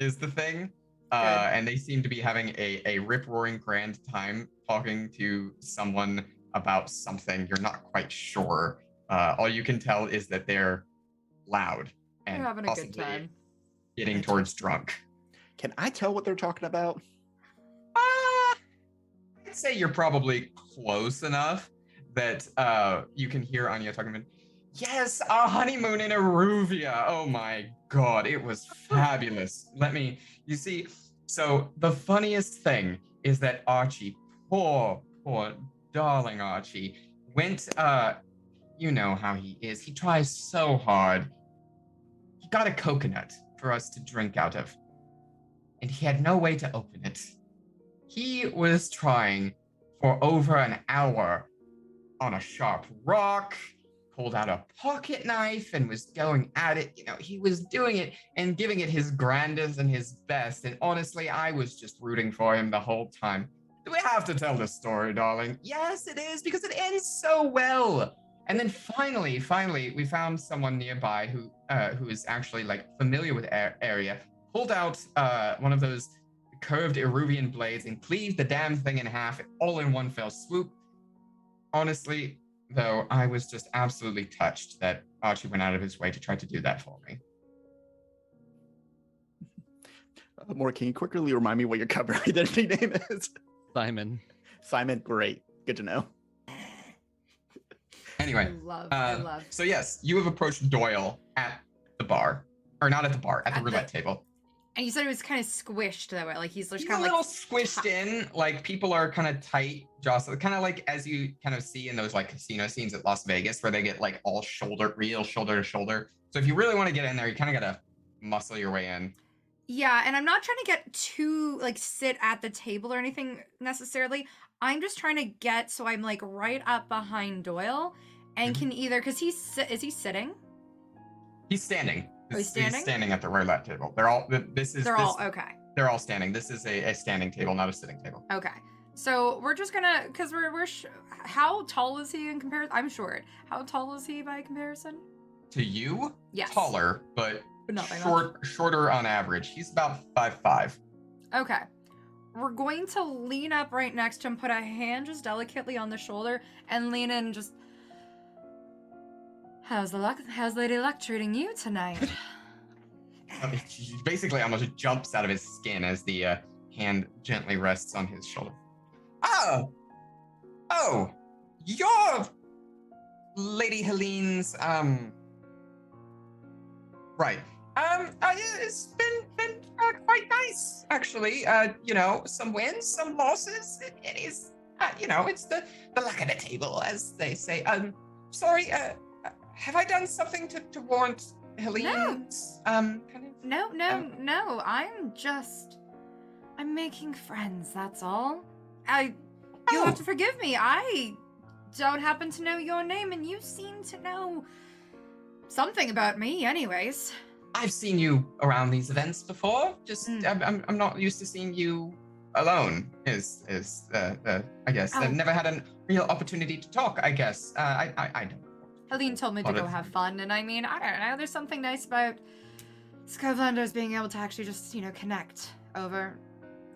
is the thing. And they seem to be having a rip-roaring grand time talking to someone about something you're not quite sure. All you can tell is that they're loud and We're having a good possibly time. getting towards drunk. Can I tell what they're talking about? I'd say you're probably close enough that you can hear Anya talking about, yes, our honeymoon in Aruvia. Oh my God, it was fabulous. You see, so the funniest thing is that Archie, poor darling Archie, went, you know how he is. He tries so hard. He got a coconut for us to drink out of, and he had no way to open it. He was trying for over an hour on a sharp rock, pulled out a pocket knife and was going at it. He was doing it and giving it his grandest and his best. And honestly, I was just rooting for him the whole time. Do we have to tell the story, darling? Yes, it is, because it ends so well. And then finally, we found someone nearby who is actually like familiar with area, pulled out one of those curved Eruvian blades and cleaved the damn thing in half all in one fell swoop. Honestly, though, I was just absolutely touched that Archie went out of his way to try to do that for me. Mort, can you quickly remind me what your cover identity name is? Simon. Simon, great. Good to know. Anyway, I love. So yes, you have approached Doyle at the bar, or not at the bar, at the roulette table. And you said it was kind of squished that way, like he's just kind of a little squished in, like people are kind of tight, jostled, kind of like as you kind of see in those like casino scenes at Las Vegas where they get like all real shoulder to shoulder. So if you really want to get in there, you kind of gotta muscle your way in. Yeah, and I'm not trying to get too like sit at the table or anything necessarily. I'm just trying to get so I'm like right up behind Doyle and can either, because is he sitting? He's standing. He's standing? He's standing at the roulette table. They're all okay. They're all standing. This is a standing table, not a sitting table. Okay. So we're just gonna, because how tall is he in comparison? I'm short. How tall is he by comparison? To you? Yes. Taller, but not shorter on average. He's about 5'5". Okay. We're going to lean up right next to him, put a hand just delicately on the shoulder, and lean in and just... How's Lady Luck treating you tonight? She basically almost jumps out of his skin as the hand gently rests on his shoulder. Oh, you're Lady Helene's, right. It's been quite nice, actually. Some wins, some losses. It is, it's the luck of the table, as they say. Sorry, have I done something to warrant Helene's, No. I'm making friends, that's all. You'll have to forgive me. I don't happen to know your name, and you seem to know something about me anyways. I've seen you around these events before. Just I'm not used to seeing you alone. I guess I've never had a real opportunity to talk. I guess I don't. Helene told me to go have fun, and I mean, I don't know. There's something nice about Skovlanders being able to actually just connect over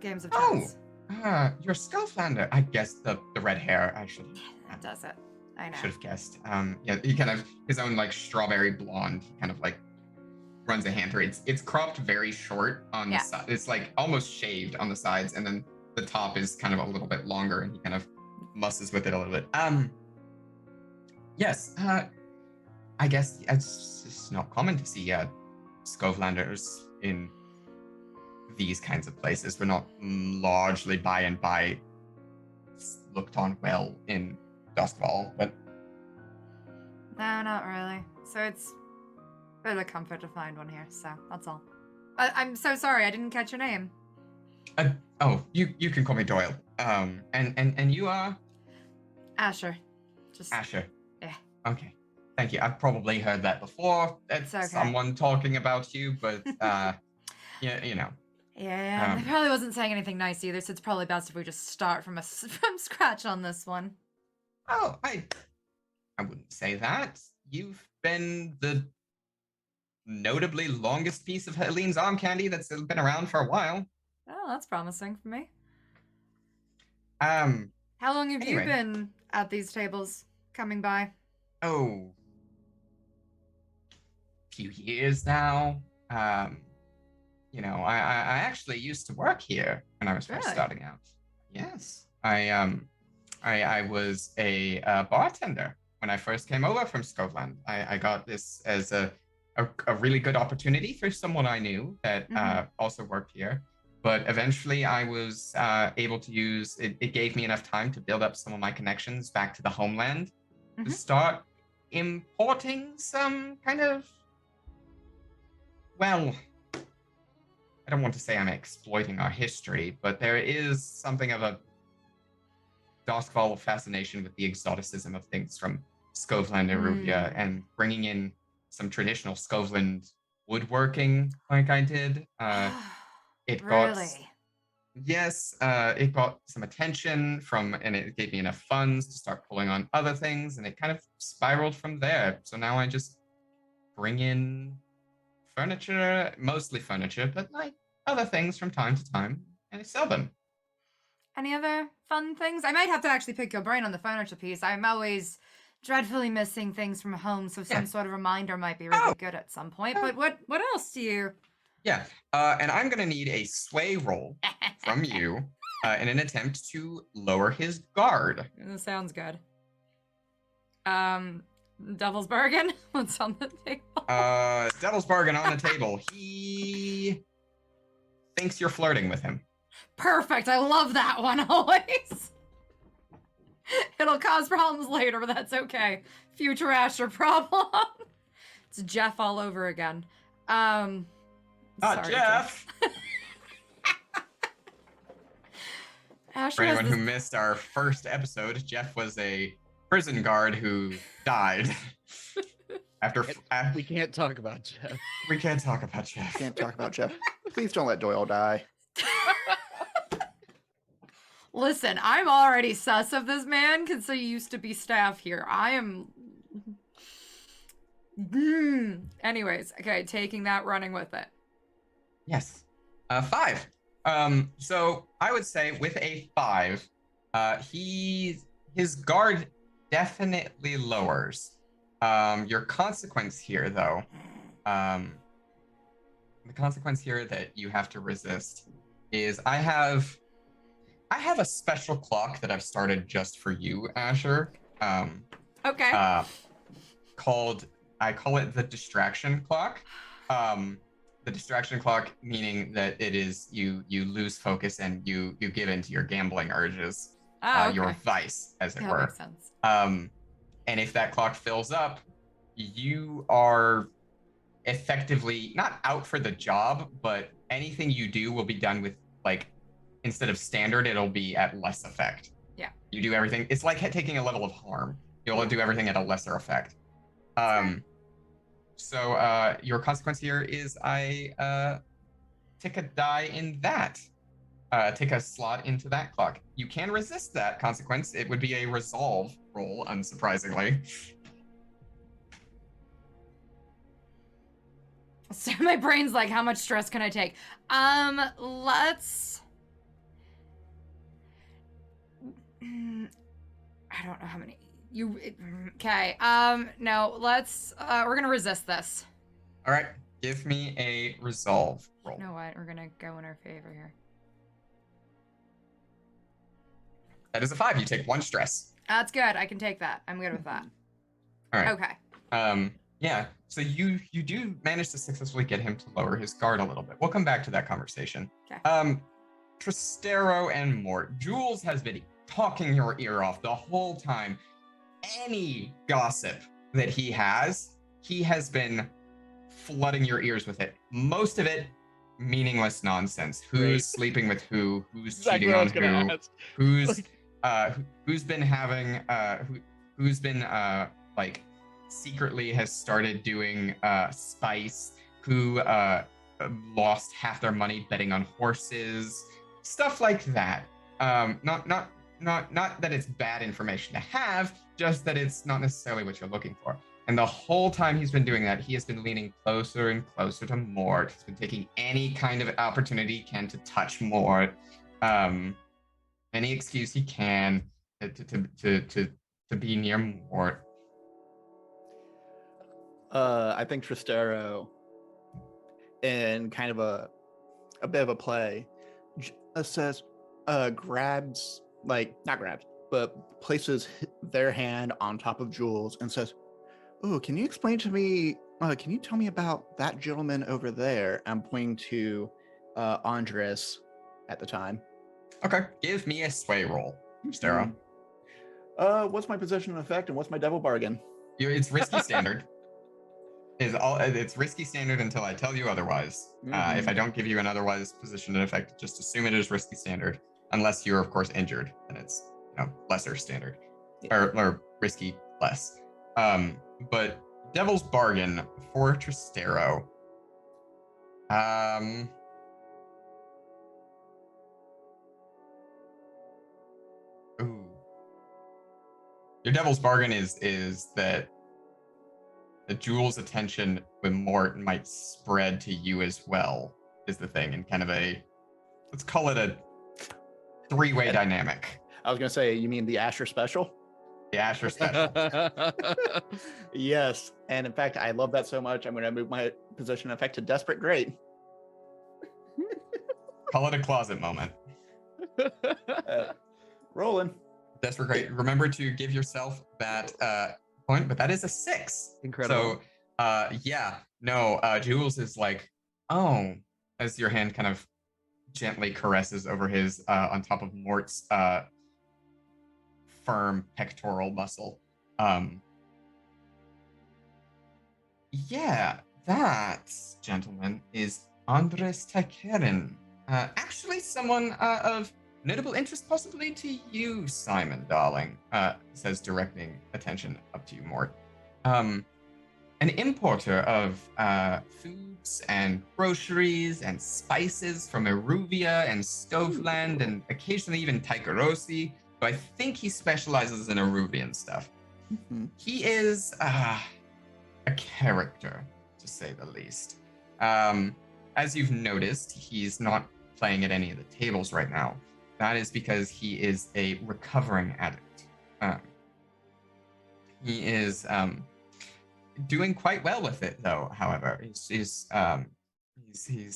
games of chance. You're Skovlander. I guess the red hair actually. That does it. I know. Should have guessed. He kind of his own like strawberry blonde. He kind of like runs a hand through. It's cropped very short on the side. It's like almost shaved on the sides, and then the top is kind of a little bit longer, and he kind of musses with it a little bit. Yes. I guess it's just not common to see Skovlanders in these kinds of places. We're not largely by and by looked on well in Duskfall, but no, not really. So it's a bit of a comfort to find one here. So that's all. I'm so sorry, I didn't catch your name. You can call me Doyle. And you are Asher. Asher. Yeah. Okay. Thank you. I've probably heard that before. It's okay. Someone talking about you, but yeah. Yeah, I probably wasn't saying anything nice either, so it's probably best if we just start from scratch on this one. Oh, I wouldn't say that. You've been the notably longest piece of Helene's arm candy that's been around for a while. Oh, that's promising for me. How long have you been at these tables, coming by? Oh, few years now. I actually used to work here when I was first starting out. Yes, I was a bartender when I first came over from Skovland. I got this as a really good opportunity through someone I knew that also worked here. But eventually I was able to use it. It gave me enough time to build up some of my connections back to the homeland to start importing some kind of, well, I don't want to say I'm exploiting our history, but there is something of Doskval fascination with the exoticism of things from Skovland and Eruvia, and bringing in some traditional Skovland woodworking like I did. It got Really? Yes, it got some attention and it gave me enough funds to start pulling on other things, and it kind of spiraled from there. So now I just bring in furniture, mostly furniture, but like other things from time to time, and I sell them. Any other fun things? I might have to actually pick your brain on the furniture piece. I'm always dreadfully missing things from home, so some sort of reminder might be really good at some point. But what else do you? Yeah, and I'm gonna need a sway roll from you in an attempt to lower his guard. That sounds good. Devil's bargain. What's on the table? Devil's bargain on the table. He thinks you're flirting with him. Perfect. I love that one always. It'll cause problems later, but that's okay. Future Asher problem. It's Jeff all over again. Sorry, Jeff. Asher For anyone who missed our first episode, Jeff was a prison guard who died. We can't talk about Jeff. We can't talk about Jeff. Can't talk about Jeff. Please don't let Doyle die. Listen, I'm already sus of this man because he used to be staff here. I am. Anyways, okay, taking that, running with it. Yes. 5. So I would say with a 5, his guard definitely lowers. Your consequence here, though, the consequence here that you have to resist is I have a special clock that I've started just for you, Asher. Okay. I call it the distraction clock. The distraction clock meaning that it is you lose focus and you give into your gambling urges, okay. your vice, as it that were. Makes sense. And if that clock fills up, you are effectively not out for the job, but anything you do will be done with, like, instead of standard, it'll be at less effect. Yeah. You do everything. It's like taking a level of harm. You'll do everything at a lesser effect. So your consequence here is I take a die in that. Take a slot into that clock. You can resist that consequence. It would be a resolve roll, unsurprisingly. So my brain's like, how much stress can I take? Let's... I don't know how many... Okay, no, let's... we're gonna resist this. All right, give me a resolve roll. You know what? We're gonna go in our favor here. That is a 5. You take 1 stress. That's good. I can take that. I'm good with that. All right. Okay. Yeah. So you do manage to successfully get him to lower his guard a little bit. We'll come back to that conversation. Okay. Tristaro and Mort. Jules has been talking your ear off the whole time. Any gossip that he has been flooding your ears with it. Most of it meaningless nonsense. Who's sleeping with who? Who's cheating on who? Who's been having who's been like secretly has started doing spice, who lost half their money betting on horses, stuff like that. Not that it's bad information to have, just that it's not necessarily what you're looking for. And the whole time he's been doing that, he has been leaning closer and closer to Mort. He's been taking any kind of opportunity he can to touch Mort, any excuse he can to be near Mort. I think Tristaro, in kind of a bit of a play, says, grabs, like, not grabs, but places their hand on top of Jules and says, "Oh, can you explain to me, can you tell me about that gentleman over there?" I'm pointing to Andres at the time. Okay, give me a sway roll, Tristaro. What's my position in effect and what's my devil bargain? It's risky standard. It's risky standard until I tell you otherwise. If I don't give you an otherwise position in effect, just assume it is risky standard. Unless you're, of course, injured, then it's lesser standard, Yeah. or risky less. But Devil's Bargain for Tristaro. Ooh. Your Devil's Bargain is that the Jules' attention with Mort might spread to you as well, is the thing, and kind of let's call it a three-way dynamic. I was gonna say, you mean the Asher special? The Asher special. Yes, and in fact, I love that so much. I'm gonna move my position effect to Desperate Great. Call it a closet moment. Rolling. Desperate Great. Remember to give yourself that point, but that is a 6. Incredible. So, Jules is like, oh, as your hand kind of gently caresses over his on top of Mort's firm pectoral muscle. That, gentlemen, is Andres Takerin. Actually, someone of notable interest possibly to you, Simon, darling, says, directing attention up to you, Mort. An importer of foods and groceries and spices from Eruvia and Stoveland and occasionally even Taikarosi, but I think he specializes in Eruvian stuff. Mm-hmm. He is a character, to say the least. As you've noticed, he's not playing at any of the tables right now. That is because he is a recovering addict. He is doing quite well with it, though. However, he's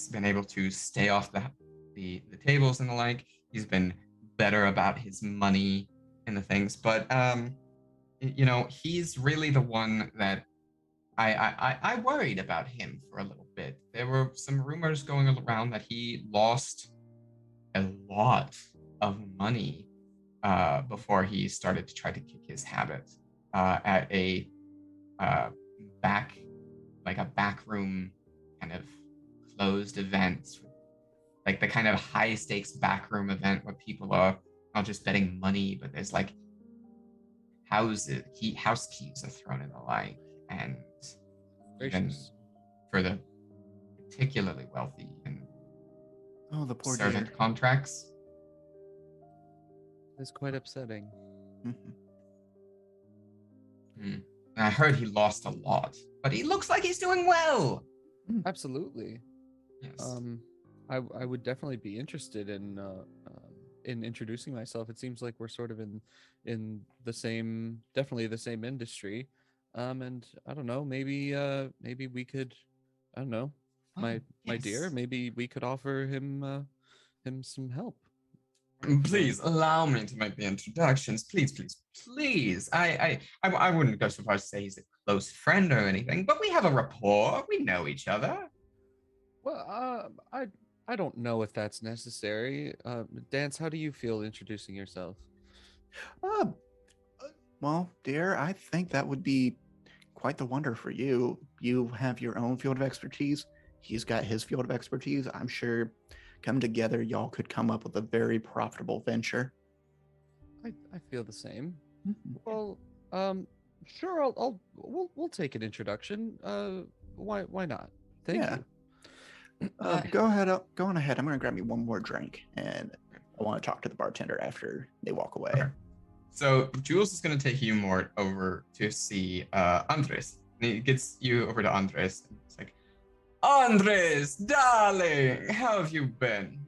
been able to stay off the tables and the like. He's been better about his money and the things, but he's really the one that I worried about him for a little bit. There were some rumors going around that he lost a lot of money before he started to try to kick his habit at a backroom kind of closed event, like the kind of high stakes backroom event where people are not just betting money, but there's like house keys are thrown in the like, and even for the particularly wealthy and the poor servant dear. contracts. It's quite upsetting. Mm-hmm. I heard he lost a lot, but he looks like he's doing well. Absolutely. Yes. I would definitely be interested in introducing myself. It seems like we're sort of in definitely the same industry. And I don't know, maybe we could, I don't know, my dear, maybe we could offer him some help. Please allow me to make the introductions. Please. I wouldn't go so far as to say he's a close friend or anything, but we have a rapport. We know each other. Well, I don't know if that's necessary. Dance, how do you feel introducing yourself? Well, dear, I think that would be quite the wonder for you. You have your own field of expertise. He's got his field of expertise. I'm sure come together, y'all could come up with a very profitable venture. I feel the same. Well, sure, we'll take an introduction. Why not? Thank you. Go on ahead. I'm gonna grab me one more drink, and I want to talk to the bartender after they walk away. Okay. So Jules is gonna take you, Mort, over to see Andres. And he gets you over to Andres. And it's like, Andres, darling, how have you been?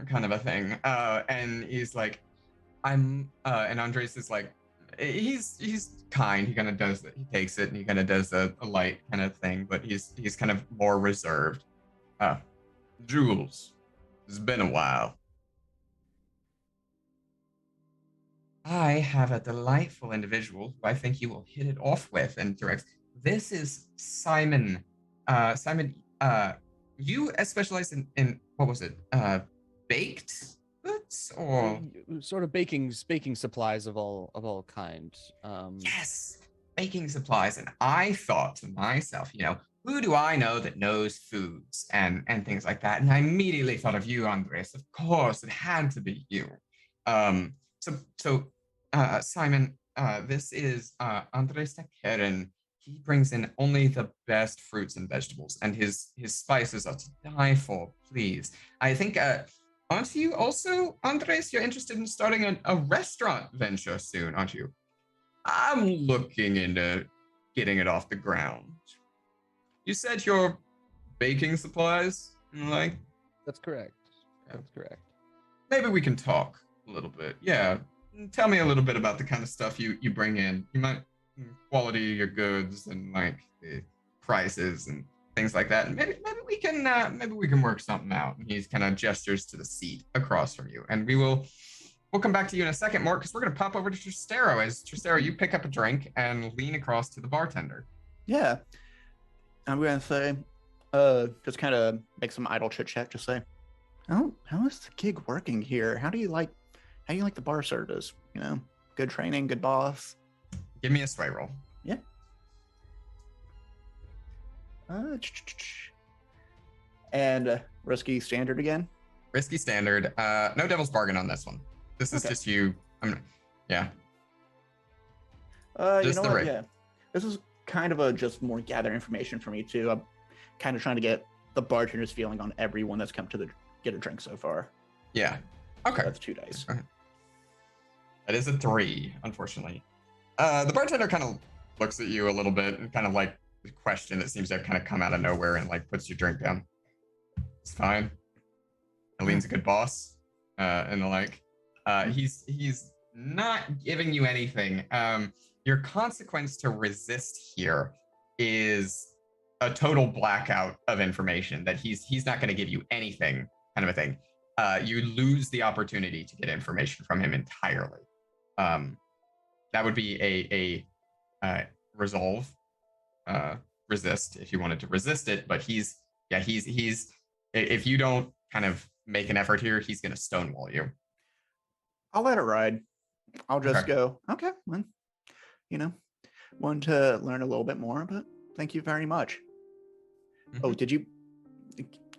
Kind of a thing. And he's like, and Andres is like, he's kind. He kind of does it. He takes it and he kind of does a light kind of thing, but he's kind of more reserved. Jules, it's been a while. I have a delightful individual who I think you will hit it off with and direct. This is Simon. Simon, you specialize in what was it? Baked goods or sort of baking supplies of all kinds. Yes, baking supplies. And I thought to myself, who do I know that knows foods and things like that? And I immediately thought of you, Andres. Of course, it had to be you. So Simon, this is Andres Takeren. He brings in only the best fruits and vegetables, and his spices are to die for. Please, I think. Aren't you also, Andres? You're interested in starting a restaurant venture soon, aren't you? I'm looking into getting it off the ground. You said your baking supplies, like. That's correct. That's correct. Maybe we can talk a little bit. Yeah. Tell me a little bit about the kind of stuff you bring in. You might quality of your goods and like the prices and things like that. And maybe we can work something out. And he's kind of gestures to the seat across from you. And we'll come back to you in a second, Mort, because we're gonna pop over to Tristaro. As Tristaro, you pick up a drink and lean across to the bartender. Yeah. I'm gonna say, just kind of make some idle chit chat. Just say, how is the gig working here? How do you like the bar service? You know, good training, good boss. Give me a sway roll. Yeah. And risky standard again. Risky standard. No devil's bargain on this one. This is just you. Yeah. You know what? Yeah. This is kind of just more gather information for me too. I'm kind of trying to get the bartender's feeling on everyone that's come to get a drink so far. Yeah. Okay. That's 2 dice. That is a 3, unfortunately. The bartender kind of looks at you a little bit and kind of like a question that seems to have kind of come out of nowhere and like puts your drink down. It's fine. Eileen's a good boss. And the like. He's not giving you anything. Your consequence to resist here is a total blackout of information that he's not going to give you anything, kind of a thing. You lose the opportunity to get information from him entirely. That would be a resolve, resist if you wanted to resist it. But he's if you don't kind of make an effort here, he's going to stonewall you. I'll let it ride. I'll just go, okay, well, you know, wanted to learn a little bit more, but thank you very much. Mm-hmm. Oh,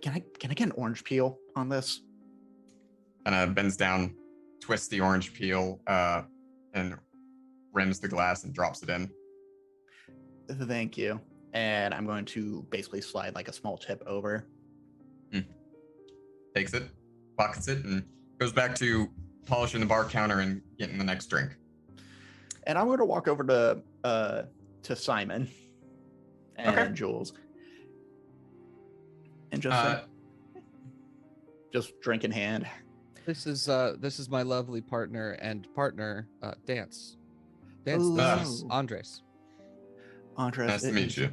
can I get an orange peel on this? And bends down, twists the orange peel, and rims the glass and drops it in. Thank you. And I'm going to basically slide like a small tip over. Takes it, pockets it, and goes back to polishing the bar counter and getting the next drink. And I'm going to walk over to Simon and Jules, and just drink in hand. This is my lovely partner, Dance. This is Andres. Andres, nice to meet you.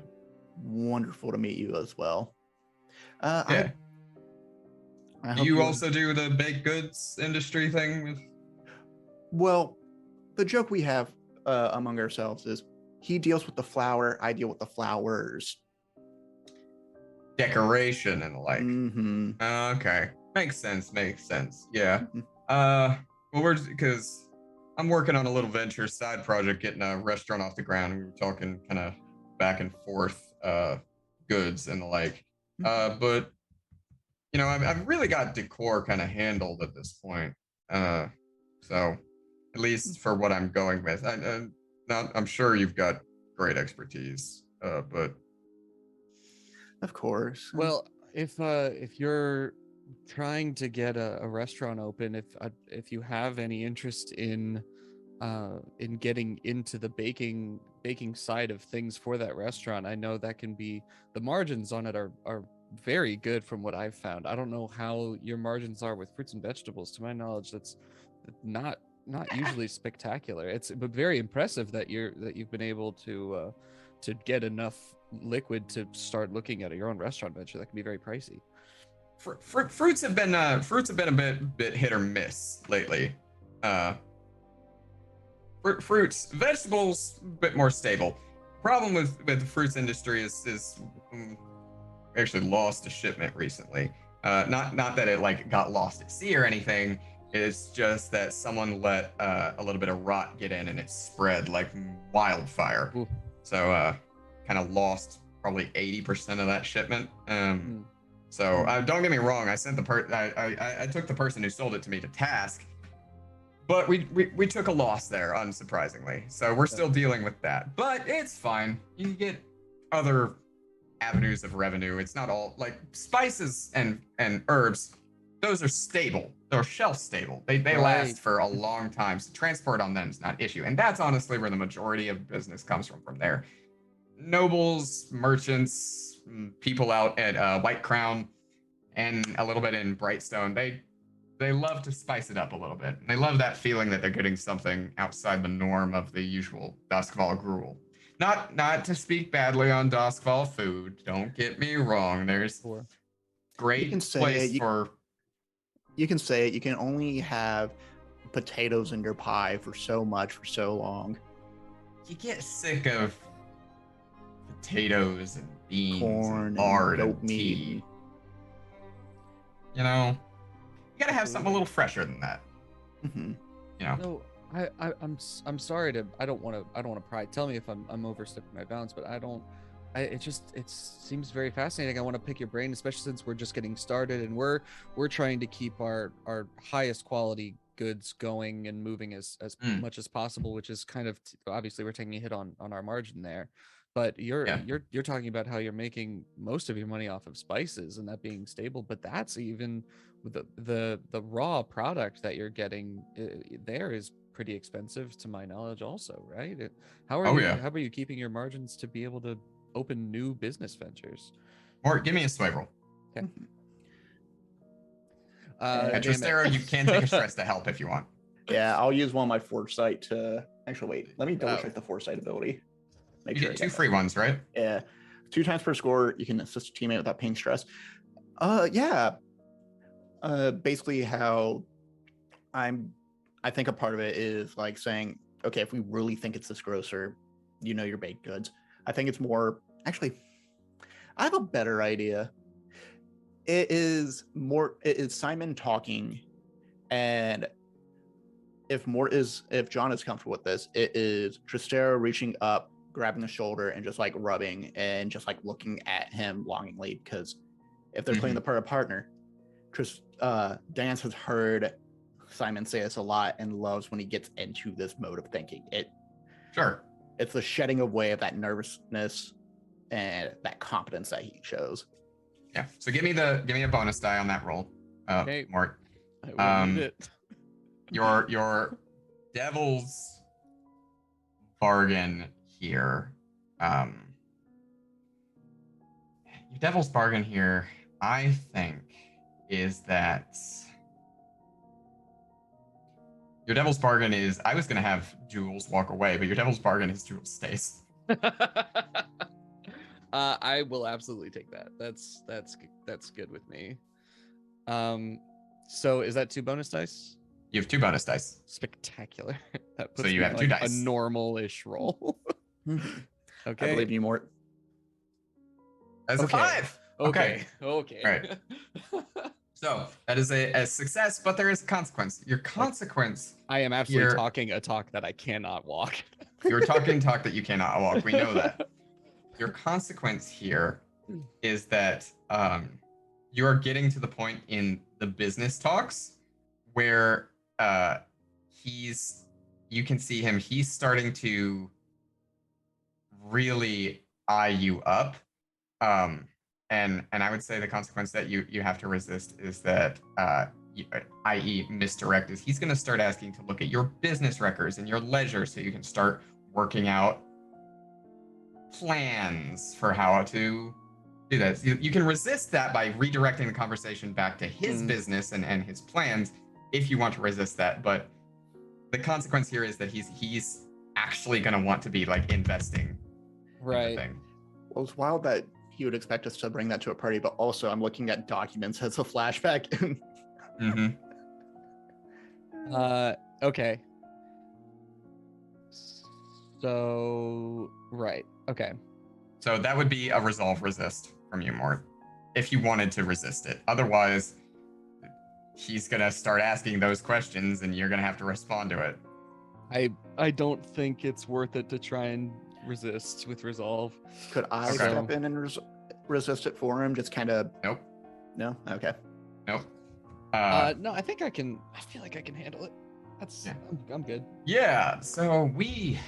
Wonderful to meet you as well. Yeah. Do you also do the baked goods industry thing? Well, the joke we have among ourselves is he deals with the flour, I deal with the flowers. Decoration and the like. Mm-hmm. Okay. Makes sense. Yeah. Well, because I'm working on a little venture side project, getting a restaurant off the ground. We were talking kind of back and forth goods and the like. But you know, I've really got decor kind of handled at this point. So at least for what I'm going with, I'm sure you've got great expertise, but of course. Well, if you're trying to get a restaurant open, if you have any interest in getting into the baking side of things for that restaurant, I know that can be, the margins on it are very good from what I've found. I don't know how your margins are with fruits and vegetables. To my knowledge, that's not usually spectacular. It's but very impressive that you've been able to get enough liquid to start looking at your own restaurant venture. That can be very pricey. Fruits have been a bit hit or miss lately. Fruits, vegetables, a bit more stable. Problem with the fruits industry is actually lost a shipment recently. Not that it like got lost at sea or anything. It's just that someone let a little bit of rot get in and it spread like wildfire. Ooh. So kind of lost probably 80% of that shipment. So don't get me wrong. I sent I took the person who sold it to me to task. But we took a loss there, unsurprisingly. So we're still dealing with that. But it's fine. You get other avenues of revenue. It's not all like spices and herbs. Those are stable. They're shelf stable. They last for a long time. So transport on them is not an issue. And that's honestly where the majority of business comes from there. Nobles, merchants, people out at White Crown, and a little bit in Brightstone, they love to spice it up a little bit. They love that feeling that they're getting something outside the norm of the usual Duskfall gruel. Not to speak badly on Duskfall food. Don't get me wrong. There's great place for. You can say it. You can only have potatoes in your pie for so much for so long. You get sick of potatoes and beans, corn, and lard, and goat and tea. meat. You know, you gotta have something a little fresher than that. Mm-hmm. You know. No, I'm sorry to. I don't want to pry. Tell me if I'm overstepping my bounds, but it seems very fascinating. I want to pick your brain, especially since we're just getting started and we're trying to keep our highest quality goods going and moving as much as possible, which is kind of obviously we're taking a hit on our margin there. But you're talking about how you're making most of your money off of spices and that being stable, but that's even the raw product that you're getting there is pretty expensive to my knowledge also, right? How are you keeping your margins to be able to open new business ventures? Mort, give me a sway roll. Okay. Tristaro, you can take a stress to help if you want. Yeah, I'll use one of my foresight to actually wait. Let me double check the foresight ability. You get 2 free ones, right? Yeah. 2 times per score, you can assist a teammate without paying stress. Yeah. Basically how I think a part of it is like saying, okay, if we really think it's this grocer, your baked goods. I think it's more, actually, I have a better idea. It is Simon talking, and if John is comfortable with this, it is Tristaro reaching up, grabbing the shoulder and just like rubbing and just like looking at him longingly, because if they're playing the part of partner, Dance has heard Simon say this a lot and loves when he gets into this mode of thinking. It's the shedding away of that nervousness and that competence that he shows. Yeah. So give me a bonus die on that roll, Okay. Mort. I will need it. Your devil's bargain here. Your devil's bargain here, I think, is that your devil's bargain is, I was going to have Jules walk away, but your devil's bargain is Jules stays. I will absolutely take that. That's good with me. So is that 2 bonus dice? You have 2 bonus dice. Spectacular. That puts so you me have like 2 dice. A normal-ish roll. Okay. I believe you, Mort. As a 5. Okay. All right. So that is a success, but there is a consequence. Your consequence. I am absolutely talking a talk that I cannot walk. You're talking talk that you cannot walk. We know that. Your consequence here is that you are getting to the point in the business talks where you can see him. He's starting to really eye you up. And I would say the consequence that you have to resist is that, i.e. misdirect, is he's going to start asking to look at your business records and your ledger so you can start working out plans for how to do that. You can resist that by redirecting the conversation back to his business and his plans if you want to resist that. But the consequence here is that he's actually going to want to be like investing. Right. In the thing. Well, it's wild that he would expect us to bring that to a party, but also I'm looking at documents as a flashback. Okay. So, right. Okay. So that would be a resolve resist from you, Mort, if you wanted to resist it. Otherwise, he's going to start asking those questions and you're going to have to respond to it. I don't think it's worth it to try and resist with resolve. Could I step in and resist it for him? Just kind of. Nope. No. Okay. Nope. No, I think I can. I feel like I can handle it. That's Yeah. I'm good. Yeah, so we,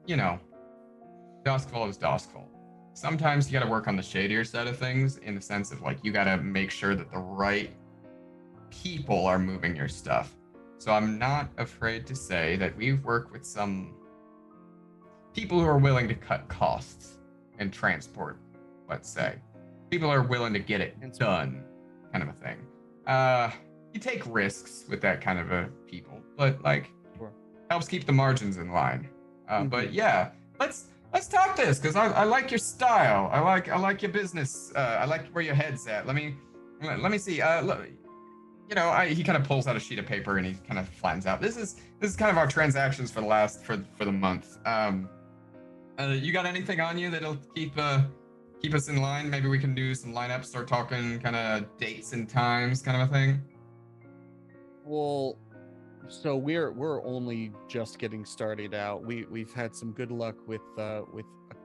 Duskfall is Duskfall. Sometimes you gotta work on the shadier side of things in the sense of like you gotta make sure that the right people are moving your stuff. So I'm not afraid to say that we've worked with some people who are willing to cut costs and transport, let's say. People are willing to get it done, kind of a thing. You take risks with that kind of a people, but like helps keep the margins in line. But yeah, let's talk this because I like your style. I like your business. I like where your head's at. Let me see. He kind of pulls out a sheet of paper and he kind of flattens out. This is kind of our transactions for the month. You got anything on you that'll keep us in line? Maybe we can do some lineups, start talking kind of dates and times, kind of a thing. Well, so we're only just getting started out. We've had some good luck with a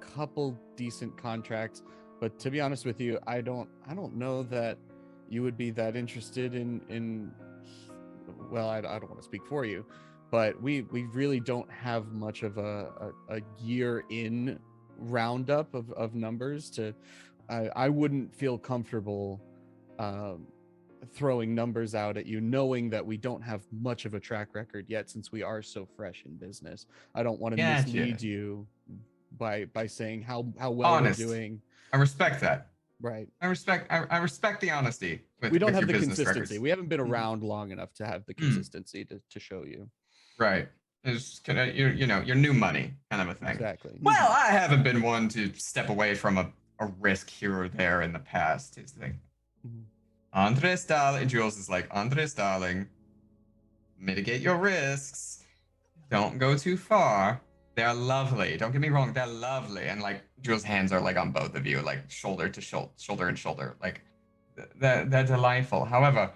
couple decent contracts, but to be honest with you, I don't know that you would be that interested in well, I don't want to speak for you, but we really don't have much of a year in roundup of numbers to I wouldn't feel comfortable throwing numbers out at you knowing that we don't have much of a track record yet since we are so fresh in business. I don't want to mislead you by saying how well Honest. we're doing. I respect that. Right. I respect the honesty. We don't have the consistency. Records. We haven't been around long enough to have the consistency to show you. Right. It's kind of your new money kind of a thing. Exactly. Well, I haven't been one to step away from a risk here or there in the past. Is the Andres darling, Jules is like, Andres darling, mitigate your risks. Don't go too far. They're lovely. Don't get me wrong, they're lovely. And like Jules' hands are like on both of you, like shoulder to shoulder and shoulder. Like they're delightful. However,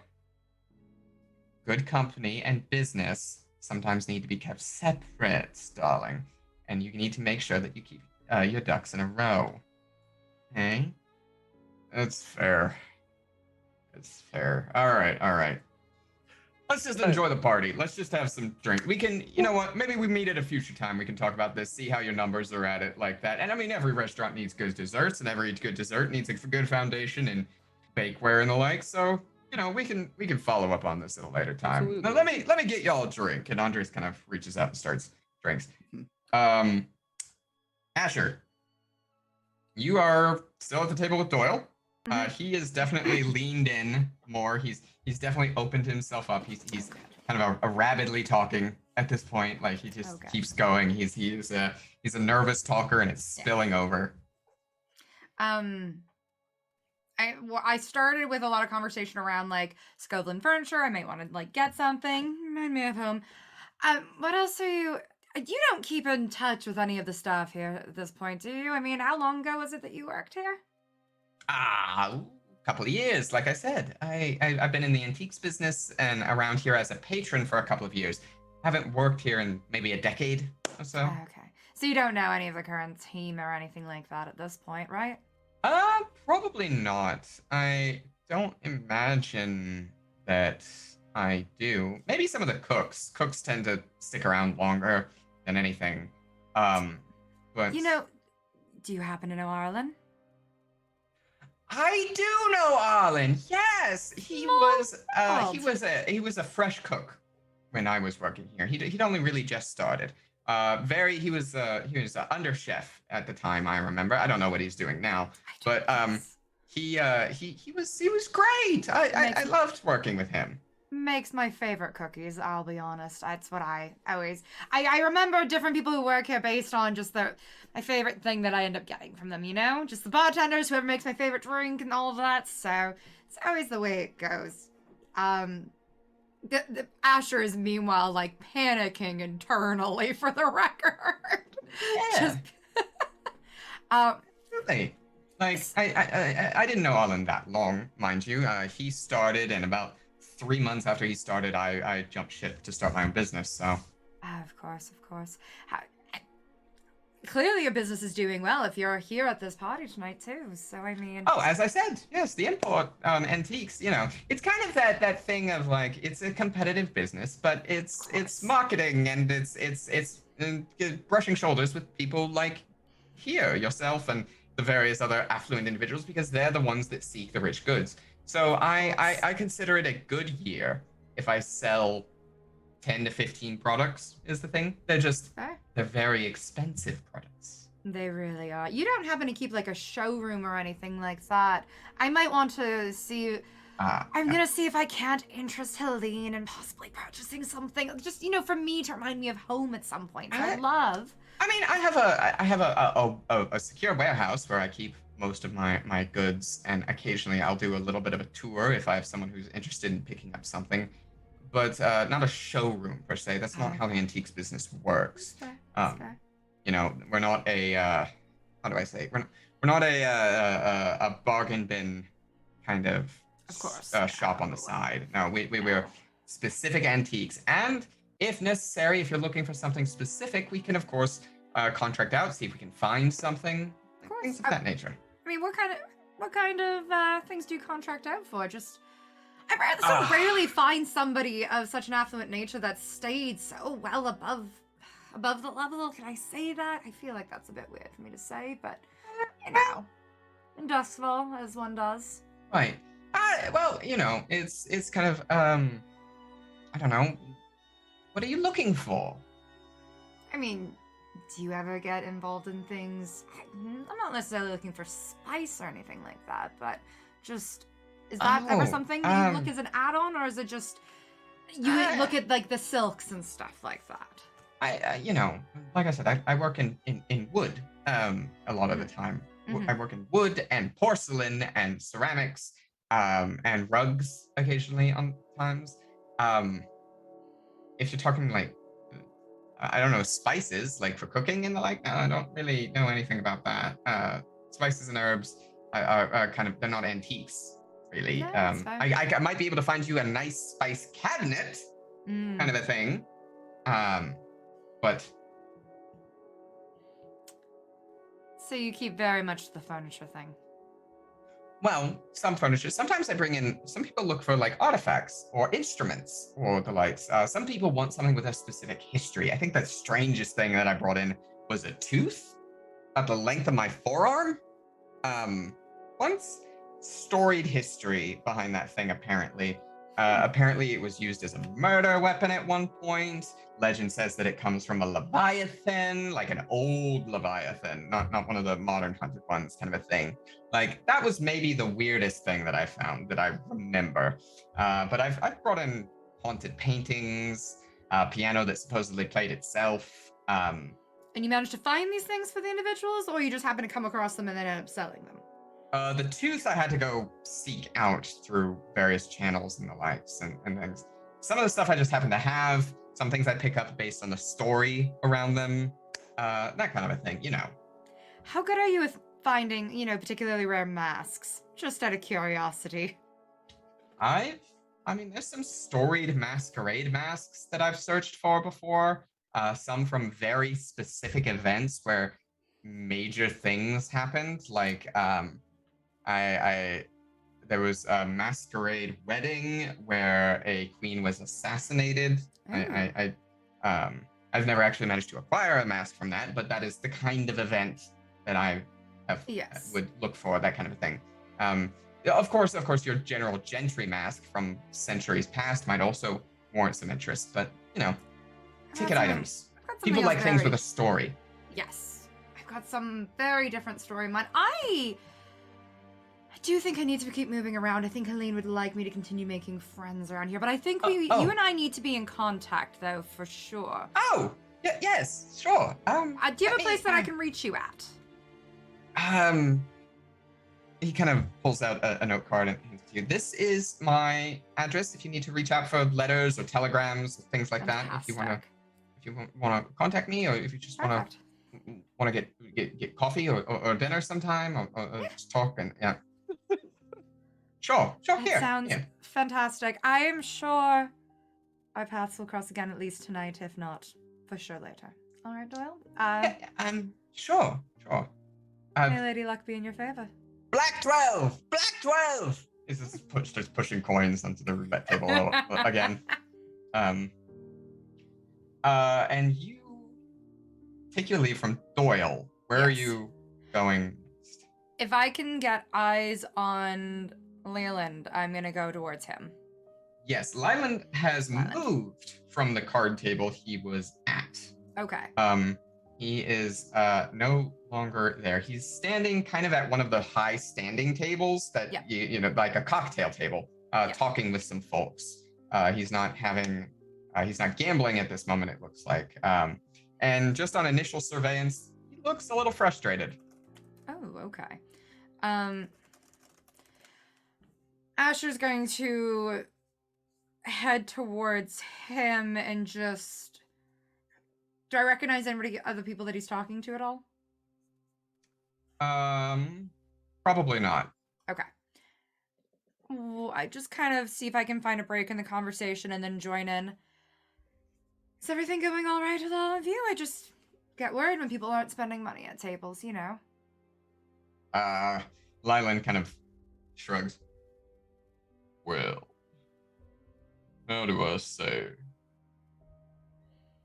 good company and business sometimes need to be kept separate, darling. And you need to make sure that you keep your ducks in a row. Okay? That's fair. It's fair. All right. Let's just enjoy the party. Let's just have some drink. We can, you know what? Maybe we meet at a future time. We can talk about this, see how your numbers are at it like that. And I mean, every restaurant needs good desserts, and every good dessert needs a good foundation and bakeware and the like. So, we can follow up on this at a later time. Absolutely. Now, let me get y'all a drink. And Andres kind of reaches out and starts drinks. Asher, you are still at the table with Doyle. He is definitely leaned in more. He's definitely opened himself up. He's kind of a rabidly talking at this point. Like he just keeps going. He's a nervous talker and it's spilling over. I started with a lot of conversation around like Scotland furniture. I might want to like get something. Remind me of home. What else are you? You don't keep in touch with any of the staff here at this point, do you? I mean, how long ago was it that you worked here? A couple of years. Like I said, I've been in the antiques business and around here as a patron for a couple of years. Haven't worked here in maybe a decade or so. Okay. So you don't know any of the current team or anything like that at this point, right? Probably not. I don't imagine that I do. Maybe some of the cooks. Cooks tend to stick around longer than anything. But do you happen to know Arlen? I do know Arlen. Yes, he was a fresh cook when I was working here. He'd only really just started. He was an under chef at the time. I remember. I don't know what he's doing now, but he was great. I loved working with him. Makes my favorite cookies, I'll be honest. That's what I always... I remember different people who work here based on just my favorite thing that I end up getting from them, Just the bartenders, whoever makes my favorite drink and all of that. So it's always the way it goes. The Asher is meanwhile like panicking internally for the record. Yeah. Really? Like I didn't know Arlen that long, mind you. He started and about 3 months after he started, I jumped ship to start my own business, so. Of course. clearly your business is doing well if you're here at this party tonight too. So I mean. Oh, as I said, yes, the import antiques. It's kind of that thing of like it's a competitive business, but it's marketing and it's brushing shoulders with people like here, yourself, and the various other affluent individuals because they're the ones that seek the rich goods. So I consider it a good year if I sell 10 to 15 products is the thing. They're very expensive products. They really are. You don't happen to keep like a showroom or anything like that. I might want to see. I'm gonna see if I can't interest Helene in possibly purchasing something, just for me to remind me of home at some point. I love. I mean, I have a secure warehouse where I keep most of my goods, and occasionally I'll do a little bit of a tour if I have someone who's interested in picking up something. But not a showroom per se. That's not how the antiques business works. That's fair. We're not a how do I say? We're not a bargain bin kind of shop on the side. No, we're specific antiques, and if necessary, if you're looking for something specific, we can of course contract out, see if we can find something. Of course. Things of that nature. I mean, what kind of things do you contract out for? Just. I rarely find somebody of such an affluent nature that stayed so well above the level. Can I say that? I feel like that's a bit weird for me to say, but in Duskfall, as one does. Right. Well, it's kind of I don't know. What are you looking for? I mean, do you ever get involved in things? I'm not necessarily looking for spice or anything like that, but just. Is that ever something that you look as an add-on, or is it just you look at like the silks and stuff like that? Like I said, I work in wood a lot of the time. I work in wood and porcelain and ceramics and rugs occasionally on times. If you're talking like I don't know, spices like for cooking and the like, I don't really know anything about that. Spices and herbs are kind of, they're not antiques. Really. Yeah, I might be able to find you a nice spice cabinet, kind of a thing. But. So you keep very much the furniture thing. Well, some furniture. Sometimes I bring in. Some people look for like artifacts or instruments or the likes. Some people want something with a specific history. I think the strangest thing that I brought in was a tooth at the length of my forearm. Once. Storied history behind that thing, apparently. Apparently it was used as a murder weapon at one point. Legend says that it comes from a leviathan, like an old leviathan, not one of the modern hunted ones, kind of a thing. Like, that was maybe the weirdest thing that I found that I remember. But I've brought in haunted paintings, a piano that supposedly played itself. And you managed to find these things for the individuals, or you just happen to come across them and then end up selling them? The tooth I had to go seek out through various channels and the likes, and things. Some of the stuff I just happen to have. Some things I pick up based on the story around them. That kind of a thing, How good are you with finding, particularly rare masks? Just out of curiosity. I mean, there's some storied masquerade masks that I've searched for before. Some from very specific events where major things happened, like there was a masquerade wedding where a queen was assassinated. I've never actually managed to acquire a mask from that, but that is the kind of event that I would look for, that kind of a thing. Of course, your general gentry mask from centuries past might also warrant some interest, but ticket items. People like things with a story. Yes, I've got some very different story in mind. I do think I need to keep moving around. I think Helene would like me to continue making friends around here, but I think you and I need to be in contact, though, for sure. Oh, yes, sure. Do you have a place that I can reach you at? He kind of pulls out a note card and hands it to you. This is my address if you need to reach out for letters or telegrams, things like that. If you want to contact me, or if you just want to get coffee or dinner sometime, or just talk and Sure. That sounds fantastic. I am sure our paths will cross again, at least tonight, if not for sure later. All right, Doyle. Sure. May Lady Luck be in your favor. Black 12! Black 12! Is this starts pushing coins onto the roulette table again. And you take your leave from Doyle. Where are you going next? If I can get eyes on Leland, I'm gonna go towards him. Yes, Leland has moved from the card table he was at. Okay. He is no longer there. He's standing kind of at one of the high standing tables that you know, like a cocktail table, talking with some folks. He's not gambling at this moment, it looks like. And just on initial surveillance, he looks a little frustrated. Oh, okay. Asher's going to head towards him and just... Do I recognize anybody, other people that he's talking to at all? Probably not. Okay. Well, I just kind of see if I can find a break in the conversation and then join in. Is everything going all right with all of you? I just get worried when people aren't spending money at tables, you know. Leland kind of shrugs. Well, how do I say?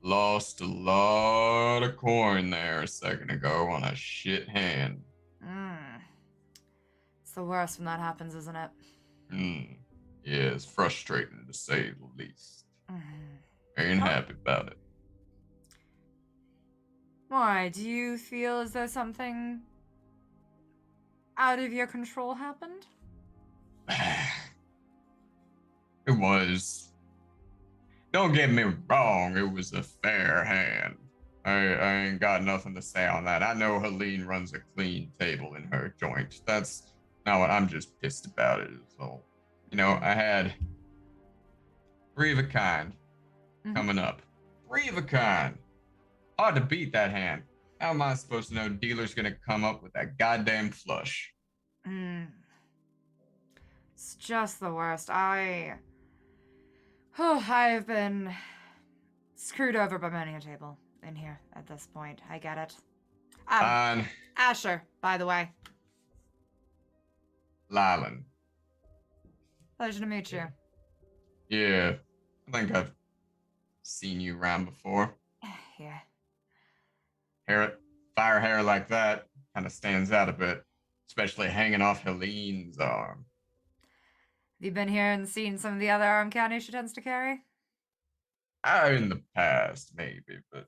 Lost a lot of coin there a second ago on a shit hand. It's the worst when that happens, isn't it? Yeah, it's frustrating to say the least. Ain't happy about it. Why? Do you feel as though something out of your control happened? It was. Don't get me wrong, it was a fair hand. I ain't got nothing to say on that. I know Helene runs a clean table in her joint. That's not what I'm just pissed about it. So, you know, I had 3 of a kind coming up. 3 of a kind. Hard to beat that hand. How am I supposed to know dealer's gonna come up with that goddamn flush? It's just the worst. I've been screwed over by many a table in here at this point. I get it. Asher, by the way. Leland. Pleasure to meet you. Yeah, I think I've seen you around before. Yeah. Fire hair like that kind of stands out a bit, especially hanging off Helene's arm. Have you been here and seen some of the other arm counties she tends to carry? In the past, maybe, but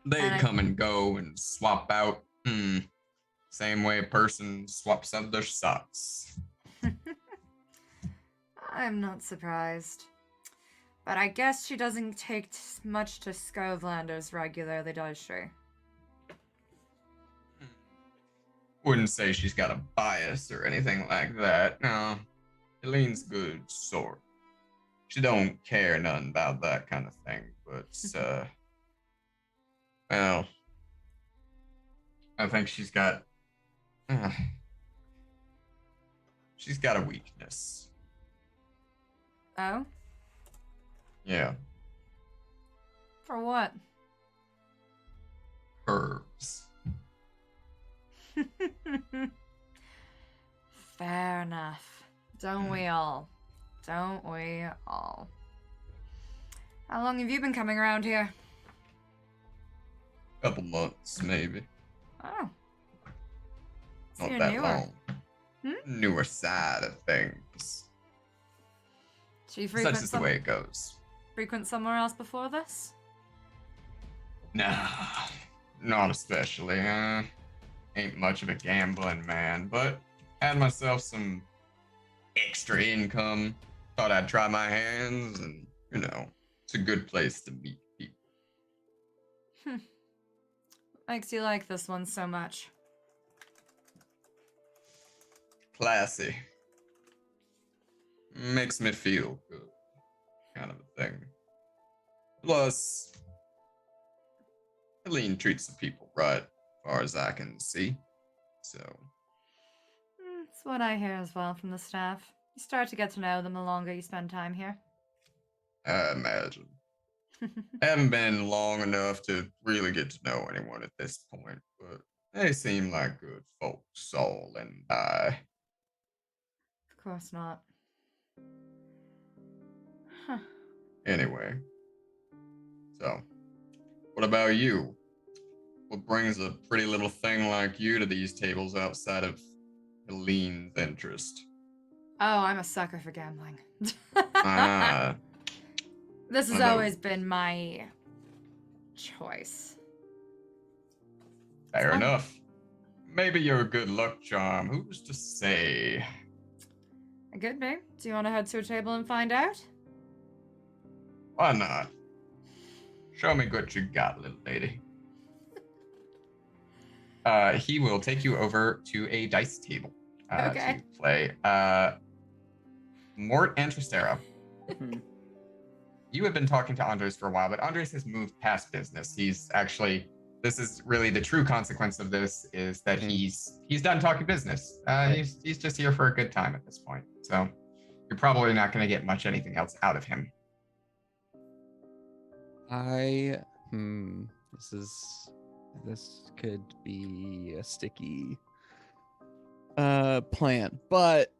they come and go and swap out. Same way a person swaps out their socks. I'm not surprised. But I guess she doesn't take much to Scovelanders regularly, does she? Wouldn't say she's got a bias or anything like that. No, Helene's good sort. She don't care nothing about that kind of thing, but, well, I think she's got a weakness. Oh? Yeah. For what? Herbs. Fair enough. Don't we all? Don't we all? How long have you been coming around here? Couple months, maybe. Oh. So Not you're that newer. long. Newer side of things. So you Such is the way it goes. frequent somewhere else before this? Nah, not especially. Ain't much of a gambling man, but had myself some extra income. Thought I'd try my hands, and, you know, it's a good place to meet people. Makes you like this one so much? Classy. Makes me feel good. Kind of a thing. Plus, Helene treats the people right, as far as I can see. So. It's what I hear as well from the staff. You start to get to know them the longer you spend time here. I imagine. I haven't been long enough to really get to know anyone at this point, but they seem like good folks, Saul and I. Of course not. Huh. Anyway, so what about you? What brings a pretty little thing like you to these tables outside of Helene's interest? Oh, I'm a sucker for gambling. Ah, This has one of always those. been my choice. Fair enough. Maybe you're a good luck charm. Who's to say? Good, babe. Do you want to head to a table and find out? Why not? Show me what you got, little lady. He will take you over to a dice table Okay. to play. Mort and Tristaro. You have been talking to Andres for a while, but Andres has moved past business. He's actually, this is really the true consequence of this, is that he's done talking business. He's just here for a good time at this point. So you're probably not going to get much anything else out of him. This could be a sticky plan, but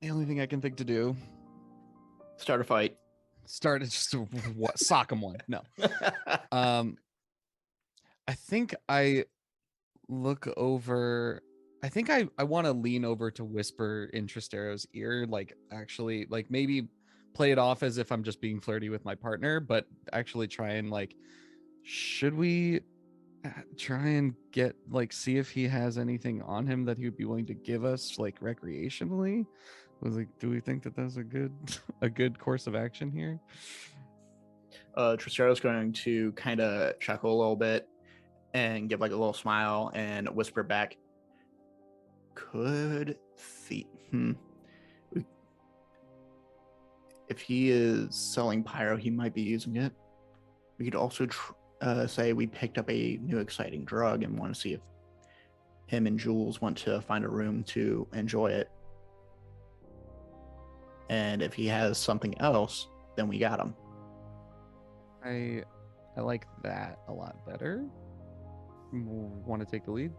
the only thing I can think to do, Start a fight. start just what sock him one. No. I think I look over. I think I want to lean over to whisper in Tristaro's ear, like actually, like maybe play it off as if I'm just being flirty with my partner, but actually try and like, should we try and get like see if he has anything on him that he would be willing to give us like recreationally? Was like, do we think that that's a good course of action here? Tristaro's going to kind of chuckle a little bit and give like a little smile and whisper back, could see if he is selling pyro, he might be using it. We could also say we picked up a new exciting drug and want to see if him and Jules want to find a room to enjoy it. And if he has something else, then we got him. I like that a lot better. Want to take the lead?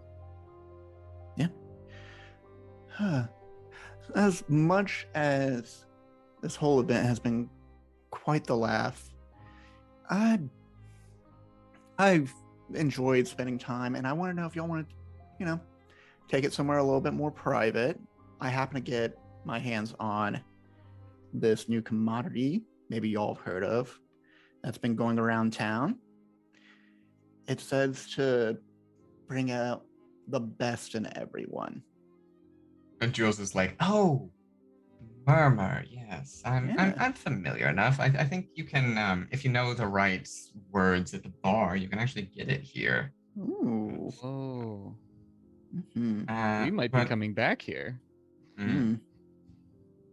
Yeah. As much as this whole event has been quite the laugh, I've enjoyed spending time, and I want to know if y'all want to, take it somewhere a little bit more private. I happen to get my hands on this new commodity, maybe y'all have heard of, that's been going around town. It says to bring out the best in everyone. And Jules is like, oh, murmur, yes. I'm familiar enough. I think you can, if you know the right words at the bar, you can actually get it here. Ooh. Oh. Mm-hmm. We might be coming back here.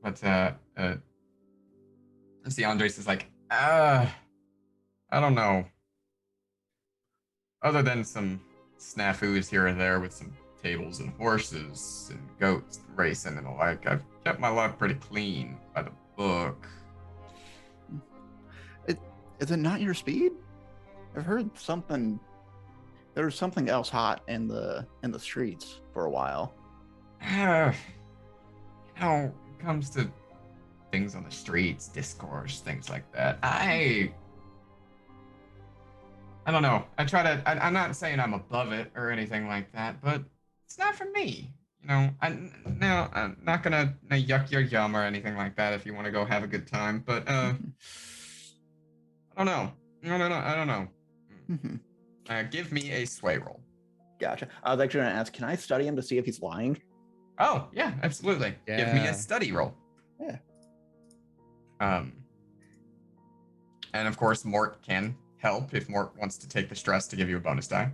But see, Andres is like, I don't know. Other than some snafus here and there with some tables and horses and goats and racing and the like, I've kept my life pretty clean by the book. Is it not your speed? I've heard something. There was something else hot in the streets for a while. It comes to things on the streets, discourse, things like that. I don't know. I'm not saying I'm above it or anything like that, but it's not for me. I'm not gonna yuck your yum or anything like that if you want to go have a good time. But I don't know. I don't know. Give me a sway roll. Gotcha. I was actually going to ask, can I study him to see if he's lying? Oh, yeah, absolutely. Yeah. Give me a study roll. Yeah. And of course, Mort can help if Mort wants to take the stress to give you a bonus die.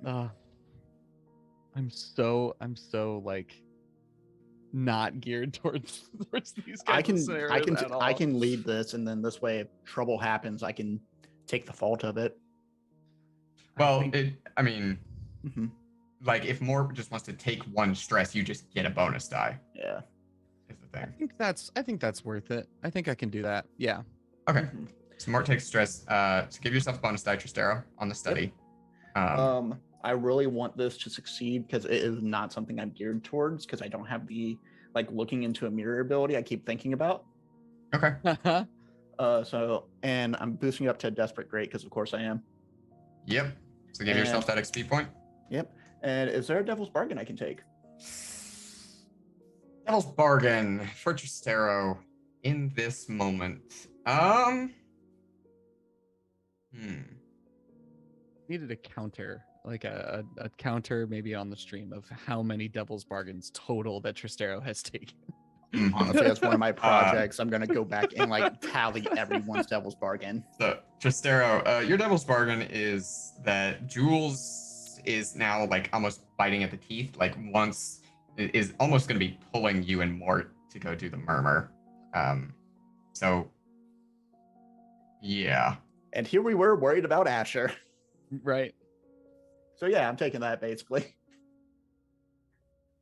I'm so like not geared towards these kinds of scenarios at all. I can lead this, and then this way, if trouble happens, I can take the fault of it. Well, like if Mort just wants to take one stress, you just get a bonus die. Yeah. Is the thing. I think that's worth it. I think I can do that. Yeah. Okay. So Mort takes stress. So give yourself a bonus die, Tristaro, on the study. I really want this to succeed because it is not something I'm geared towards because I don't have the looking into a mirror ability I keep thinking about. Okay. And I'm boosting it up to Desperate Great because of course I am. Yep. So give yourself that XP point. Yep. And is there a Devil's Bargain I can take? Devil's Bargain for Tristaro in this moment. Needed a counter, like a counter maybe on the stream of how many Devil's Bargains total that Tristaro has taken. Honestly, that's one of my projects. I'm gonna go back and tally everyone's Devil's Bargain. So Tristaro, your Devil's Bargain is that Jules is now almost biting at the teeth. Once is almost going to be pulling you and Mort to go do the murmur. So yeah. And here we were worried about Asher. Right. So yeah, I'm taking that basically.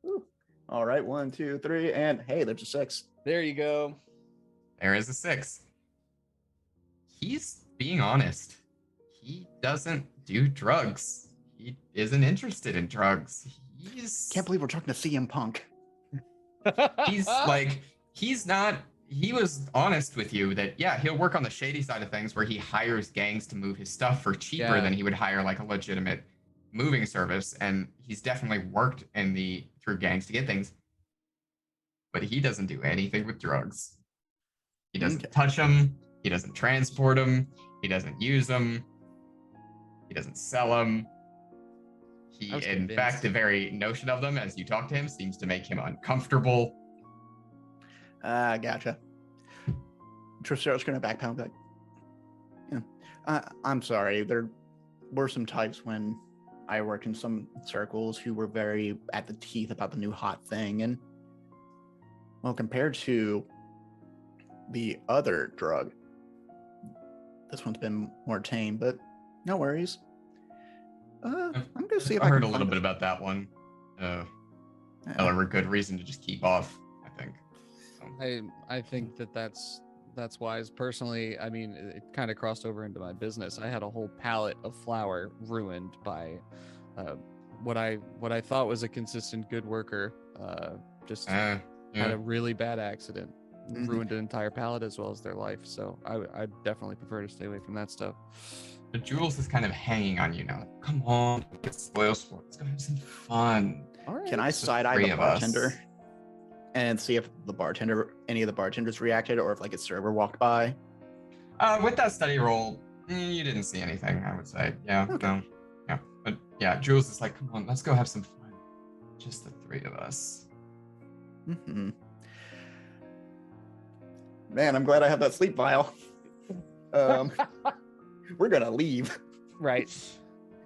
Whew. All right, 1, 2, 3, and hey, there's a 6. There you go. There is a 6. He's being honest. He doesn't do drugs. He isn't interested in drugs. Can't believe we're talking to CM Punk. He was honest with you that, yeah, he'll work on the shady side of things where he hires gangs to move his stuff for cheaper than he would hire a legitimate moving service. And he's definitely worked through gangs to get things. But he doesn't do anything with drugs. He doesn't touch them. He doesn't transport them. He doesn't use them. He doesn't sell them. In fact, the very notion of them, as you talk to him, seems to make him uncomfortable. Gotcha. Tristaro's gonna backpedal back. Yeah. I'm sorry. There were some types when I worked in some circles who were very at the teeth about the new hot thing, and well, compared to the other drug, this one's been more tame. But no worries. I'm gonna see if I heard a little bit about that one. A good reason to just keep off, I think. So. I think that's wise. Personally, I mean, it kind of crossed over into my business. I had a whole pallet of flour ruined by what I thought was a consistent good worker. Had a really bad accident, ruined an entire pallet as well as their life. So I definitely prefer to stay away from that stuff. But Jules is kind of hanging on you now. Come on, get spoil sport. Let's go have some fun. All right. Can I side-eye the bartender and see if any of the bartenders reacted, or if a server walked by? With that study roll, you didn't see anything, I would say. Yeah, okay. No. Yeah. But yeah, Jules is come on, let's go have some fun. Just the 3 of us. Mm-hmm. Man, I'm glad I have that sleep vial. We're gonna leave. Right.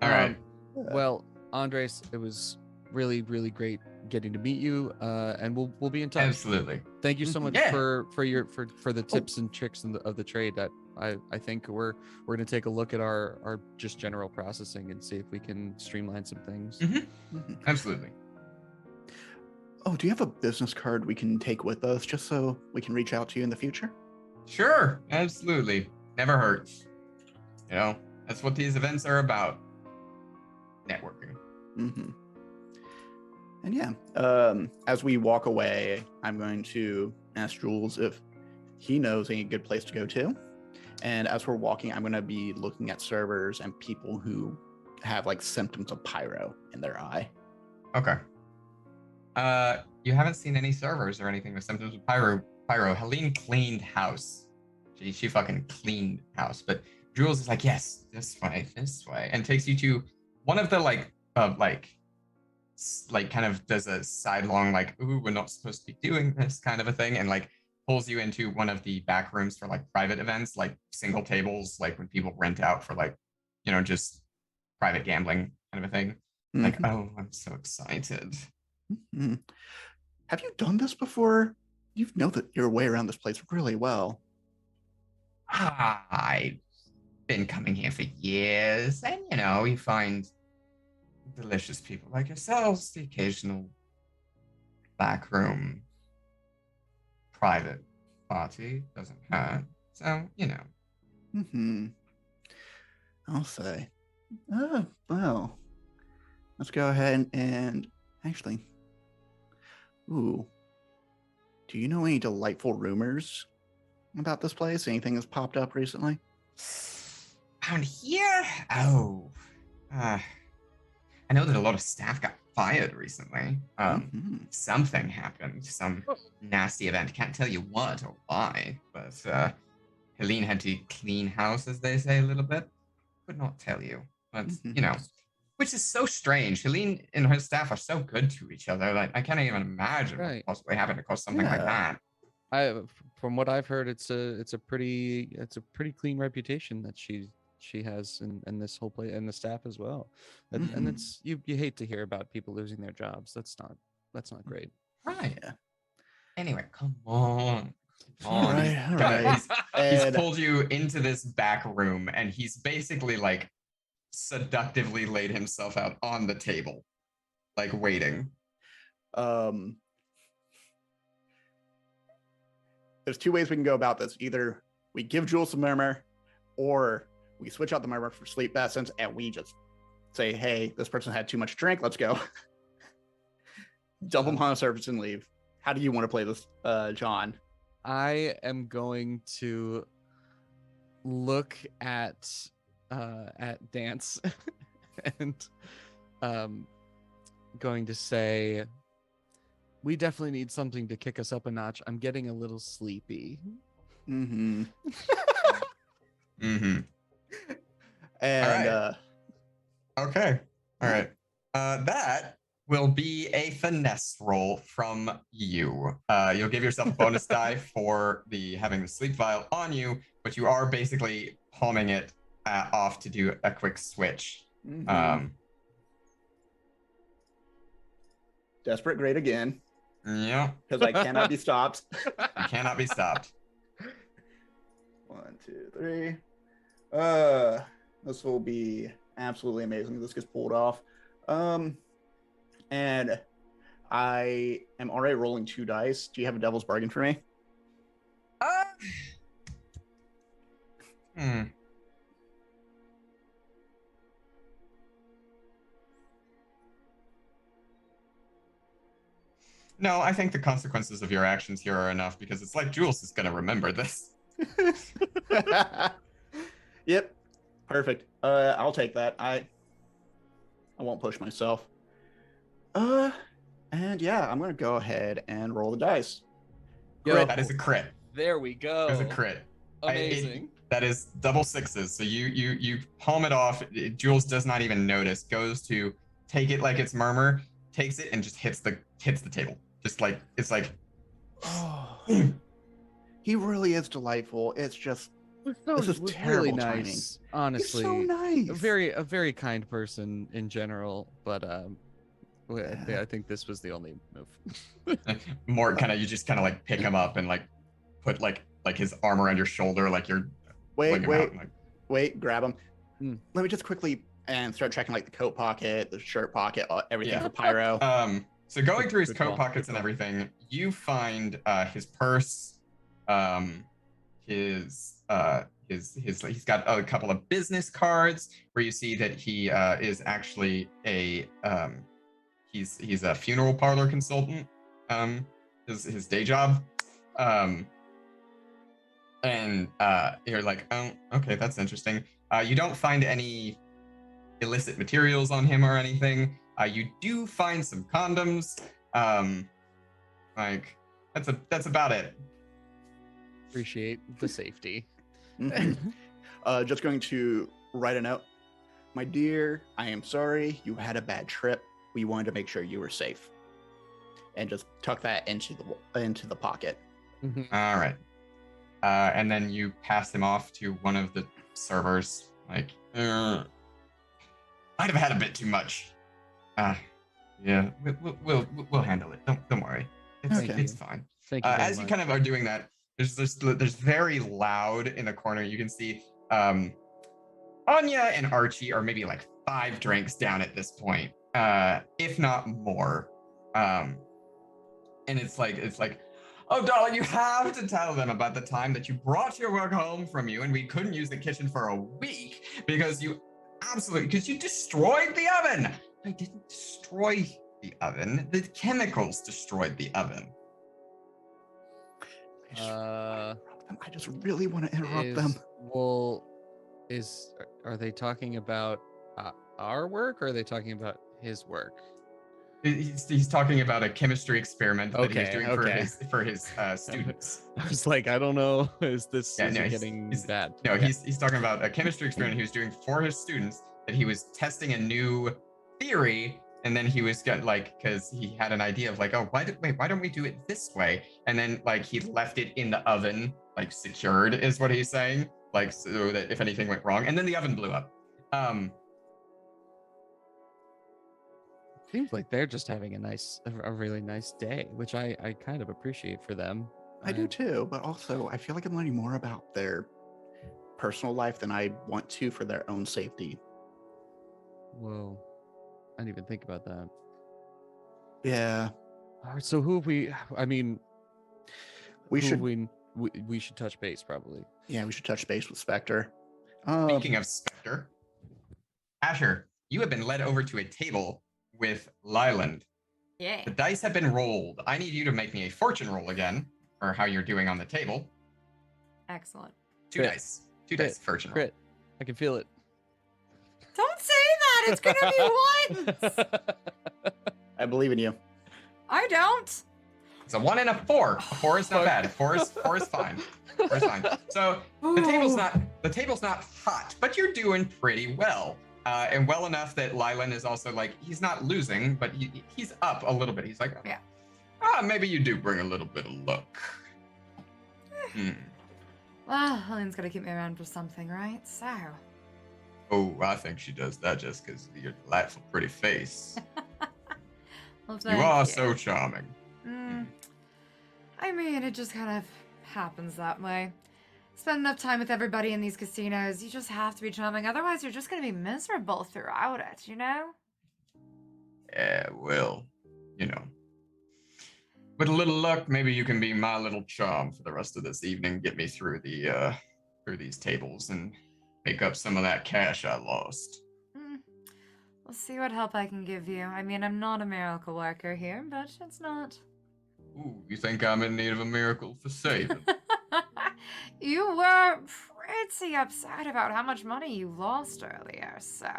All right. Well, Andres, it was really, really great getting to meet you. And we'll be in touch. Absolutely. Thank you so much for the tips and tricks of the trade. That I think we're gonna take a look at our just general processing and see if we can streamline some things. Absolutely. Oh, do you have a business card we can take with us just so we can reach out to you in the future? Sure. Absolutely. Never hurts. That's what these events are about. Networking. And yeah, as we walk away, I'm going to ask Jules if he knows any good place to go to. And as we're walking, I'm going to be looking at servers and people who have symptoms of pyro in their eye. Okay. You haven't seen any servers or anything with symptoms of pyro. Helene cleaned house. She fucking cleaned house. But Jules is yes, this way, and takes you to one of the kind of does a sidelong ooh, we're not supposed to be doing this kind of a thing, and pulls you into one of the back rooms for private events, single tables, when people rent out for just private gambling kind of a thing. Oh, I'm so excited. Have you done this before? You know that your way around this place really well. I've been coming here for years, and you find delicious people like yourselves, the occasional back room private party. Doesn't hurt. So, you know. Mm-hmm. I'll say. Oh, well. Let's go ahead and actually. Ooh. Do you know any delightful rumors about this place? Anything that's popped up recently? Around here? Oh. I know that a lot of staff got fired recently. Something happened. Some nasty event. Can't tell you what or why, but Helene had to clean house, as they say, a little bit. Could not tell you. But, you know, which is so strange. Helene and her staff are so good to each other. Like, I can't even imagine what possibly happened to cause something like that. From what I've heard, it's a pretty clean reputation that she has in this whole place and the staff as well. And it's you hate to hear about people losing their jobs. That's not great. Right. Yeah. Anyway, come on. All right. He's pulled you into this back room, and he's basically like seductively laid himself out on the table, like waiting. There's two ways we can go about this. Either we give Jules some murmur, or we switch out the murmur for sleep essence, and we just say, hey, this person had too much drink, let's go. Dump them on the surface and leave. How do you want to play this, John? I am going to look at Dance and going to say, we definitely need something to kick us up a notch. I'm getting a little sleepy. And okay. All right. That will be a finesse roll from you. You'll give yourself a bonus die for having the sleep vial on you, but you are basically palming it off to do a quick switch. Desperate great again. Yeah. Because I cannot be stopped. You cannot be stopped. 1, 2, 3. This will be absolutely amazing. This gets pulled off. And I am already rolling 2 dice. Do you have a devil's bargain for me? No, I think the consequences of your actions here are enough, because it's like Jules is going to remember this. Yep. Perfect. I'll take that. I won't push myself. And yeah, I'm going to go ahead and roll the dice. That is a crit. There we go. That is a crit. Amazing. That is double sixes. So you palm it off. Jules does not even notice. Goes to take it like it's murmur, takes it and just hits the table. Just like it's like. Oh, he really is delightful. It's just this is terrible really nice. timing. Honestly, He's so nice. A very kind person in general, but I think this was the only move. Mort you just kind of like pick him up and like put like his arm around your shoulder, like you're wait, grab him. Let me just quickly and start checking like the coat pocket, the shirt pocket, everything for pyro. So going through his coat pockets and everything, you find his purse, he's got a couple of business cards where you see that he is actually he's a funeral parlor consultant, his day job, and you're like, oh, okay, that's interesting. You don't find any illicit materials on him or anything. You do find some condoms. Like that's about it. Appreciate the safety. Just going to write a note. My dear, I am sorry you had a bad trip. We wanted to make sure you were safe. And just tuck that into the pocket. All right. And then you pass him off to one of the servers. Like, might have had a bit too much. Yeah, we'll handle it. Don't worry. It's fine. Thank you. As you kind of are doing that, there's very loud in the corner. You can see Anya and Archie are maybe like 5 drinks down at this point, if not more. And it's like, Oh, darling, you have to tell them about the time that you brought your work home from you and we couldn't use the kitchen for a week because you destroyed the oven. I didn't destroy the oven. The chemicals destroyed the oven. I just really want to interrupt them. Well, are they talking about our work, or are they talking about his work? He's talking about a chemistry experiment that he was doing for his students. I was like, I don't know. Is this getting bad? No, okay. He's talking about a chemistry experiment he was doing for his students, that he was testing a new theory, and then he was because he had an idea of why don't we do it this way? And then he left it in the oven, secured is what he's saying, so that if anything went wrong, and then the oven blew up. Seems like they're just having a really nice day, which I kind of appreciate for them. I do too, but also I feel like I'm learning more about their personal life than I want to for their own safety. Whoa, I didn't even think about that. Yeah. All right, so we should touch base probably. Yeah, we should touch base with Spectre. Speaking of Spectre, Asher, you have been led over to a table with Lyland. Yeah. The dice have been rolled. I need you to make me a fortune roll again, or how you're doing on the table. Excellent. Two dice fortune roll. Crit. I can feel it. Don't say that. It's gonna be ones. I believe in you. I don't. It's a 1 and a 4. A 4 is not bad. A 4 is fine. 4 is fine. So the table's not hot, but you're doing pretty well. And well enough that Lylan is also he's not losing, but he's up a little bit. He's like, yeah. Maybe you do bring a little bit of luck. Well, Helen's gotta keep me around for something, right? So. Oh, I think she does that just because of your delightful pretty face. Well, you are so charming. I mean, it just kind of happens that way. Spend enough time with everybody in these casinos, you just have to be charming. Otherwise, you're just going to be miserable throughout it, you know? Yeah, well, with a little luck, maybe you can be my little charm for the rest of this evening. Get me through through these tables and make up some of that cash I lost. We'll see what help I can give you. I mean, I'm not a miracle worker here, but it's not. Ooh, you think I'm in need of a miracle for saving? You were pretty upset about how much money you lost earlier, so.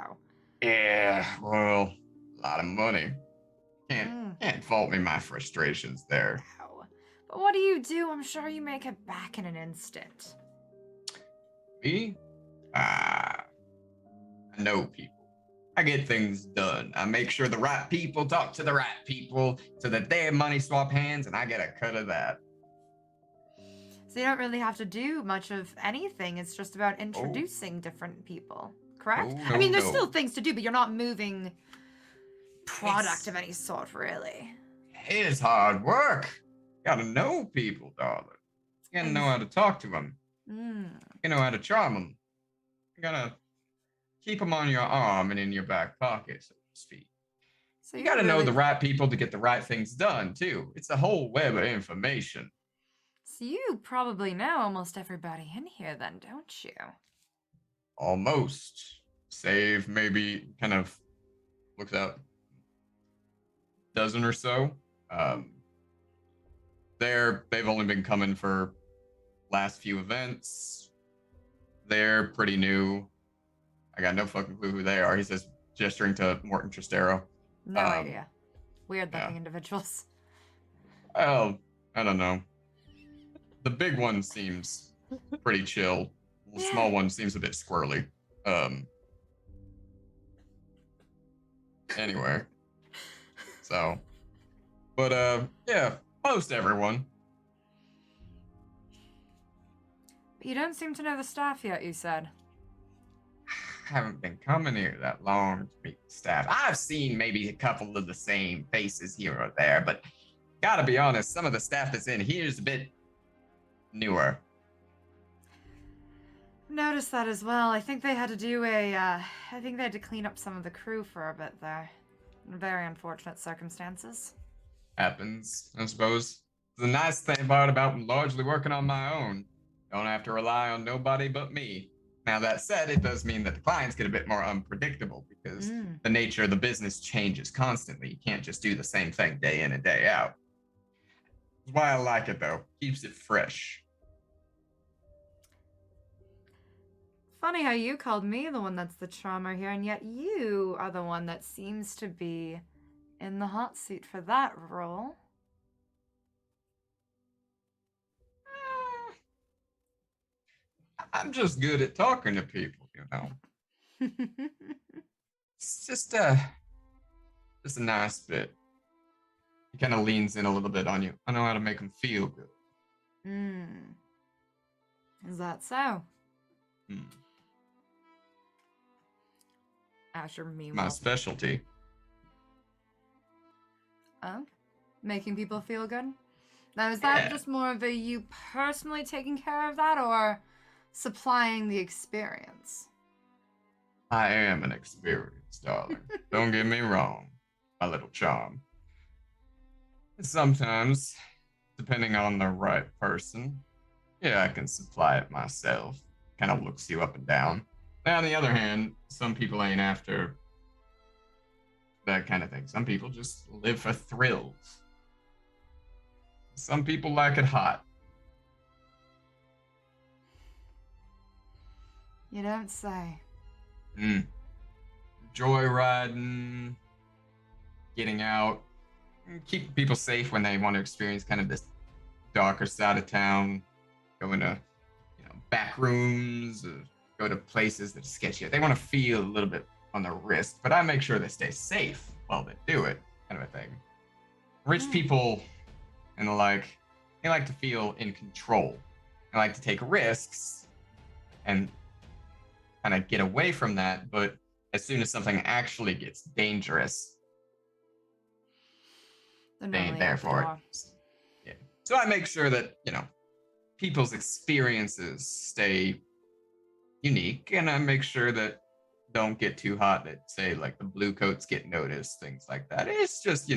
Yeah, well, a lot of money. Can't fault me my frustrations there. Wow. But what do? I'm sure you make it back in an instant. Me? I know people. I get things done. I make sure the right people talk to the right people so that their money swap hands and I get a cut of that. So you don't really have to do much of anything. It's just about introducing different people, correct? Oh, no, I mean, there's still things to do, but you're not moving product of any sort, really. It is hard work. You gotta know people, darling. You gotta know how to talk to them. You know how to charm them. You gotta keep them on your arm and in your back pocket, so to speak. So you gotta know the right people to get the right things done, too. It's a whole web of information. So you probably know almost everybody in here then, don't you? Almost. Save maybe kind of looks out dozen or so. They've only been coming for last few events. They're pretty new. I got no fucking clue who they are. He says, gesturing to Mort and Tristaro. No idea. Weird looking individuals. Well, I don't know. The big one seems pretty chill. The small one seems a bit squirrely. Anyway. So. But, yeah, most everyone. But you don't seem to know the staff yet, you said. I haven't been coming here that long to meet the staff. I've seen maybe a couple of the same faces here or there, but gotta be honest, some of the staff that's in here is a bit newer. Noticed that as well. I think they had to do I think they had to clean up some of the crew for a bit there. Very unfortunate circumstances. Happens, I suppose. The nice thing about largely working on my own. Don't have to rely on nobody but me. Now, that said, it does mean that the clients get a bit more unpredictable because the nature of the business changes constantly. You can't just do the same thing day in and day out. That's why I like it, though. Keeps it fresh. Funny how you called me the one that's the charmer here, and yet you are the one that seems to be in the hot seat for that role. I'm just good at talking to people, you know. It's just a nice bit. He kind of leans in a little bit on you. I know how to make him feel good. Is that so? Hmm. Asher, meanwhile. My specialty. Oh? Making people feel good? Now, is that just more of a you personally taking care of that, or supplying the experience? I am an experience, darling. Don't get me wrong, my little charm. Sometimes, depending on the right person, yeah, I can supply it myself. Kind of looks you up and down. Now, on the other hand, some people ain't after that kind of thing. Some people just live for thrills. Some people like it hot. You don't say. Joyriding, getting out, keeping people safe when they want to experience kind of this darker side of town, going to, back rooms, or go to places that are sketchy. They want to feel a little bit on the risk, but I make sure they stay safe while they do it, kind of a thing. Rich people and the like, they like to feel in control. They like to take risks and kind of get away from that, but as soon as something actually gets dangerous, they ain't there for it. Yeah. So I make sure that, people's experiences stay unique, and I make sure that don't get too hot that, say, like the blue coats get noticed, things like that. It's just,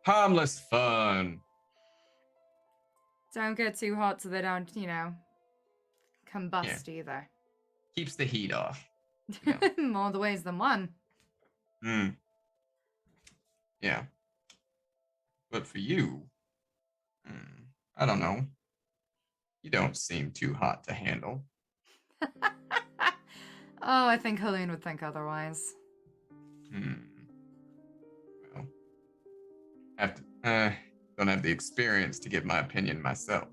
harmless fun. Don't get too hot so they don't, combust either. Keeps the heat off. More the ways than one. Yeah. But for you, I don't know. You don't seem too hot to handle. Oh, I think Helene would think otherwise. Well, don't have the experience to give my opinion myself.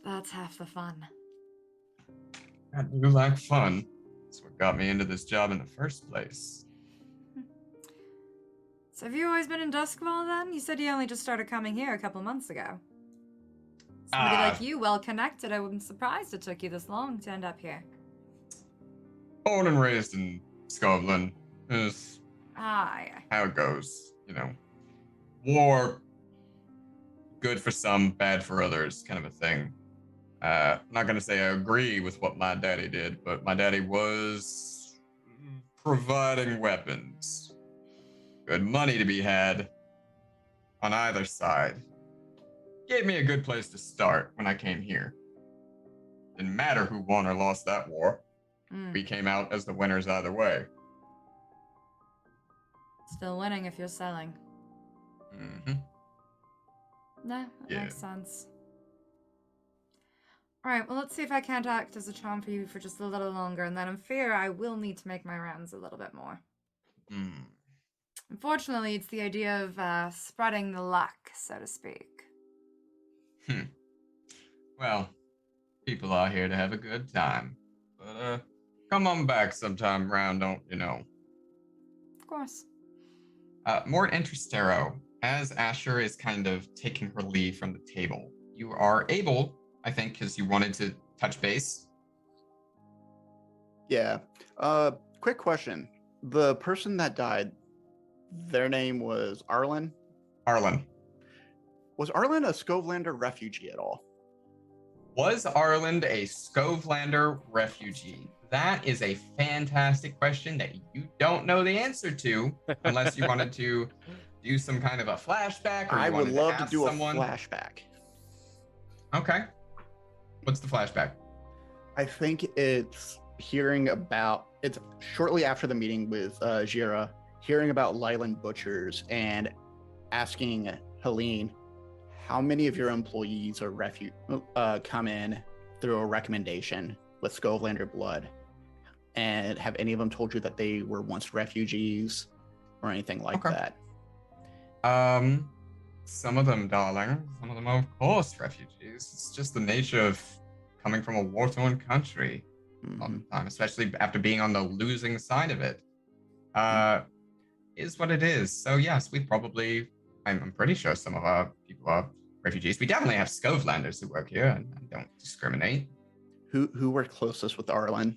That's half the fun. I do like fun. That's what got me into this job in the first place. So have you always been in Duskwall then? You said you only just started coming here a couple months ago. Somebody like you, well connected, I wasn't surprised it took you this long to end up here. Born and raised in Scotland is how it goes, War, good for some, bad for others, kind of a thing. I'm not going to say I agree with what my daddy did, but my daddy was providing weapons. Good money to be had on either side. Gave me a good place to start when I came here. Didn't matter who won or lost that war. We came out as the winners either way. Still winning if you're selling. No, that makes sense. Alright, well, let's see if I can't act as a charm for you for just a little longer, and then in fear I will need to make my rounds a little bit more. Unfortunately, it's the idea of spreading the luck, so to speak. Well, people are here to have a good time. But, come on back sometime round, don't you know? Of course. Mort and Tristaro, as Asher is kind of taking her leave from the table, you are able, I think, because you wanted to touch base. Yeah. Quick question. The person that died, their name was Arlen? Arlen. Was Arlen a Skovelander refugee at all? Was Arlen a Skovelander refugee? That is a fantastic question that you don't know the answer to unless you wanted to do some kind of a flashback? Or I you would wanted love to ask do someone? a flashback. Okay. What's the flashback? I think it's it's shortly after the meeting with Jira, hearing about Lyland Butchers and asking Helene, how many of your employees are come in through a recommendation with Skovelander blood? And have any of them told you that they were once refugees or anything like that? Some of them, darling. Some of them are, of course, refugees. It's just the nature of coming from a war-torn country, especially after being on the losing side of it. Is what it is. So yes, I'm pretty sure some of our people are refugees. We definitely have Skovlanders who work here and don't discriminate. Who worked closest with Arlen?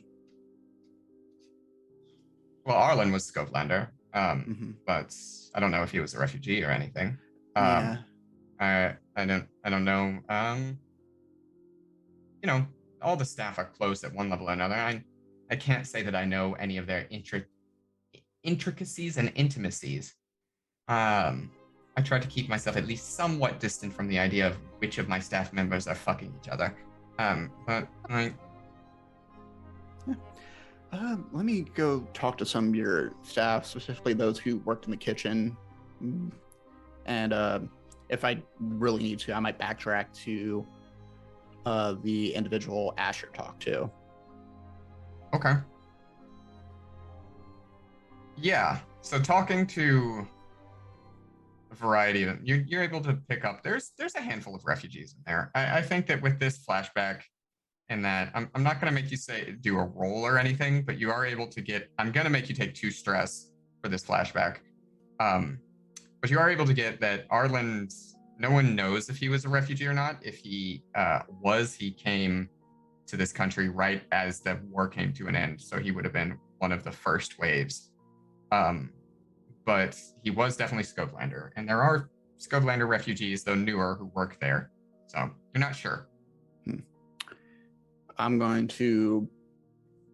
Well, Arlen was Skovelander, but I don't know if he was a refugee or anything. Yeah. I don't know. All the staff are close at one level or another. I can't say that I know any of their intricacies and intimacies. I try to keep myself at least somewhat distant from the idea of which of my staff members are fucking each other. Let me go talk to some of your staff, specifically those who worked in the kitchen. And if I really need to, I might backtrack to the individual Asher talked to. Okay. Yeah. So talking to a variety of them, you're able to pick up. There's a handful of refugees in there. I think that with this flashback, and that I'm not going to make you do a roll or anything, but you are able to I'm going to make you take 2 stress for this flashback. But you are able to get that no one knows if he was a refugee or not. If he he came to this country right as the war came to an end. So he would have been one of the first waves. But he was definitely Skovelander. And there are Skovelander refugees, though newer, who work there. So you're not sure. I'm going to,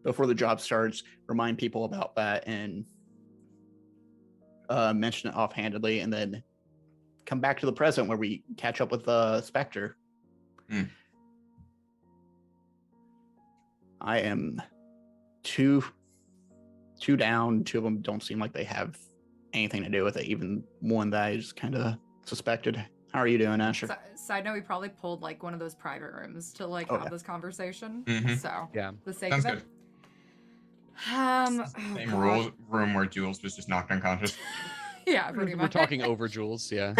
before the job starts, remind people about that and mention it offhandedly, and then come back to the present where we catch up with Spectre. I am two down. 2 of them don't seem like they have anything to do with it. Even one that I just kind of suspected. How are you doing, Asher? Side note, we probably pulled like one of those private rooms to have this conversation. So yeah, the sake sounds of it. Good. Same room where Jules was just knocked unconscious. Yeah, pretty much. We're talking over Jules, yeah.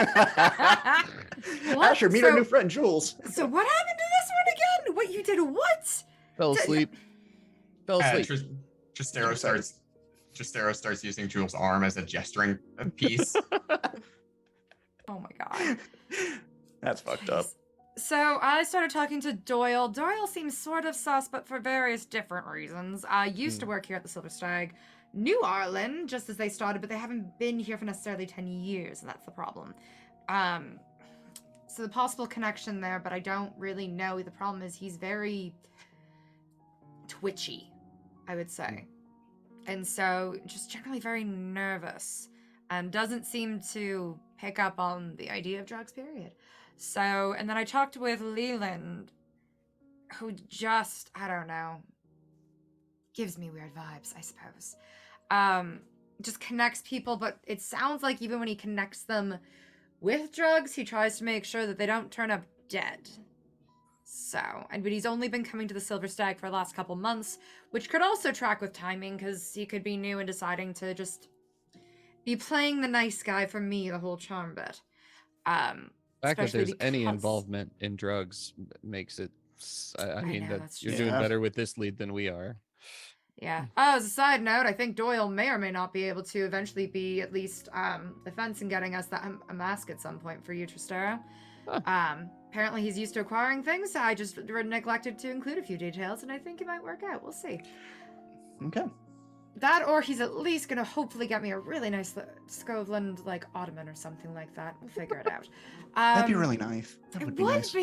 Asher, meet our new friend, Jules. So what happened to this one again? What, you did what? Fell asleep. Tristaro starts using Jules' arm as a gesturing piece. Oh my god. That's fucked up. So I started talking to Doyle. Doyle seems sort of sus, but for various different reasons. I used to work here at the Silver Stag. Knew Arlen just as they started, but they haven't been here for necessarily 10 years, and that's the problem. So the possible connection there, but I don't really know. The problem is he's very twitchy, I would say. And so just generally very nervous and doesn't seem to pick up on the idea of drugs, period. So, and then I talked with Leland, who just, I don't know, gives me weird vibes, I suppose. Just connects people, but it sounds like even when he connects them with drugs, he tries to make sure that they don't turn up dead. So, but he's only been coming to the Silver Stag for the last couple months, which could also track with timing, because he could be new and deciding to just be playing the nice guy for me the whole charm bit. The fact that there's any involvement in drugs makes it, I mean, that you're doing better with this lead than we are. Yeah. Oh, as a side note, I think Doyle may or may not be able to eventually be at least the fence in getting us a mask at some point for you, Tristaro. Huh. Apparently he's used to acquiring things. I just neglected to include a few details, and I think it might work out. We'll see. Okay. That, or he's at least gonna hopefully get me a really nice Skovland ottoman or something like that. We'll figure it out. That'd be really nice. That would be nice.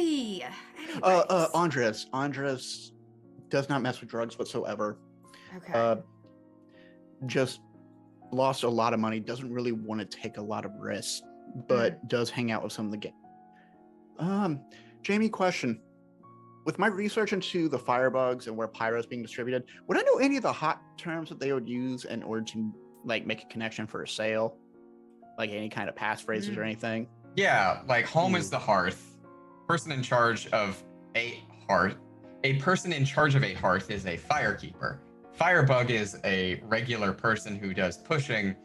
Andres does not mess with drugs whatsoever. Okay. Just lost a lot of money, doesn't really want to take a lot of risks, but does hang out with some of the game. Jaimie, question. With my research into the firebugs and where pyro is being distributed, would I know any of the hot terms that they would use in order to like make a connection for a sale? Like any kind of passphrases or anything? Yeah, like home is the hearth. Person in charge of a hearth. A person in charge of a hearth is a firekeeper. Firebug is a regular person who does pushing,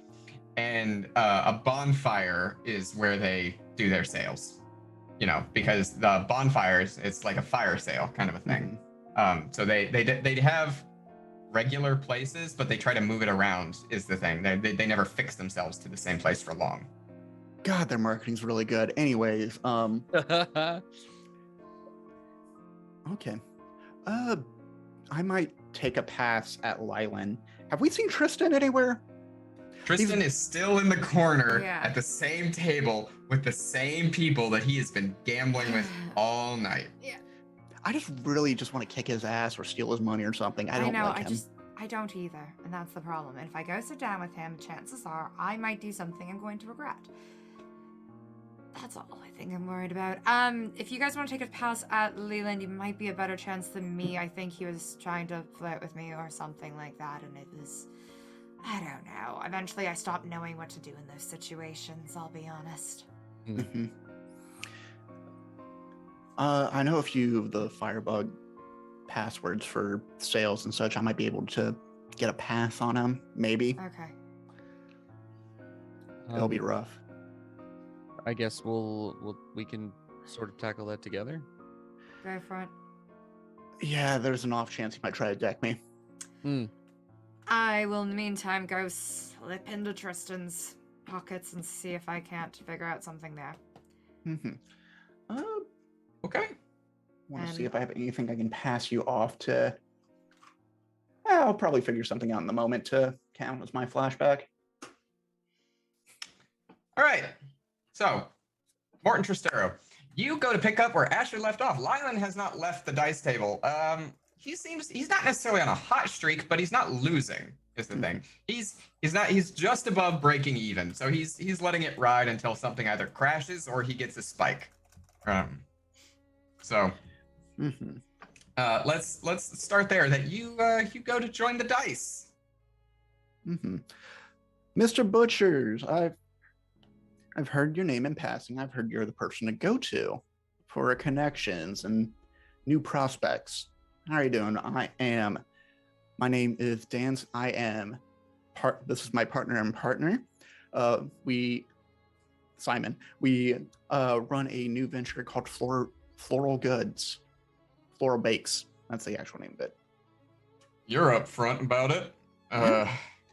and a bonfire is where they do their sales. You know, because the bonfires, it's like a fire sale kind of a thing. So they have regular places, but they try to move it around is the thing. They never fix themselves to the same place for long. God, their marketing's really good. Anyways, okay. I might take a pass at Lylan. Have we seen Tristan anywhere? Tristan is still in the corner at the same table with the same people that he has been gambling with all night. Yeah. I just really want to kick his ass or steal his money or something. I don't like him. I don't either, and that's the problem. And if I go sit down with him, chances are I might do something I'm going to regret. That's all I think I'm worried about. If you guys want to take a pass at Leland, you might be a better chance than me. I think he was trying to flirt with me or something like that, and it was... I don't know. Eventually, I stopped knowing what to do in those situations, I'll be honest. Mm-hmm. I know a few of the Firebug passwords for sales and such. I might be able to get a pass on them, maybe. Okay. It'll be rough. I guess we can sort of tackle that together. Go for it. Yeah, there's an off chance he might try to deck me. I will, in the meantime, go slip into Tristan's pockets and see if I can't figure out something there. Okay. Want to see if I have anything I can pass you off to. I'll probably figure something out in the moment to count as my flashback. All right. So, Mort and Tristaro, you go to pick up where Asher left off. Lylan has not left the dice table. He's not necessarily on a hot streak, but he's not losing, is the thing. He's just above breaking even. So he's letting it ride until something either crashes or he gets a spike. Let's start there. That you go to join the dice. Mr. Butchers, I've heard your name in passing. I've heard you're the person to go to for connections and new prospects. How are you doing? My name is Dan. This is my partner and partner. Simon. We run a new venture called Floral Goods. Floral Bakes. That's the actual name of it. You're upfront about it.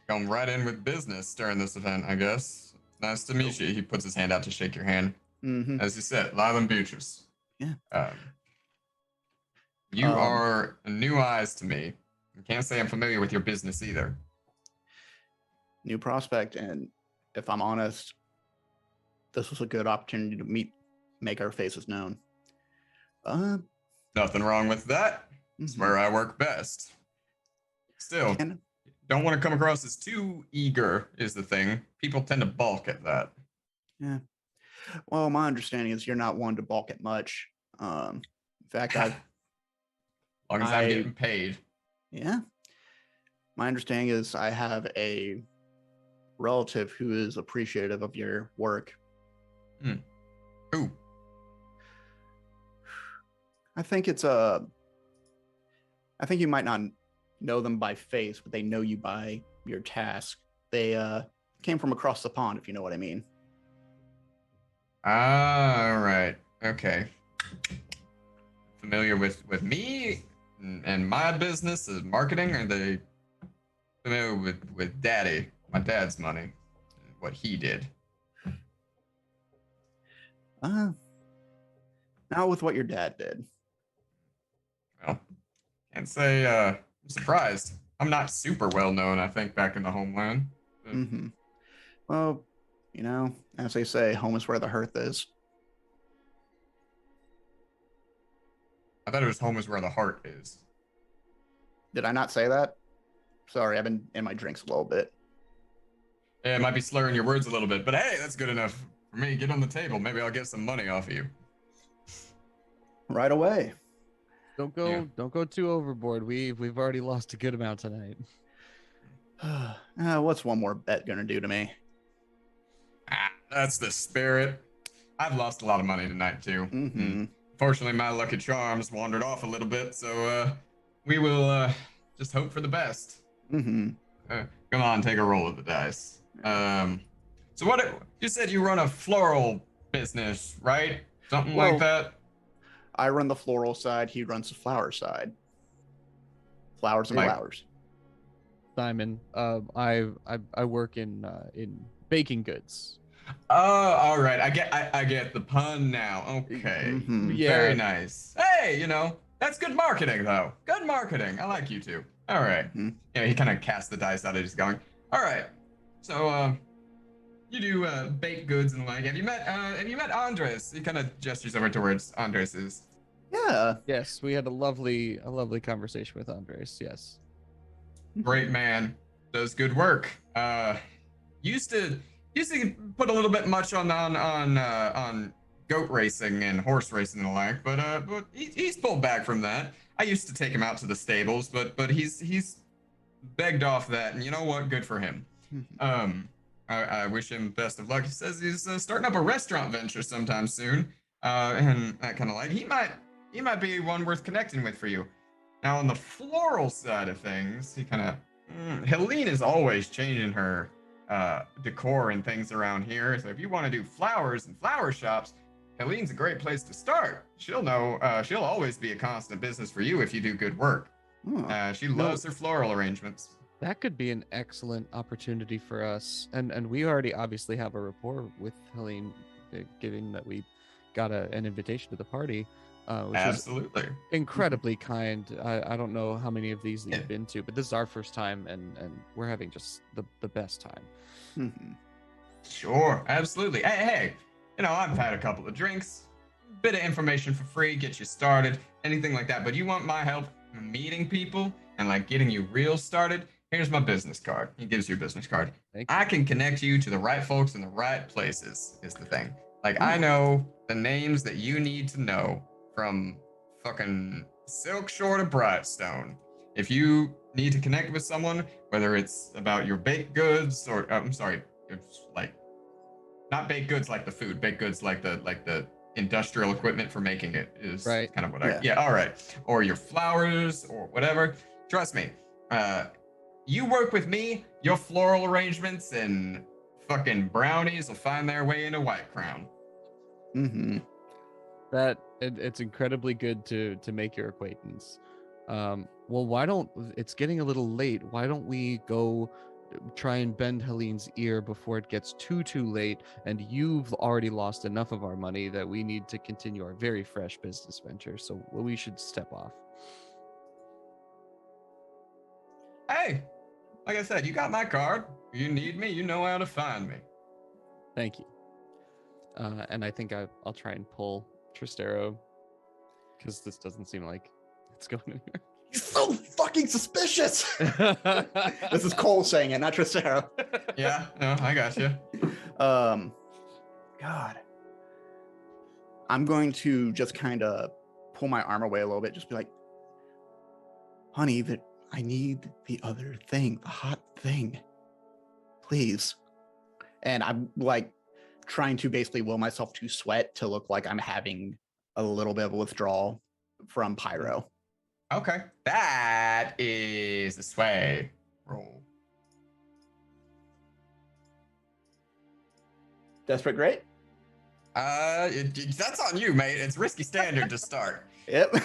Come right in with business during this event, I guess. Nice to meet you. He puts his hand out to shake your hand. As you said, Lylan Beatrice. Yeah. You are new eyes to me. I can't say I'm familiar with your business either. New prospect, and if I'm honest, this was a good opportunity to make our faces known. Nothing wrong with that. It's where I work best. Still, don't want to come across as too eager is the thing. People tend to balk at that. Yeah. Well, my understanding is you're not one to balk at much. In fact, as long as I'm getting paid. Yeah. My understanding is I have a relative who is appreciative of your work. Who? I think you might not know them by face, but they know you by your task. They came from across the pond, if you know what I mean. All right. Okay. Familiar with me and my business is marketing, or are they familiar with Daddy, my dad's money, what he did? Not with what your dad did. Well, can't say I'm surprised. I'm not super well known, I think, back in the homeland. Well, you know, as they say, home is where the hearth is. I thought it was home is where the heart is. Did I not say that? Sorry, I've been in my drinks a little bit. Yeah, it might be slurring your words a little bit, but hey, that's good enough for me. Get on the table. Maybe I'll get some money off of you. Right away. Don't go too overboard. We've already lost a good amount tonight. What's one more bet gonna do to me? That's the spirit. I've lost a lot of money tonight too. Mm-hmm. Fortunately, my lucky charms wandered off a little bit, so we will just hope for the best. Mm-hmm. Come on, take a roll of the dice. So what you said you run a floral business, right? Something like that? I run the floral side, he runs the flower side. Flowers and flowers. Simon, I work in baking goods. Oh, all right. I get the pun now. Okay. Mm-hmm. Yeah. Very nice. Hey, that's good marketing though. Good marketing. I like you two. All right. Mm-hmm. Yeah, he kind of casts the dice out of his going. All right. So you do baked goods and the like. Have you met Andres? He kind of gestures over towards Andres's. Yeah. Yes, we had a lovely conversation with Andres. Yes. Great man. Does good work. Used to put a little bit much on goat racing and horse racing and the like, but he's pulled back from that. I used to take him out to the stables, but he's begged off that, and you know what? Good for him. I wish him best of luck. He says he's starting up a restaurant venture sometime soon, and that kind of like he might be one worth connecting with for you. Now on the floral side of things, he kind of Helene is always changing her decor and things around here. So if you want to do flowers and flower shops, Helene's a great place to start. She'll know. She'll always be a constant business for you if you do good work. She loves her floral arrangements. That could be an excellent opportunity for us, and we already obviously have a rapport with Helene, given that we got an invitation to the party. Which Absolutely. is incredibly kind. I don't know how many of these that you've been to, but this is our first time, and we're having just the best time. Mm-hmm. Sure, absolutely. Hey, I've had a couple of drinks, bit of information for free, get you started, anything like that. But you want my help meeting people and like getting you real started? Here's my business card. He gives you a business card. I can connect you to the right folks in the right places, is the thing. Like, I know the names that you need to know from fucking Silk Shore to Brightstone. If you need to connect with someone, whether it's about your baked goods or, I'm sorry, it's like, not baked goods like the food, baked goods like the industrial equipment for making it is kind of what all right. Or your flowers or whatever. Trust me, you work with me, your floral arrangements and fucking brownies will find their way into White Crown. Mm-hmm. That it's incredibly good to make your acquaintance. Well, it's getting a little late. Why don't we go try and bend Helene's ear before it gets too late, and you've already lost enough of our money that we need to continue our very fresh business venture. So we should step off. Hey, like I said, you got my card. If you need me, you know how to find me. Thank you. And I think I'll try and pull Tristaro, because this doesn't seem like it's going anywhere. You're so fucking suspicious. This is Cole saying it, not Tristaro. Yeah, no, I got you. God. I'm going to just kind of pull my arm away a little bit, just be like, honey, that I need the other thing, the hot thing. Please. And I'm like trying to basically will myself to sweat to look like I'm having a little bit of a withdrawal from pyro. Okay. That is a sway roll. Desperate great? That's on you, mate. It's risky standard to start. Yep.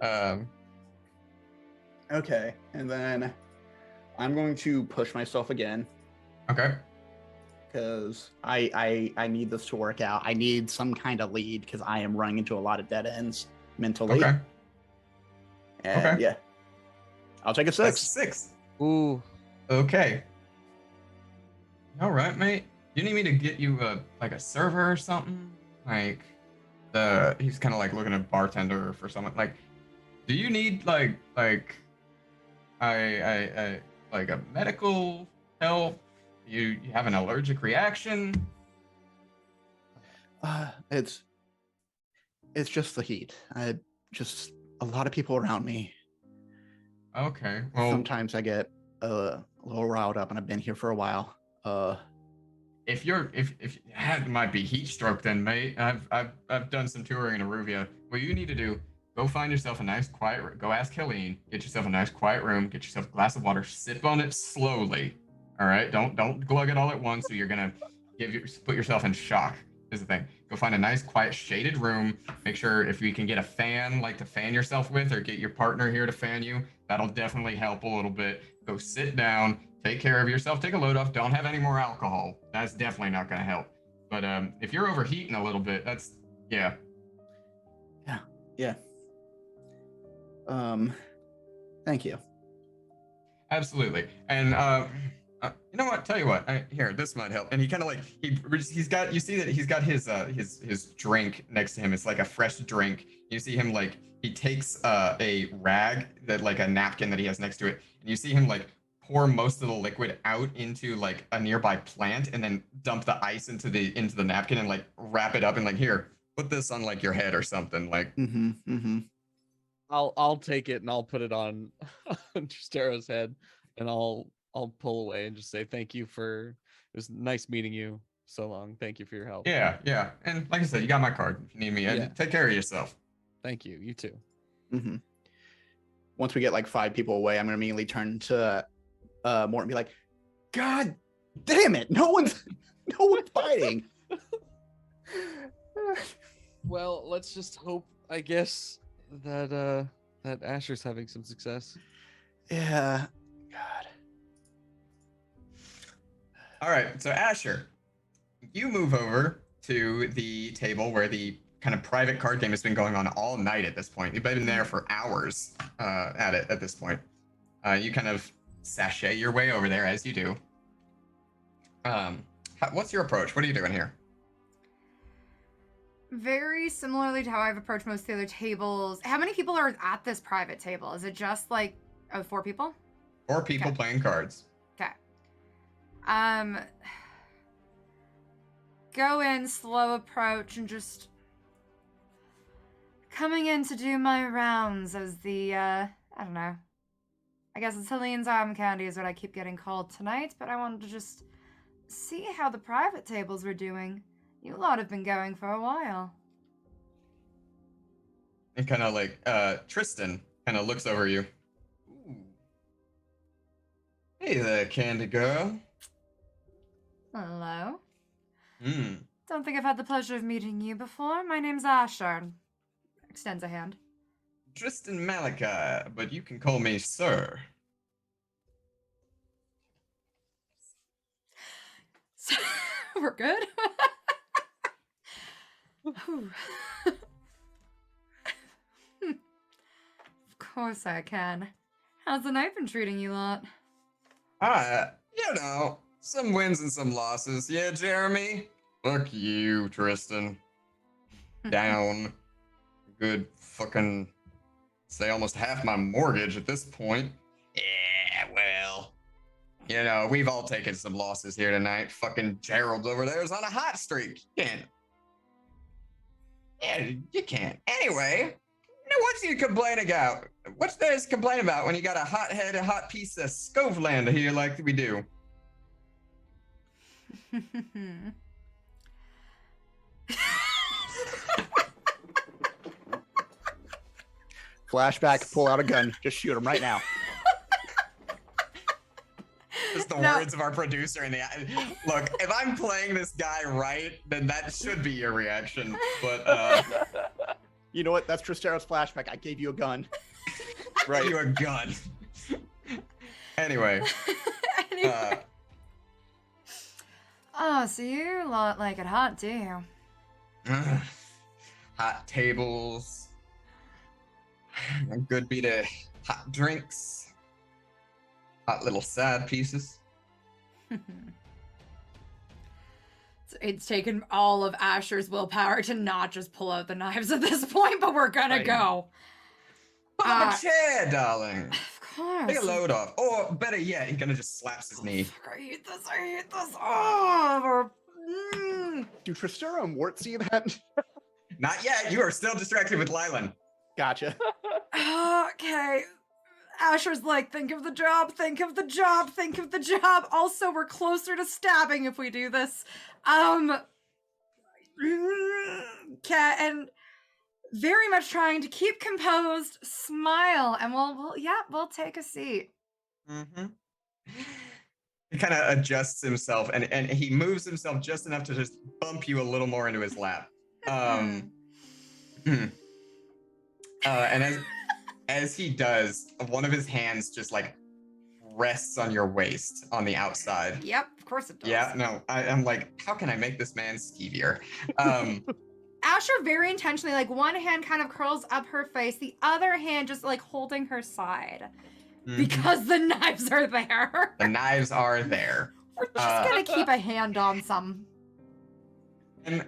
Um. Okay, and then I'm going to push myself again. Okay. Because I need this to work out. I need some kind of lead because I am running into a lot of dead ends mentally. Okay. And yeah. I'll take a 6. That's 6. Ooh. Okay. All right, mate. You need me to get you a server or something? Like he's kind of like looking at bartender for someone. Like, do you need like a medical help? You have an allergic reaction? It's just the heat. Just a lot of people around me. Okay. Well, sometimes I get a little riled up, and I've been here for a while. If that might be heat stroke, then, mate. I've done some touring in Aruvia. What you need to do, go find yourself a nice quiet room. Go ask Helene. Get yourself a nice quiet room. Get yourself a glass of water. Sip on it slowly. All right. Don't glug it all at once, or you're gonna put yourself in shock. Is the thing. Go find a nice, quiet, shaded room. Make sure if you can get a fan, like to fan yourself with, or get your partner here to fan you. That'll definitely help a little bit. Go sit down. Take care of yourself. Take a load off. Don't have any more alcohol. That's definitely not going to help. But if you're overheating a little bit, that's yeah. Thank you. Absolutely. And you know what? Tell you what. Here, this might help. And he kind of like he's got. You see that he's got his drink next to him. It's like a fresh drink. You see him like he takes a rag that like a napkin that he has next to it, and you see him like pour most of the liquid out into like a nearby plant, and then dump the ice into the napkin and like wrap it up and like here, put this on like your head or something like. I'll take it and I'll put it on Tristaro's head, and I'll pull away and just say thank you it was nice meeting you so long. Thank you for your help. Yeah. And like I said, you got my card if you need me. And take care of yourself. Thank you. You too. Once we get like 5 people away, I'm gonna immediately turn to Mort and be like, God damn it, no one's fighting. Well, let's just hope, I guess, that Asher's having some success. Yeah. God. All right, so Asher, you move over to the table where the kind of private card game has been going on all night at this point. You've been there for hours at this point. You kind of sashay your way over there as you do. What's your approach? What are you doing here? Very similarly to how I've approached most of the other tables. How many people are at this private table? Is it just like 4 people? 4 people playing cards. Okay. Go in, slow approach, and just coming in to do my rounds as the I don't know. I guess it's Helene's arm candy is what I keep getting called tonight, but I wanted to just see how the private tables were doing. You lot have been going for a while. And kind of like, Tristan kind of looks over you. Ooh. Hey there, candy girl. Hello. Don't think I've had the pleasure of meeting you before. My name's Asher. Extends a hand. Tristan Malachi, but you can call me sir. We're good? Of course I can. How's the night been treating you lot? You know, some wins and some losses. Yeah, Jaimie? Fuck you, Tristan. Down. Good fucking, say almost half my mortgage at this point. Yeah, well, you know, we've all taken some losses here tonight. Fucking Gerald's over there is on a hot streak. You can't. Anyway, what's you complain about? What's there to complain about when you got a hot piece of Scoveland here like we do? Flashback, pull out a gun, just shoot him right now. Just the words of our producer in the look. If I'm playing this guy right, then that should be your reaction. But you know what? That's Tristaro's flashback. I gave you a gun. Right, you a gun. Anyway. Oh, so you lot like it hot, do you? Hot tables. A good beat of hot drinks. Hot little side pieces. It's taken all of Asher's willpower to not just pull out the knives at this point, but we're gonna go. Pull up a chair, darling. Of course. Take a load off. Or better yet, he kind of just slaps his knee. Fuck, I hate this. Oh, Do Tristaro and Mort see that? Not yet. You are still distracted with Lylan. Gotcha. okay. Asher's like, think of the job, think of the job, think of the job. Also, we're closer to stabbing if we do this. Cat and very much trying to keep composed, smile, and we'll take a seat. Mm-hmm. He kind of adjusts himself, and he moves himself just enough to just bump you a little more into his lap. And as he does, one of his hands just like rests on your waist on the outside. Yep, of course it does. Yeah, no, I'm like, how can I make this man skeevier? Asher very intentionally, like one hand kind of curls up her face, the other hand just like holding her side. Because the knives are there. The knives are there. We're just gonna keep a hand on some. And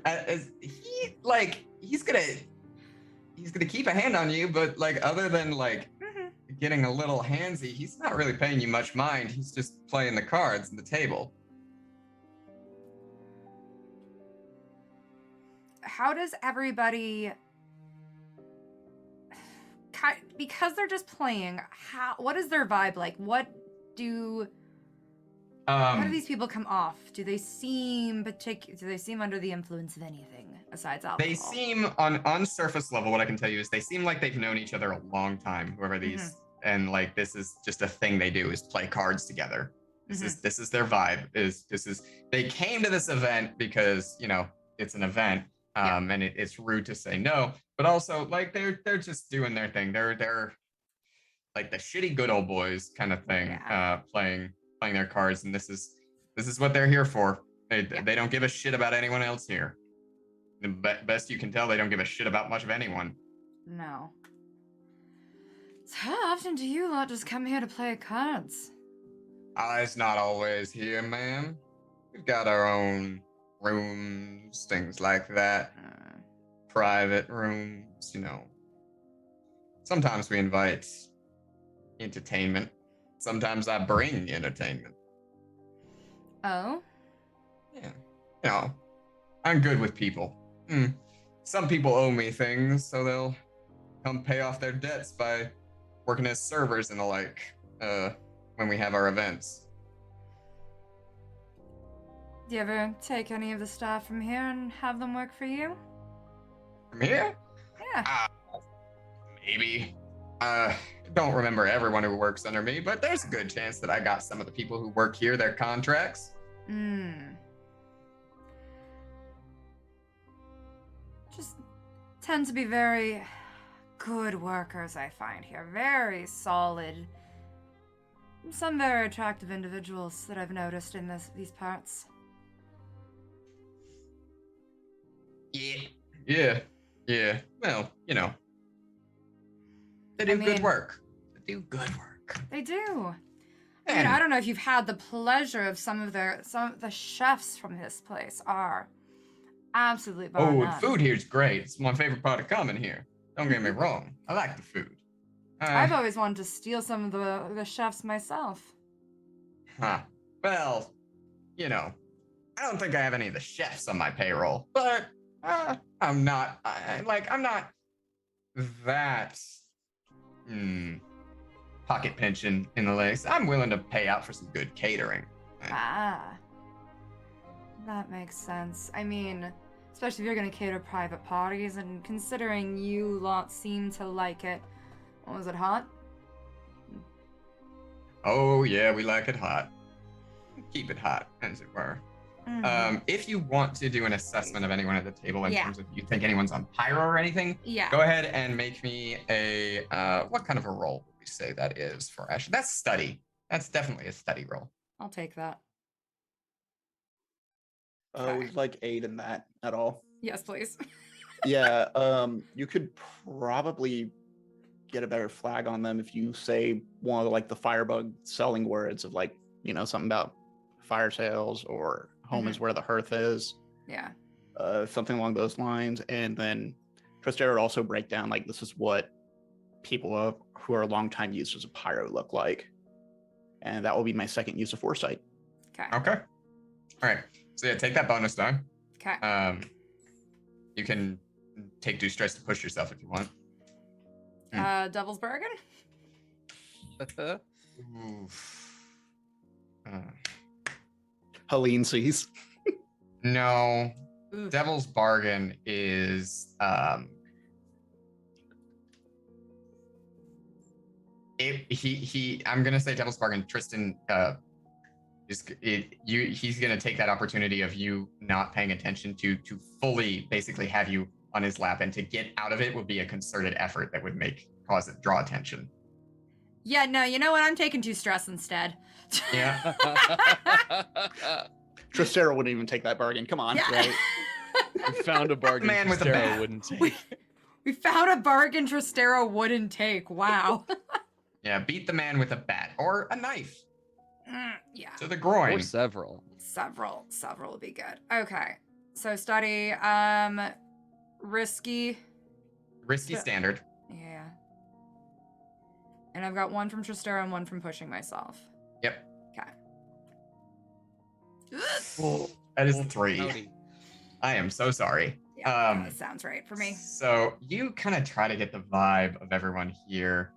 he's gonna keep a hand on you, but like other than like getting a little handsy, he's not really paying you much mind. He's just playing the cards on the table. How does everybody, because they're just playing, what is their vibe like? How do these people come off? Do they seem under the influence of anything besides alcohol? They seem on surface level, what I can tell you is they seem like they've known each other a long time, whoever these, and like this is just a thing they do is play cards together. This is their vibe. They came to this event because, you know, it's an event. And it's rude to say no, but also like they're just doing their thing. They're like the shitty good old boys kind of thing, playing their cards, and this is what they're here for. They don't give a shit about anyone else here. The best you can tell, they don't give a shit about much of anyone. No. So how often do you lot just come here to play cards? It's not always here, ma'am. We've got our own rooms, things like that. Private rooms, you know. Sometimes we invite entertainment. Sometimes I bring entertainment. Oh? Yeah. You know, I'm good with people. Some people owe me things, so they'll come pay off their debts by working as servers and the like, when we have our events. Do you ever take any of the staff from here and have them work for you? From here? Yeah. Maybe. Don't remember everyone who works under me, but there's a good chance that I got some of the people who work here their contracts. Just tend to be very good workers, I find here. Very solid. Some very attractive individuals that I've noticed in these parts. Yeah. Well, you know. They do good work. They do. And I mean, I don't know if you've had the pleasure of some of the chefs from this place are absolutely bar none. The food here's great. It's my favorite part of coming here. Don't get me wrong. I like the food. I've always wanted to steal some of the chefs myself. Well, you know, I don't think I have any of the chefs on my payroll, but I'm not that pocket pinching in the legs. I'm willing to pay out for some good catering. That makes sense. I mean, especially if you're going to cater private parties, and considering you lot seem to like it. What was it, hot? Oh, yeah, we like it hot. Keep it hot, as it were. If you want to do an assessment of anyone at the table in terms of you think anyone's on pyro or anything, go ahead and make me a, what kind of a roll would we say that is for Ash? That's study. That's definitely a study roll. I'll take that. Would like aid in that at all? Yes, please. Yeah, you could probably get a better flag on them if you say one of like the firebug selling words of like, you know, something about fire sales or home is where the hearth is. Yeah. Something along those lines. And then Tristaro would also break down like this is what people who are longtime users of Pyro look like. And that will be my second use of Foresight. Okay. All right. So yeah, take that bonus die. Okay. You can take 2 stress to push yourself if you want. Devil's bargain? Oof. Helene sees. No. Oof. Devil's bargain is I'm gonna say Devil's bargain. Tristan he's gonna take that opportunity of you not paying attention to fully basically have you on his lap, and to get out of it would be a concerted effort that would cause it draw attention. Yeah, no, you know what? I'm taking 2 stress instead. Yeah. Tristaro wouldn't even take that bargain. Come on. Yeah. Right. We found a bargain Man with a Tristaro bat. wouldn't take. We found a bargain Tristaro wouldn't take. Wow. Yeah, beat the man with a bat or a knife Yeah. to the groin. Or several. Several will be good. Okay. So study, risky. Risky standard. Yeah. And I've got 1 from Tristaro and 1 from pushing myself. Yep. Okay. That is 3. Howdy. I am so sorry. Yeah, that sounds right for me. So you kind of try to get the vibe of everyone here.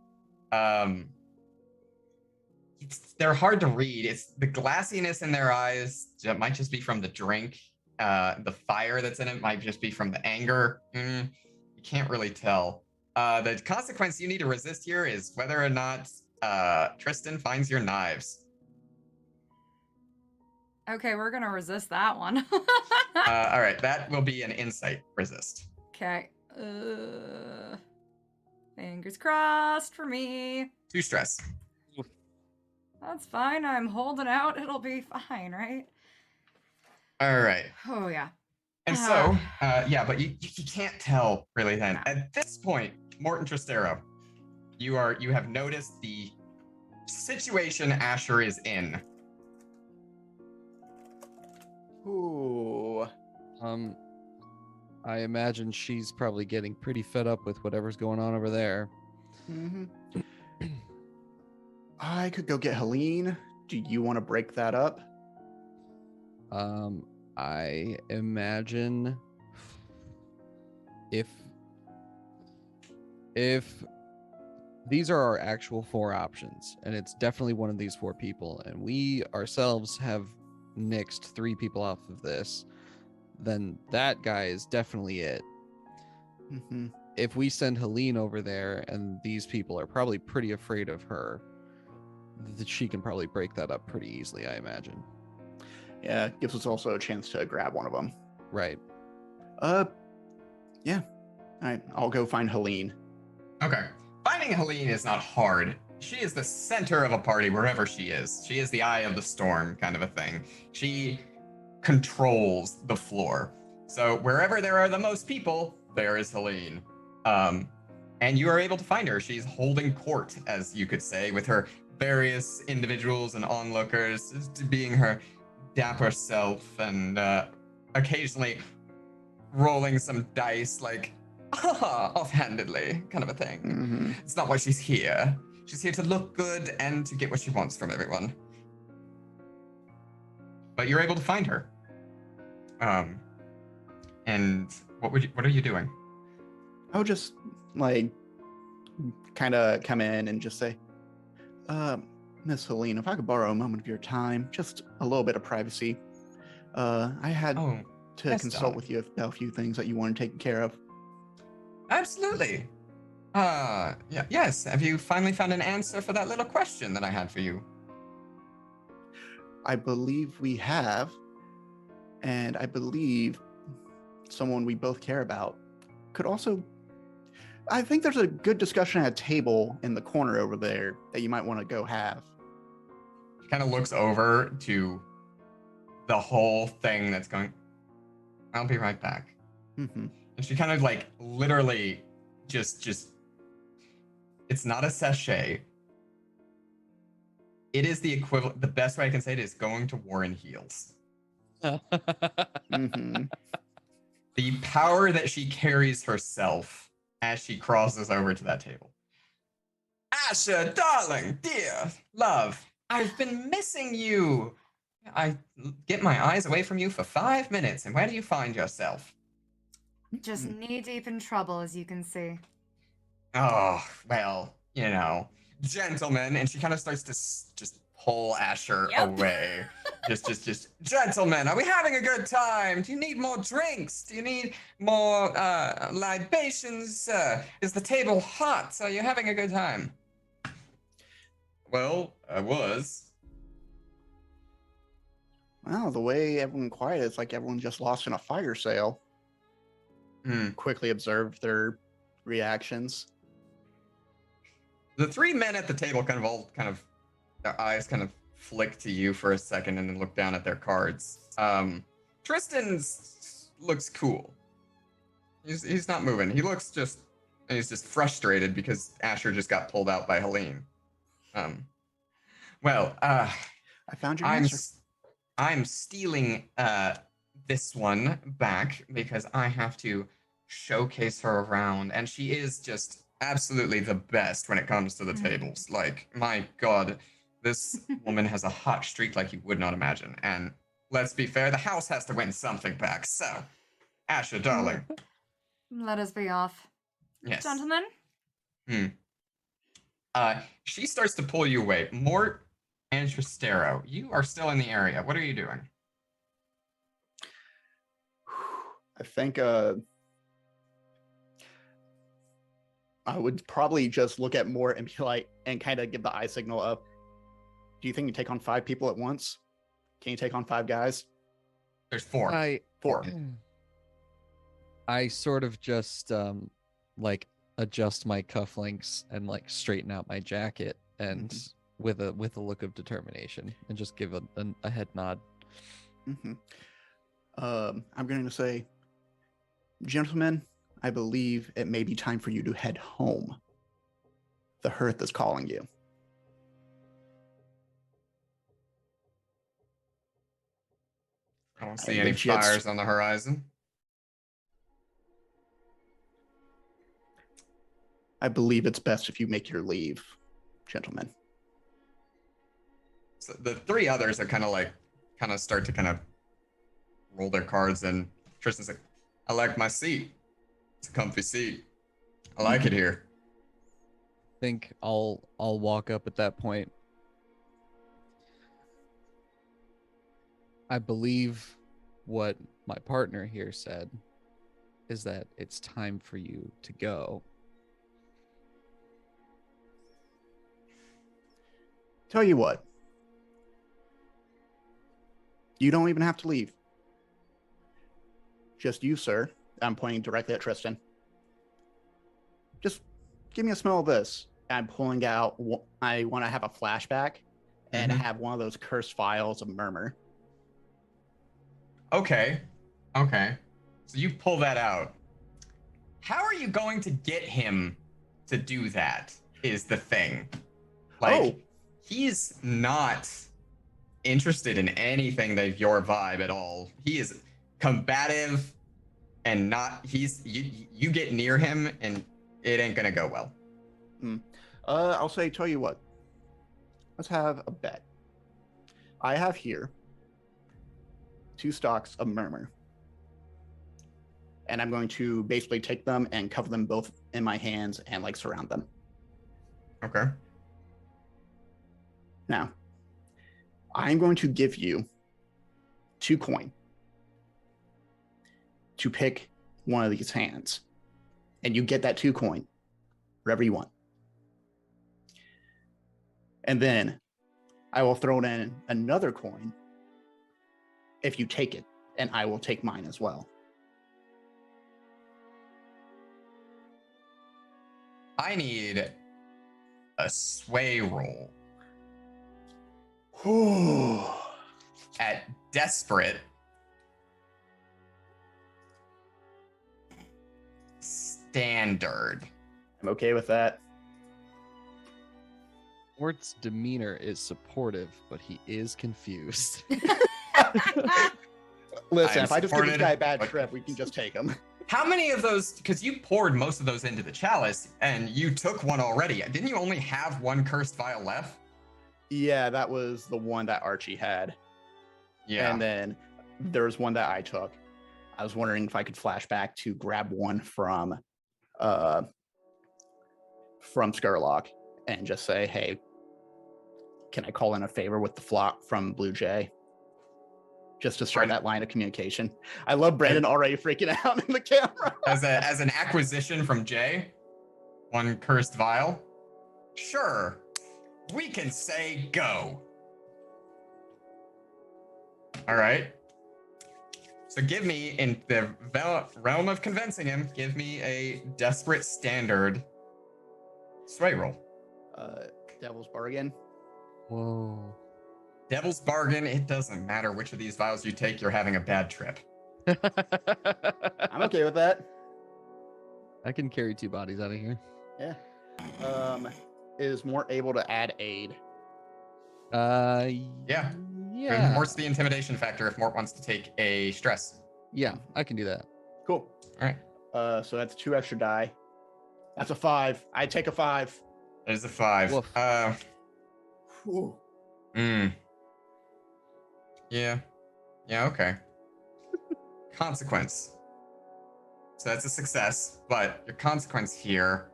They're hard to read. It's the glassiness in their eyes. It might just be from the drink. The fire that's in it might just be from the anger. You can't really tell. The consequence you need to resist here is whether or not Tristan finds your knives. Okay, we're gonna resist that one. All right, that will be an insight resist. Okay. Fingers crossed for me. 2 stress. That's fine. I'm holding out. It'll be fine, right? All right. Oh, yeah. And so, yeah, but you can't tell really then. No. At this point, Mort and Tristaro, you have noticed the situation Asher is in. Ooh. I imagine she's probably getting pretty fed up with whatever's going on over there. Mm-hmm. I could go get Helene. Do you want to break that up? I imagine if these are our actual 4 options, and it's definitely one of these 4 people, and we ourselves have nixed 3 people off of this, then that guy is definitely it. Mm-hmm. If we send Helene over there and these people are probably pretty afraid of her, that she can probably break that up pretty easily, I imagine. Yeah, it gives us also a chance to grab one of them. Right. Yeah. All right, I'll go find Helene. Okay. Finding Helene is not hard. She is the center of a party wherever she is. She is the eye of the storm kind of a thing. She controls the floor. So wherever there are the most people, there is Helene. And you are able to find her. She's holding court, as you could say, with her various individuals and onlookers, being her dapper self, and occasionally rolling some dice, like, offhandedly, kind of a thing. Mm-hmm. It's not why she's here. She's here to look good and to get what she wants from everyone. But you're able to find her. And what are you doing? I would just, like, kind of come in and just say, Miss Helene, if I could borrow a moment of your time, just a little bit of privacy. I had to yes, consult darling. with you about a few things that you wanted taken care of. Absolutely. Yeah, yes. Have you finally found an answer for that little question that I had for you? I believe we have, and I believe someone we both care about could also... I think there's a good discussion at a table in the corner over there that you might want to go have. She kind of looks over to the whole thing that's going, I'll be right back. Mm-hmm. And she kind of like literally just, it's not a sachet. It is the equivalent, the best way I can say it is going to war in heels. Mm-hmm. The power that she carries herself as she crosses over to that table. Asha, darling, dear, love, I've been missing you. I get my eyes away from you for 5 minutes, and where do you find yourself? Just knee-deep in trouble, as you can see. Oh, well, gentlemen, and she kind of starts to just pull Asher away. just, gentlemen, are we having a good time? Do you need more drinks? Do you need more libations? Is the table hot? Are you having a good time? Well, I was. Wow, the way everyone quiet, it's like everyone just lost in a fire sale. Quickly observed their reactions. The 3 men at the table their eyes kind of flick to you for a second and then look down at their cards. Tristan's looks cool. He's not moving. He's just frustrated because Asher just got pulled out by Helene. I found your answer. I'm stealing this one back because I have to showcase her around, and she is just absolutely the best when it comes to the tables. Like, my God, this woman has a hot streak like you would not imagine. And let's be fair, the house has to win something back. So, Asher, darling. Let us be off. Yes. Gentlemen? She starts to pull you away. Mort and Tristaro, you are still in the area. What are you doing? I think I would probably just look at Mort and be like, and kind of give the eye signal of, do you think you take on 5 people at once? Can you take on 5 guys? There's 4. 4. I sort of just adjust my cufflinks and straighten out my jacket and with a look of determination and just give a head nod. I'm going to say, gentlemen, I believe it may be time for you to head home. The hearth is calling you. I don't see any fires on the horizon. I believe it's best if you make your leave, gentlemen. So the 3 others are kind of start to roll their cards, and Tristan's like, I like my seat. It's a comfy seat. I like it here. I think I'll walk up at that point. I believe what my partner here said is that it's time for you to go. Tell you what. You don't even have to leave. Just you, sir. I'm pointing directly at Tristan. Just give me a smell of this. I'm pulling out, I want to have a flashback and have one of those cursed vials of murmur. Okay. So you pull that out. How are you going to get him to do that is the thing. He's not interested in anything that's your vibe at all. He is combative and you get near him and it ain't gonna go well. I'll tell you what. Let's have a bet. I have here 2 stalks of murmur. And I'm going to basically take them and cover them both in my hands and surround them. Okay. Now, I'm going to give you 2 coin to pick one of these hands. And you get that 2 coin wherever you want. And then I will throw in another coin if you take it, and I will take mine as well. I need a sway roll. At desperate. Standard. I'm okay with that. Mort's demeanor is supportive, but he is confused. Listen, if I just give this guy a bad trip, we can just take him. How many of those, because you poured most of those into the chalice and you took one already. Didn't you only have one cursed vial left? Yeah, that was the one that Archie had. Yeah. And then there was one that I took. I was wondering if I could flash back to grab one from Skurlock and just say, hey, can I call in a favor with the flock from Blue Jay? Just to start that line of communication. I love Brandon already freaking out in the camera. As an acquisition from Jay, one cursed vial. Sure, we can say go. All right. So give me, in the realm of convincing him, give me a desperate standard sway roll. Devil's Bargain. Whoa. Devil's Bargain, it doesn't matter which of these vials you take, you're having a bad trip. I'm okay with that. I can carry 2 bodies out of here. Yeah. Is Mort able to add aid? Yeah. Yeah. Mort's the intimidation factor if Mort wants to take a stress. Yeah, I can do that. Cool. All right. So that's 2 extra die. That's a 5. I take a 5. That is a 5. Woof. Yeah. Yeah, okay. Consequence. So that's a success, but your consequence here.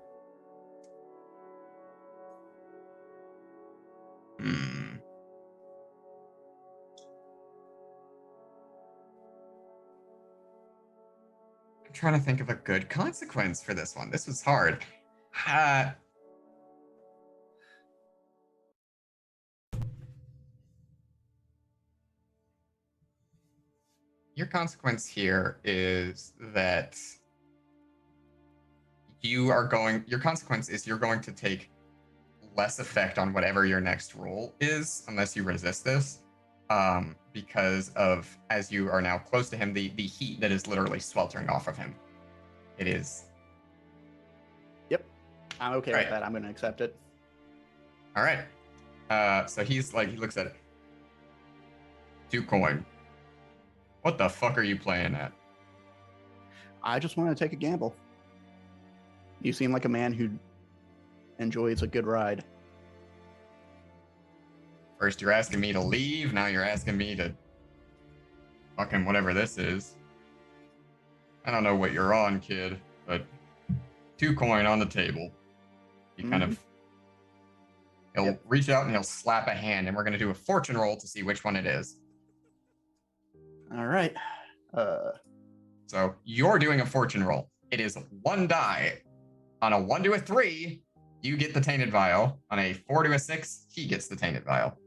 I'm trying to think of a good consequence for this one. This was hard. Your consequence here is that your consequence is you're going to take less effect on whatever your next roll is, unless you resist this, because of, as you are now close to him, the heat that is literally sweltering off of him. It is. Yep. I'm okay with that. I'm going to accept it. All right. So he's like, he looks at it. 2 coin. What the fuck are you playing at? I just want to take a gamble. You seem like a man who enjoys a good ride. First you're asking me to leave, now you're asking me to fucking whatever this is. I don't know what you're on, kid, but 2 coin on the table. He kind of, he'll reach out and he'll slap a hand, and we're going to do a fortune roll to see which one it is. All right. So you're doing a fortune roll. It is 1 die. On a 1 to a 3, you get the tainted vial. On a 4 to a 6, he gets the tainted vial.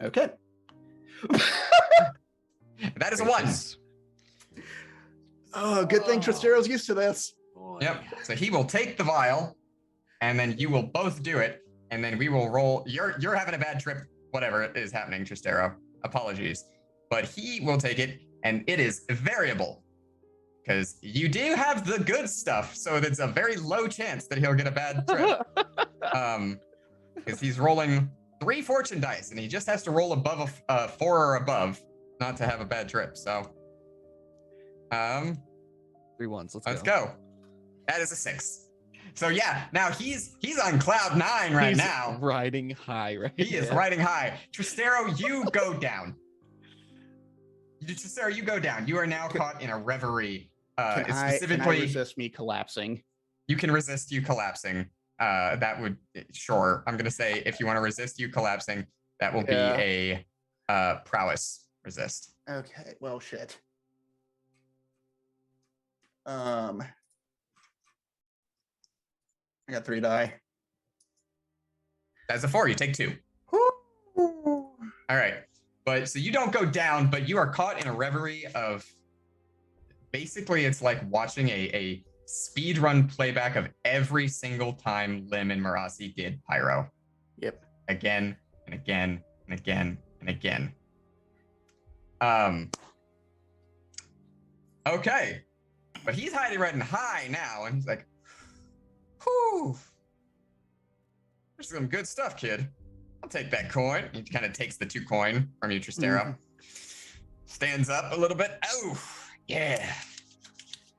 Okay. That is a 1. Oh, good thing Tristaro's used to this. Yep. So he will take the vial, and then you will both do it, and then we will roll. You're having a bad trip, whatever is happening, Tristaro. Apologies. But he will take it, and it is variable. Because you do have the good stuff, so it's a very low chance that he'll get a bad trip. Because he's rolling 3 fortune dice, and he just has to roll above a 4 or above not to have a bad trip. So, 3 ones. Let's go. That is a 6. So yeah, now he's on cloud 9 right now. Riding high, right? He is riding high. Tristaro, you go down. Tristaro, you go down. You are now caught in a reverie. Can I resist me collapsing? You can resist you collapsing. That would, sure. I'm going to say if you want to resist you collapsing, that will be a prowess resist. Okay, well, shit. I got 3 die. That's a 4. You take 2. All right. But so you don't go down, but you are caught in a reverie of, basically it's like watching a speed run playback of every single time Lim and Marasi did Pyro. Yep. Again and again and again and again. Okay. But he's riding high now, and he's like, whew. There's some good stuff, kid. I'll take that coin. He kind of takes the 2 coin from you, Tristaro. Stands up a little bit. Oh, yeah.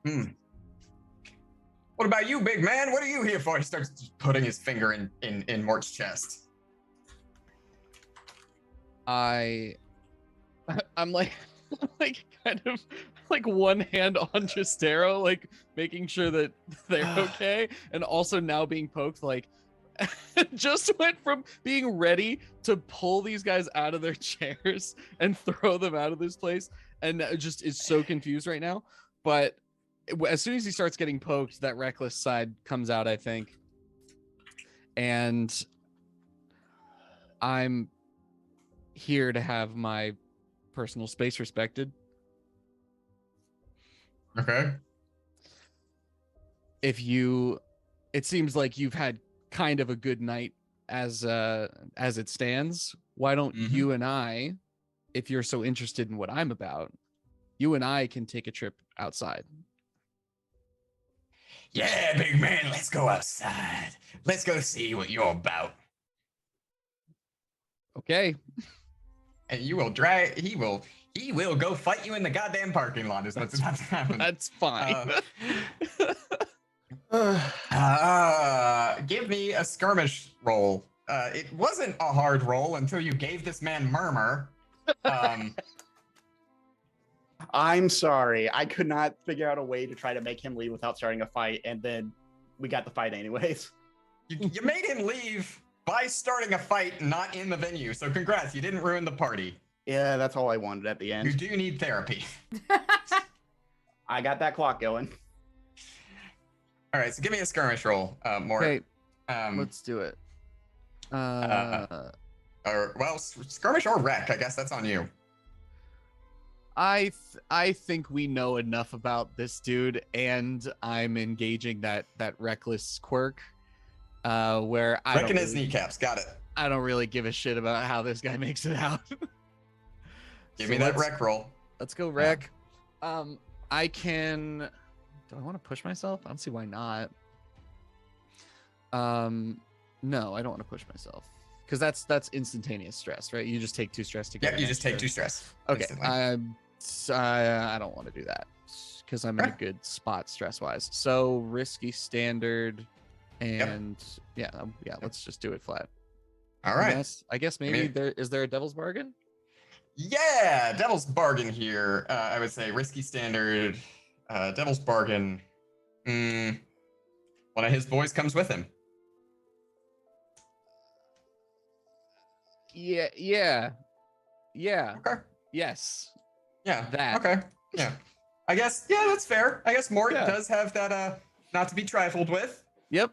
What about you, big man? What are you here for? He starts putting his finger in Mort's chest. I'm like kind of like one hand on Tristaro, like making sure that they're okay, and also now being poked, like just went from being ready to pull these guys out of their chairs and throw them out of this place, and just is so confused right now. But as soon as he starts getting poked, that reckless side comes out, I think, and I'm here to have my personal space respected. Okay. It seems like you've had kind of a good night as it stands. Why don't you and I, if you're so interested in what I'm about, you and I can take a trip outside. Yeah, big man, let's go outside. Let's go see what you're about. Okay. And he will go fight you in the goddamn parking lot is what's about to happen. That's fine. Give me a skirmish roll. It wasn't a hard roll until you gave this man murmur. I'm sorry. I could not figure out a way to try to make him leave without starting a fight, and then we got the fight anyways. You made him leave by starting a fight not in the venue, so congrats, you didn't ruin the party. Yeah, that's all I wanted at the end. You do need therapy. I got that clock going. All right, so give me a skirmish roll, Mort. Okay, let's do it. Skirmish or wreck, I guess that's on you. I think we know enough about this dude, and I'm engaging that reckless quirk, where I Wrecking his kneecaps, got it. I don't really give a shit about how this guy makes it out. Give me that wreck roll. Let's go wreck. I can. Do I want to push myself? I don't see why not. No, I don't want to push myself because that's instantaneous stress, right? You just take 2 stress to get. Yeah, you just take 2 stress. Okay, I don't want to do that because I'm in a good spot stress wise. So risky standard, and yeah, let's just do it flat. All right. I guess maybe there is a devil's bargain. Yeah, devil's bargain here. I would say risky standard, devil's bargain. One of his boys comes with him. Yeah. Okay. Yes. Yeah. That. Okay. Yeah. I guess. Yeah, that's fair. I guess Mort does have that. Not to be trifled with. Yep.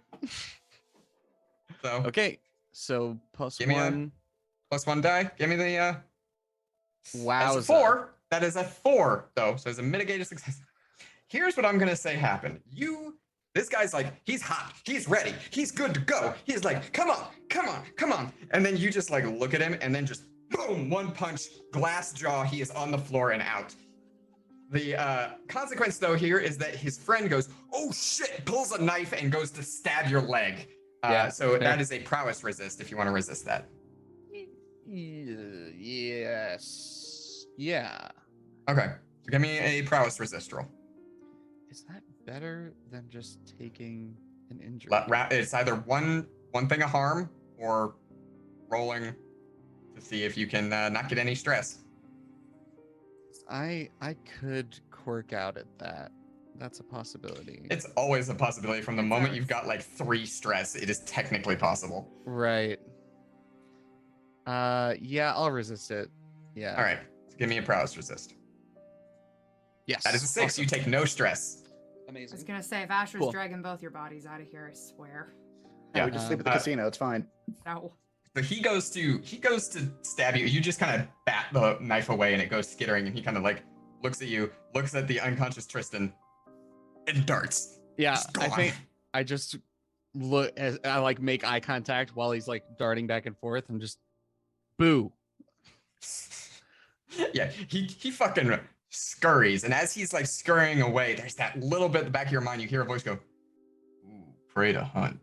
So. Okay. So plus give me one. +1 die. Give me the. Wow. That's a 4. That is a 4 though. So it's a mitigated success. Here's what I'm gonna say happened. This guy's like, he's hot, he's ready, he's good to go. He's like, come on. And then you just like look at him and then just boom, 1 punch, glass jaw, he is on the floor and out. The consequence though here is that his friend goes, oh shit, pulls a knife and goes to stab your leg. So that is a prowess resist if you want to resist that. Yes. Yeah. Okay, so give me a prowess resist roll. Is that better than just taking an injury? It's either one thing of harm or rolling to see if you can not get any stress. I could quirk out at that. That's a possibility. It's always a possibility. From the moment you've got like 3 stress, it is technically possible. Right. Yeah, I'll resist it. Yeah. All right. So give me a prowess resist. Yes. That is a 6. Awesome. You take no stress. Amazing. I was gonna say, if Asher's dragging both your bodies out of here, I swear. Yeah, we just sleep at the casino. It's fine. No. So he goes to stab you. You just kind of bat the knife away, and it goes skittering. And he kind of like looks at you, looks at the unconscious Tristan, and darts. Yeah, I think I just look as I like make eye contact while he's like darting back and forth, and just boo. Yeah, he fucking scurries, and as he's like scurrying away, there's that little bit at the back of your mind. You hear a voice go, "Ooh, prey to hunt.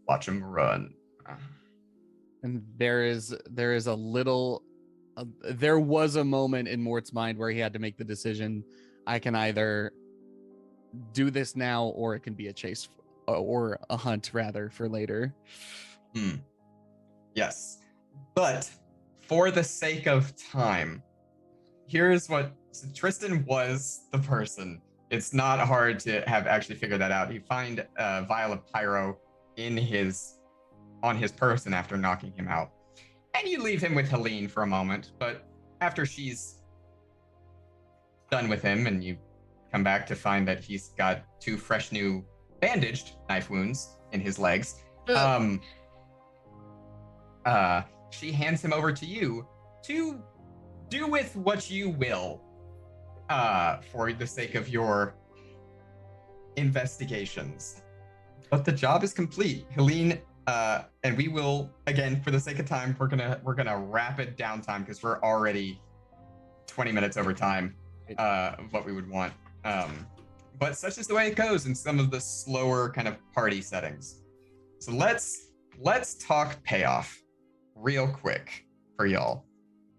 Watch him run." And there is a little. There was a moment in Mort's mind where he had to make the decision I can either do this now, or it can be a chase or a hunt rather for later. Yes. But for the sake of time, here's what Tristan was the person. It's not hard to have actually figured that out. You find a vial of pyro on his person after knocking him out. And you leave him with Helene for a moment, but after she's done with him and you come back to find that he's got 2 fresh new bandaged knife wounds in his legs, she hands him over to you to do with what you will for the sake of your investigations. But the job is complete. Helene, and we will, again, for the sake of time, we're gonna rapid downtime because we're already 20 minutes over time of what we would want. But such is the way it goes in some of the slower kind of party settings. So let's talk payoff real quick for y'all.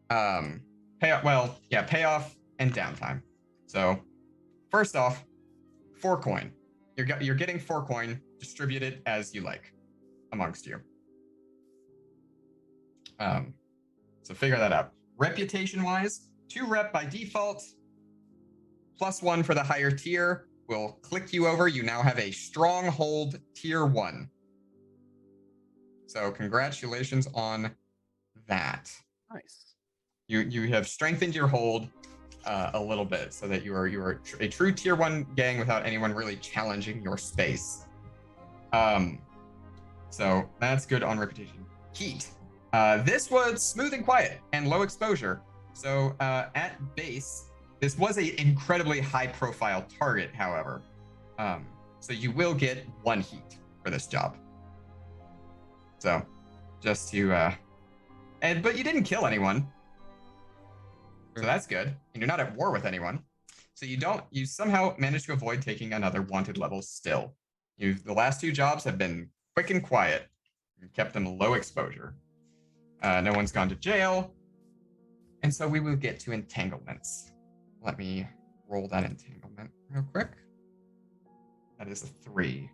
Payoff and downtime. So first off, 4 coin. You're getting 4 coin. Distribute it as you like amongst you. So figure that out. Reputation wise, 2 rep by default, +1 for the higher tier will click you over. You now have a stronghold tier 1. So congratulations on that. Nice. You have strengthened your hold a little bit so that you are a true tier 1 gang without anyone really challenging your space. So that's good on reputation. Heat. This was smooth and quiet and low exposure. So at base, this was an incredibly high profile target, however. So you will get 1 heat for this job. So just to, but you didn't kill anyone. So that's good. And you're not at war with anyone. So you somehow managed to avoid taking another wanted level still. The last 2 jobs have been quick and quiet. You kept them low exposure. No one's gone to jail. And so we will get to entanglements. Let me roll that entanglement real quick. That is a 3.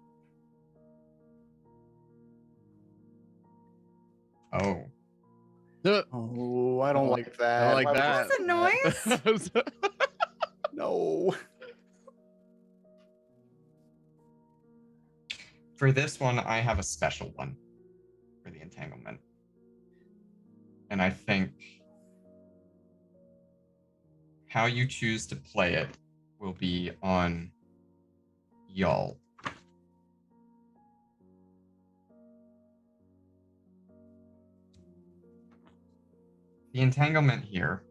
Oh. Oh, I don't like that. I like that. That's a noise. No. For this one, I have a special one for the entanglement. And I think how you choose to play it will be on y'all. The entanglement here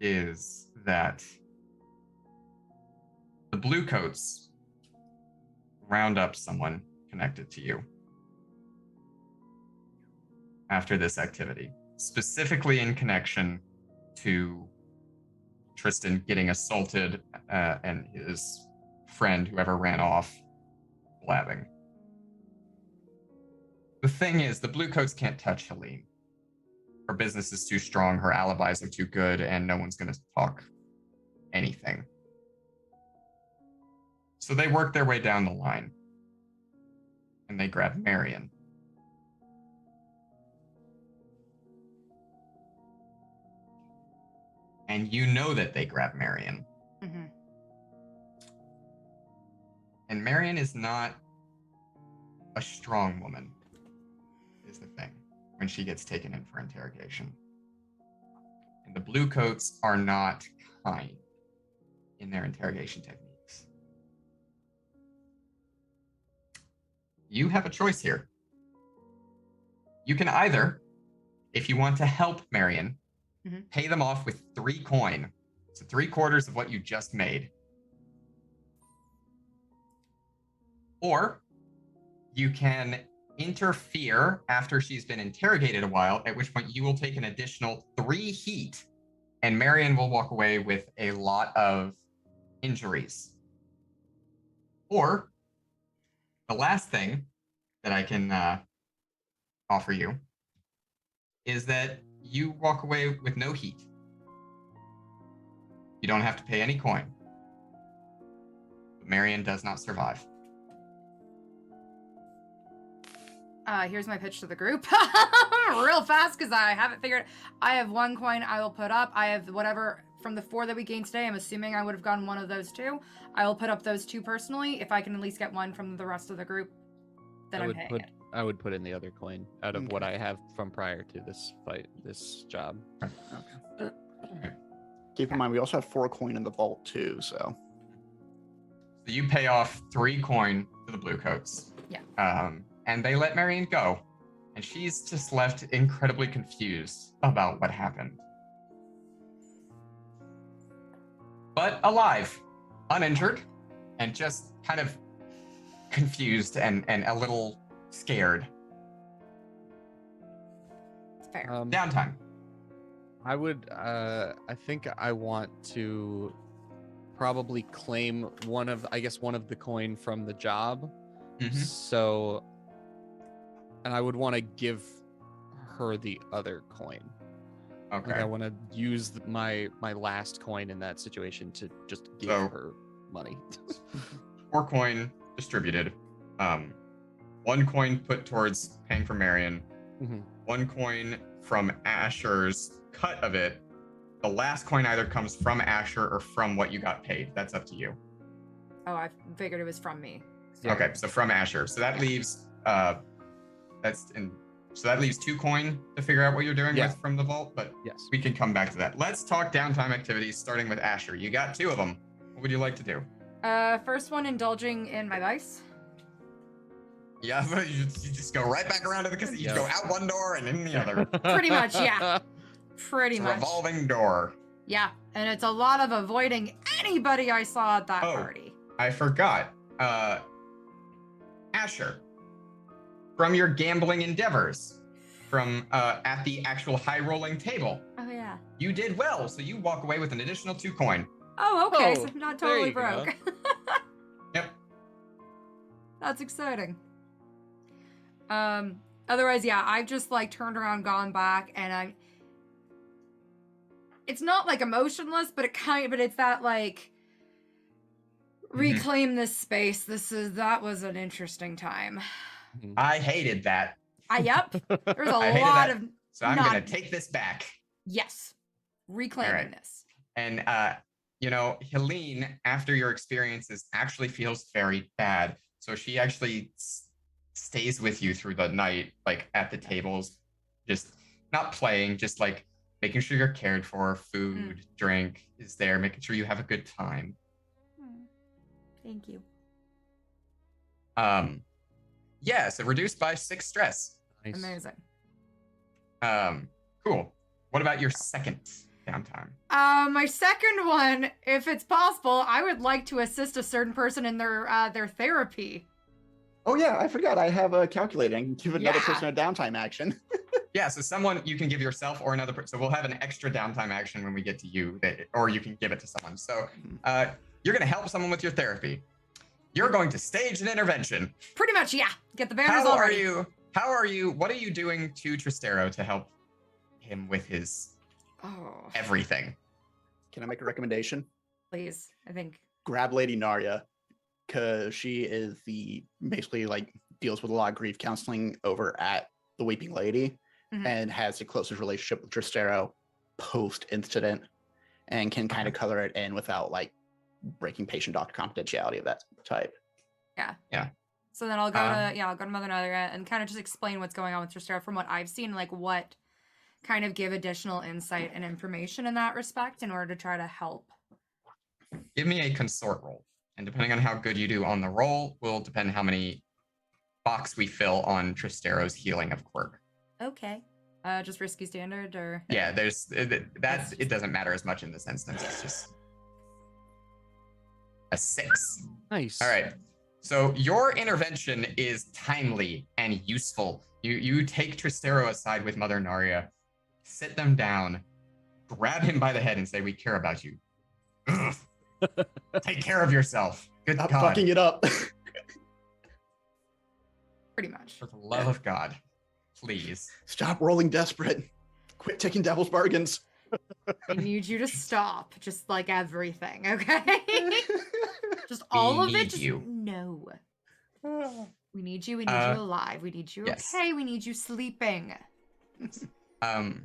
is that the blue coats round up someone connected to you after this activity, specifically in connection to Tristan getting assaulted and his friend, whoever ran off, blabbing. The thing is, the blue coats can't touch Helene. Her business is too strong, her alibis are too good, and no one's going to talk anything. So they work their way down the line, and they grab Marion. And you know that they grab Marion. Mm-hmm. And Marion is not a strong woman, is the thing, when she gets taken in for interrogation. And the blue coats are not kind in their interrogation techniques. You have a choice here. You can either, if you want to help Marion, pay them off with 3 coin. So 3/4 of what you just made. Or you can interfere after she's been interrogated a while, at which point you will take an additional 3 heat, and Marion will walk away with a lot of injuries. Or the last thing that I can offer you is that you walk away with no heat. You don't have to pay any coin. But Marion does not survive. Here's my pitch to the group. Real fast, because I haven't figured. I have 1 coin I will put up. I have whatever from the 4 that we gained today. I'm assuming I would have gotten one of those 2. I will put up those 2 personally. If I can at least get 1 from the rest of the group, then I'm paying it. I would put in the other coin out of what I have from prior to this job. Okay. Keep in mind, we also have 4 coin in the vault too, so. So you pay off 3 coin to the Bluecoats. Yeah. And they let Marion go. And she's just left incredibly confused about what happened. But alive, uninjured, and just kind of confused and a little scared. It's fair. Downtime. I would, I think I want to probably claim one of the coin from the job. Mm-hmm. So, and I would want to give her the other coin. Okay. Like I want to use my last coin in that situation to just give her money. 4 coin distributed. 1 coin put towards paying for Marion. Mm-hmm. 1 coin from Asher's cut of it. The last coin either comes from Asher or from what you got paid. That's up to you. Oh, I figured it was from me. Sorry. Okay, so from Asher. So that leaves so that leaves 2 coin to figure out what you're doing with from the vault, but yes, we can come back to that. Let's talk downtime activities, starting with Asher. You got 2 of them. What would you like to do? First one, indulging in my vice. Yeah, you just go right back around to the casino. You go out one door and in the other. Pretty much, yeah. Pretty It's a much. revolving door. Yeah, and it's a lot of avoiding anybody I saw at that party. I forgot. Asher, from your gambling endeavors, from at the actual high-rolling table. Oh, yeah. You did well, so you walk away with an additional 2 coin. Oh, okay, Oh, so I'm not totally there you broke. Yep. That's exciting. Otherwise, yeah, I've just like turned around, gone back, and it's not like emotionless, but it's that like reclaim this space. That was an interesting time. I hated that. Yep. There's a I hated lot that. of So I'm gonna take this back. Yes. Reclaiming this. And Helene, after your experiences, actually feels very bad. So she actually stays with you through the night, like at the tables, just not playing, just like making sure you're cared for, food, drink is there, making sure you have a good time. Thank you. Yeah, so reduced by 6 stress. Nice. Amazing. Cool. What about your second downtime? My second one, if it's possible, I would like to assist a certain person in their therapy. Oh yeah, I forgot. I have a calculator. I can give another person a downtime action. Yeah, so someone you can give yourself or another person. So we'll have an extra downtime action when we get to you, or you can give it to someone. So you're going to help someone with your therapy. You're going to stage an intervention. Pretty much, yeah. Get the banners already. What are you doing to Tristaro to help him with his everything? Can I make a recommendation? Please, I think. Grab Lady Narya, because she is basically like deals with a lot of grief counseling over at the Weeping Lady, and has the closest relationship with Tristaro post-incident, and can kind of color it in without like breaking patient-doctor confidentiality of that type. Yeah. So then I'll go to Mother Narya and kind of just explain what's going on with Tristaro from what I've seen, like what kind of give additional insight and information in that respect in order to try to help. Give me a consort roll. And depending on how good you do on the roll will depend how many box we fill on Tristaro's healing of quirk. Okay. Just risky standard or? Yeah, it doesn't matter as much in this instance. It's just a 6. Nice. All right. So your intervention is timely and useful. You take Tristaro aside with Mother Narya, sit them down, grab him by the head and say, "We care about you. Ugh. Take care of yourself. Good Stop God. fucking it up." Pretty much. For the love of God, please. Stop rolling desperate. Quit taking devil's bargains. I need you to stop. Just like everything, okay? Just all of it. Just no. We need you. We need you alive. We need you okay. We need you sleeping. And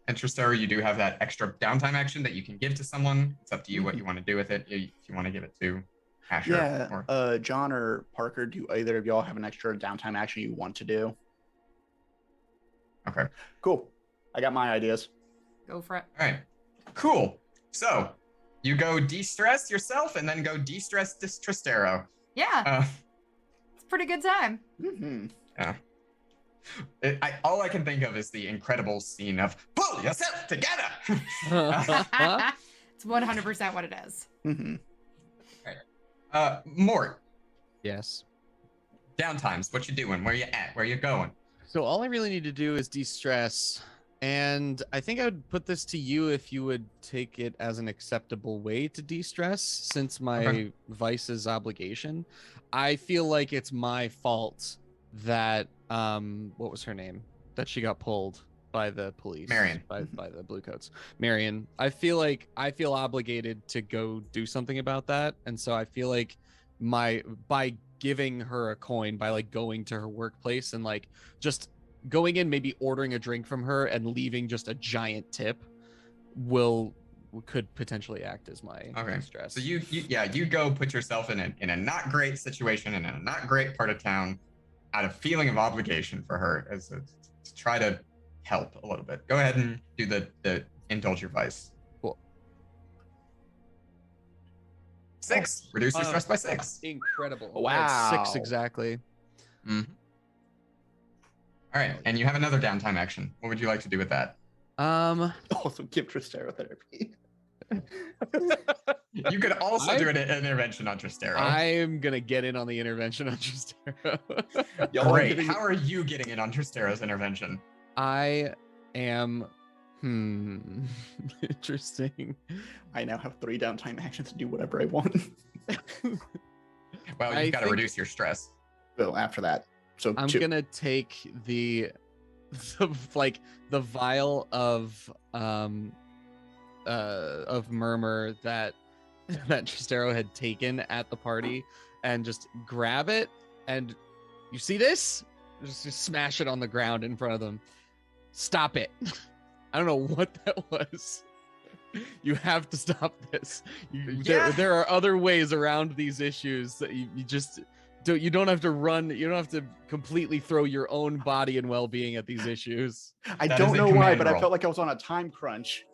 Tristaro, you do have that extra downtime action that you can give to someone. It's up to you what you want to do with it. If you want to give it to Asher. Yeah. Or... John or Parker, do either of y'all have an extra downtime action you want to do? Okay. Cool. I got my ideas. Go for it. All right. Cool. So you go de-stress yourself and then go de-stress Tristaro. Yeah. It's a pretty good time. Mm-hmm. Yeah. All I can think of is the incredible scene of pull yourself together. It's 100% what it is. Mm-hmm. All right. Mort. Yes. Downtimes. What you doing? Where you at? Where you going? So all I really need to do is de-stress. And I think I would put this to you if you would take it as an acceptable way to de-stress, since my vice is obligation. I feel like it's my fault that what was her name? That she got pulled by the police. Marion. By the Bluecoats. Marion. I feel obligated to go do something about that. And so I feel like by giving her a coin, by like going to her workplace and like just going in, maybe ordering a drink from her and leaving just a giant tip could potentially act as my stress. So you go put yourself in a not great situation in a not great part of town out of feeling of obligation for her to try to help a little bit. Go ahead and do the indulge your vice. Cool. 6. Reduce your stress by 6. Incredible. Wow. 6 exactly. Mm-hmm. All right, and you have another downtime action. What would you like to do with that? Also give Tristaro therapy. You could also do an intervention on Tristaro. I'm gonna get in on the intervention on Tristaro. Great. How are you getting in on Tristaro's intervention? I am. Interesting. I now have 3 downtime actions to do whatever I want. Well, you've got to reduce your stress. Well, after that. So I'm gonna take the vial of murmur that Tristaro had taken at the party and just grab it, and you see this? Just smash it on the ground in front of them. Stop it. I don't know what that was. You have to stop this. There are other ways around these issues that you just you don't have to run. You don't have to completely throw your own body and well-being at these issues. I don't know why, but I felt like I was on a time crunch.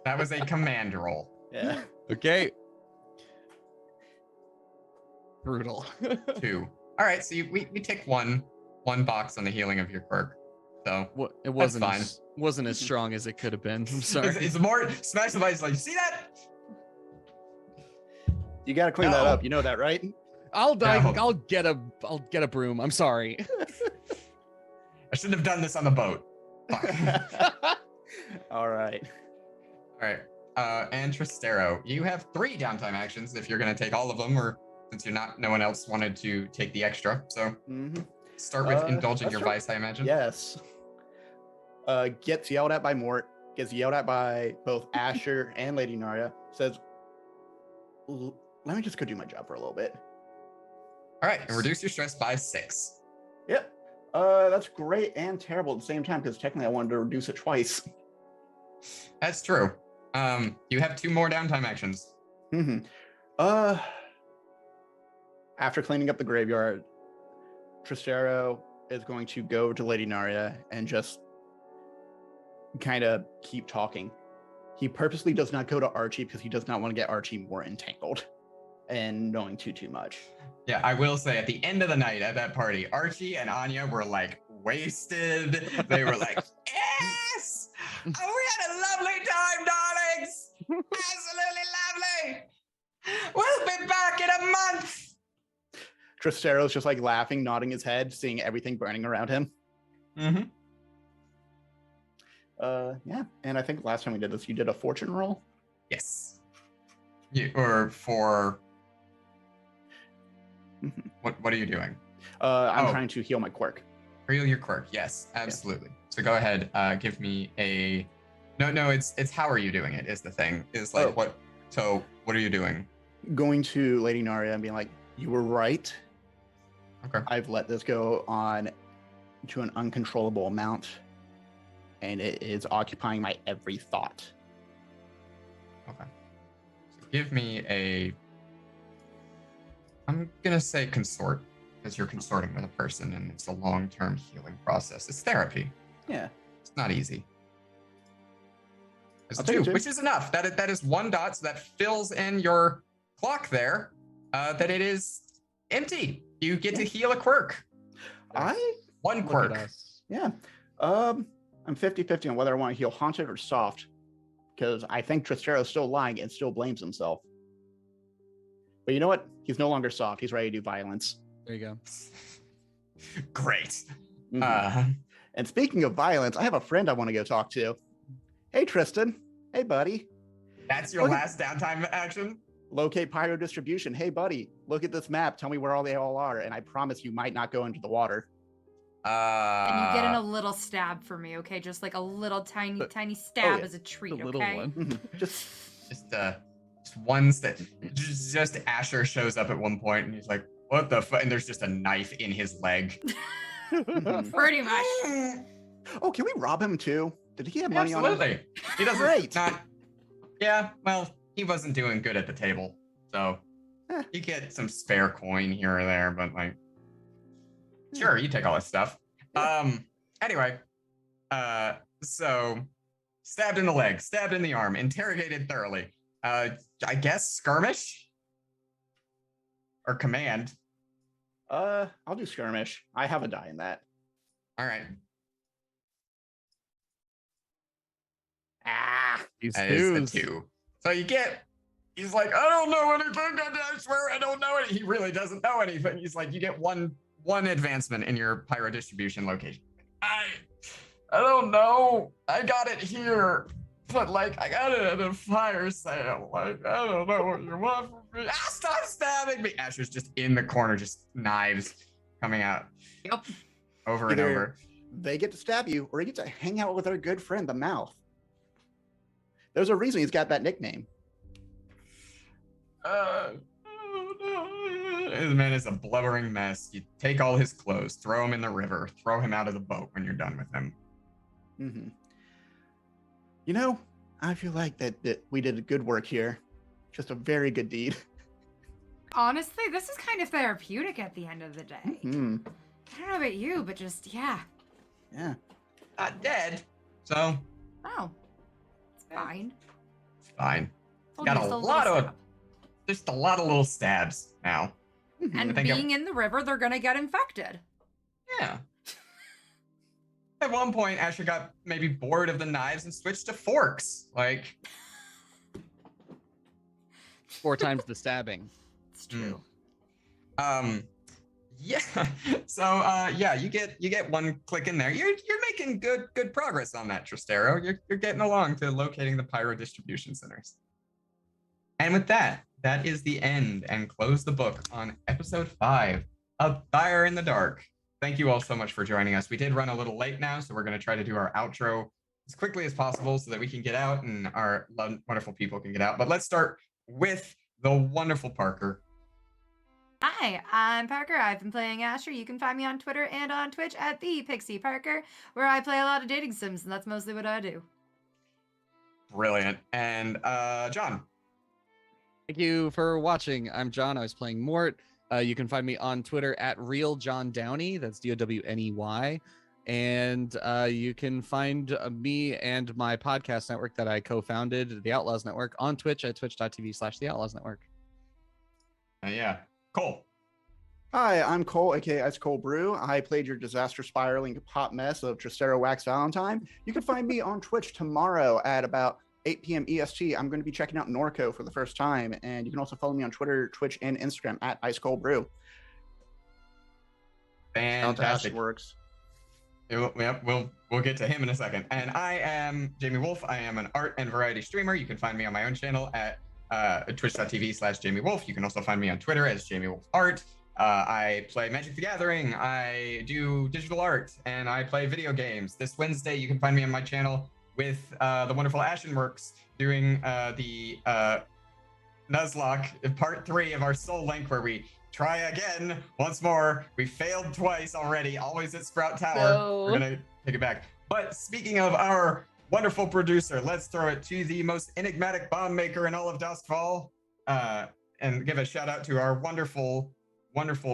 That was a command roll. Yeah. Okay. Brutal. 2. All right, so we take one box on the healing of your quirk. So it wasn't as strong as it could have been. I'm sorry. It's more smash the vice. Like, you see that? You got to clean that up. You know that, right? I'll get a broom. I'm sorry. I shouldn't have done this on the boat. All right. And Tristaro, you have 3 downtime actions if you're going to take all of them, or since no one else wanted to take the extra. So start with indulging your vice, I imagine. Yes. Gets yelled at by Mort, gets yelled at by both Asher and Lady Narya, says, let me just go do my job for a little bit. All right, and reduce your stress by 6. Yep. That's great and terrible at the same time, because technically I wanted to reduce it twice. That's true. You have 2 more downtime actions. After cleaning up the graveyard, Tristaro is going to go to Lady Narya and just kind of keep talking. He purposely does not go to Archie because he does not want to get Archie more entangled and knowing too much. Yeah, I will say at the end of the night at that party, Archie and Anya were like wasted. They were like, yes! Oh, we had a lovely time, darlings! Absolutely lovely! We'll be back in a month! Tristaro's just like laughing, nodding his head, seeing everything burning around him. Yeah, and I think last time we did this, you did a fortune roll? Yes. Or for... What are you doing? I'm trying to heal my quirk. Heal your quirk, yes, absolutely. Yeah. So go ahead, give me a No, it's how are you doing it is the thing. Is like what? So what are you doing? Going to Lady Narya and being like, "You were right. Okay. I've let this go on to an uncontrollable amount, and it is occupying my every thought." Okay. So give me a. I'm gonna say consort, because you're consorting with a person, and it's a long-term healing process. It's therapy. Yeah. It's not easy. It's I'll a take 2, it. which is enough. That is 1 dot, so that fills in your clock there. That it is empty. You get to heal a quirk. One Look quirk. at us. Yeah. I'm 50-50 on whether I want to heal haunted or soft, because I think Tristaro's still lying and still blames himself. But you know what? He's no longer soft. He's ready to do violence. There you go. Great. Mhm. And speaking of violence, I have a friend I want to go talk to. Hey, Tristan. Hey, buddy. That's your last downtime action? Locate pyro distribution. Hey, buddy, look at this map. Tell me where they all are. And I promise you might not go into the water. And you get in a little stab for me, okay? Just like a little tiny stab yeah. as a treat, The little okay? one. Just one step. Just Asher shows up at one point and he's like, what the fuck? And there's just a knife in his leg. Pretty much. Oh, can we rob him too? Did he have money on him? Absolutely. He doesn't. Great. Yeah, well, he wasn't doing good at the table. So you get some spare coin here or there, but like, sure, you take all this stuff. Anyway, so stabbed in the leg, stabbed in the arm, interrogated thoroughly. I guess skirmish or command. I'll do skirmish. I have a die in that. All right. He's That is a 2. So he's like, I don't know anything. I swear I don't know it. He really doesn't know anything. He's like, you get one advancement in your pyro distribution location. I don't know. I got it here, but like I got it at a fire sale. Like I don't know what you want from me. Stop stabbing me. Asher's just in the corner, just knives coming out. Yep. Over and over. They get to stab you, or you get to hang out with our good friend, the Mouth. There's a reason he's got that nickname. Oh no. This man is a blubbering mess. You take all his clothes, throw him in the river, throw him out of the boat when you're done with him. Mm-hmm. You know, I feel like that we did good work here. Just a very good deed. Honestly, this is kind of therapeutic at the end of the day. Mm-hmm. I don't know about you, but just, yeah. Yeah. Not dead. So. Oh. It's fine. It's fine. Told Got you a it's lot little of, stab. just a lot of little stabs now. And being in the river, they're gonna get infected. Yeah. At one point, Asher got maybe bored of the knives and switched to forks. Like 4 times the stabbing. It's true. Yeah. So yeah, you get 1 click in there. You're making good progress on that, Tristaro. You're getting along to locating the pyro distribution centers. And with that is the end and close the book on episode 5 of Fire in the Dark. Thank you all so much for joining us. We did run a little late now, so we're going to try to do our outro as quickly as possible so that we can get out and our wonderful people can get out. But let's start with the wonderful Parker. Hi, I'm Parker. I've been playing Asher. You can find me on Twitter and on Twitch at @ThePixieParker, where I play a lot of dating sims, and that's mostly what I do. Brilliant. And John. Thank you for watching. I'm John. I was playing Mort. You can find me on Twitter at @RealJohnDowney. That's DOWNEY. And you can find me and my podcast network that I co-founded, the Outlaws Network, on Twitch at twitch.tv/The Outlaws Network. Yeah. Cole. Hi, I'm Cole, aka Ice Cold Brew. I played your disaster spiraling hot mess of Tristaro Wax Valentine. You can find me on Twitch tomorrow at about 8 p.m. EST. I'm going to be checking out Norco for the first time, and you can also follow me on Twitter, Twitch, and Instagram at Ice Cold Brew. Fantastic. Works. Yep, we'll get to him in a second. And I am Jaimie Wolfe. I am an art and variety streamer. You can find me on my own channel at twitch.tv/Jaimie Wolfe. You can also find me on Twitter as Jaimie Wolfe Art. I play Magic the Gathering. I do digital art, and I play video games. This Wednesday, you can find me on my channel with the wonderful Ashenworks doing the Nuzlocke part 3 of our Soul Link, where we try again once more. We failed twice already, always at Sprout Tower. No. We're gonna take it back. But speaking of our wonderful producer, let's throw it to the most enigmatic bomb maker in all of Duskfall, and give a shout out to our wonderful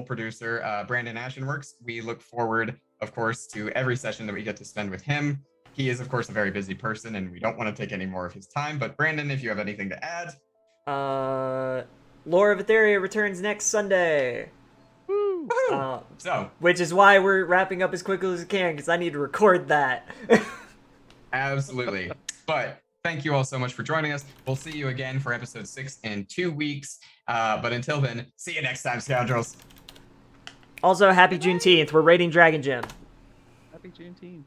producer, Brandon Ashenworks. We look forward, of course, to every session that we get to spend with him. He is, of course, a very busy person, and we don't want to take any more of his time. But Brandon, if you have anything to add. Lore of Etheria returns next Sunday. Woo! Which is why we're wrapping up as quickly as we can, because I need to record that. Absolutely. But thank you all so much for joining us. We'll see you again for episode 6 in 2 weeks. But until then, see you next time, scoundrels. Also, happy Juneteenth. We're raiding Dragon Gem. Happy Juneteenth.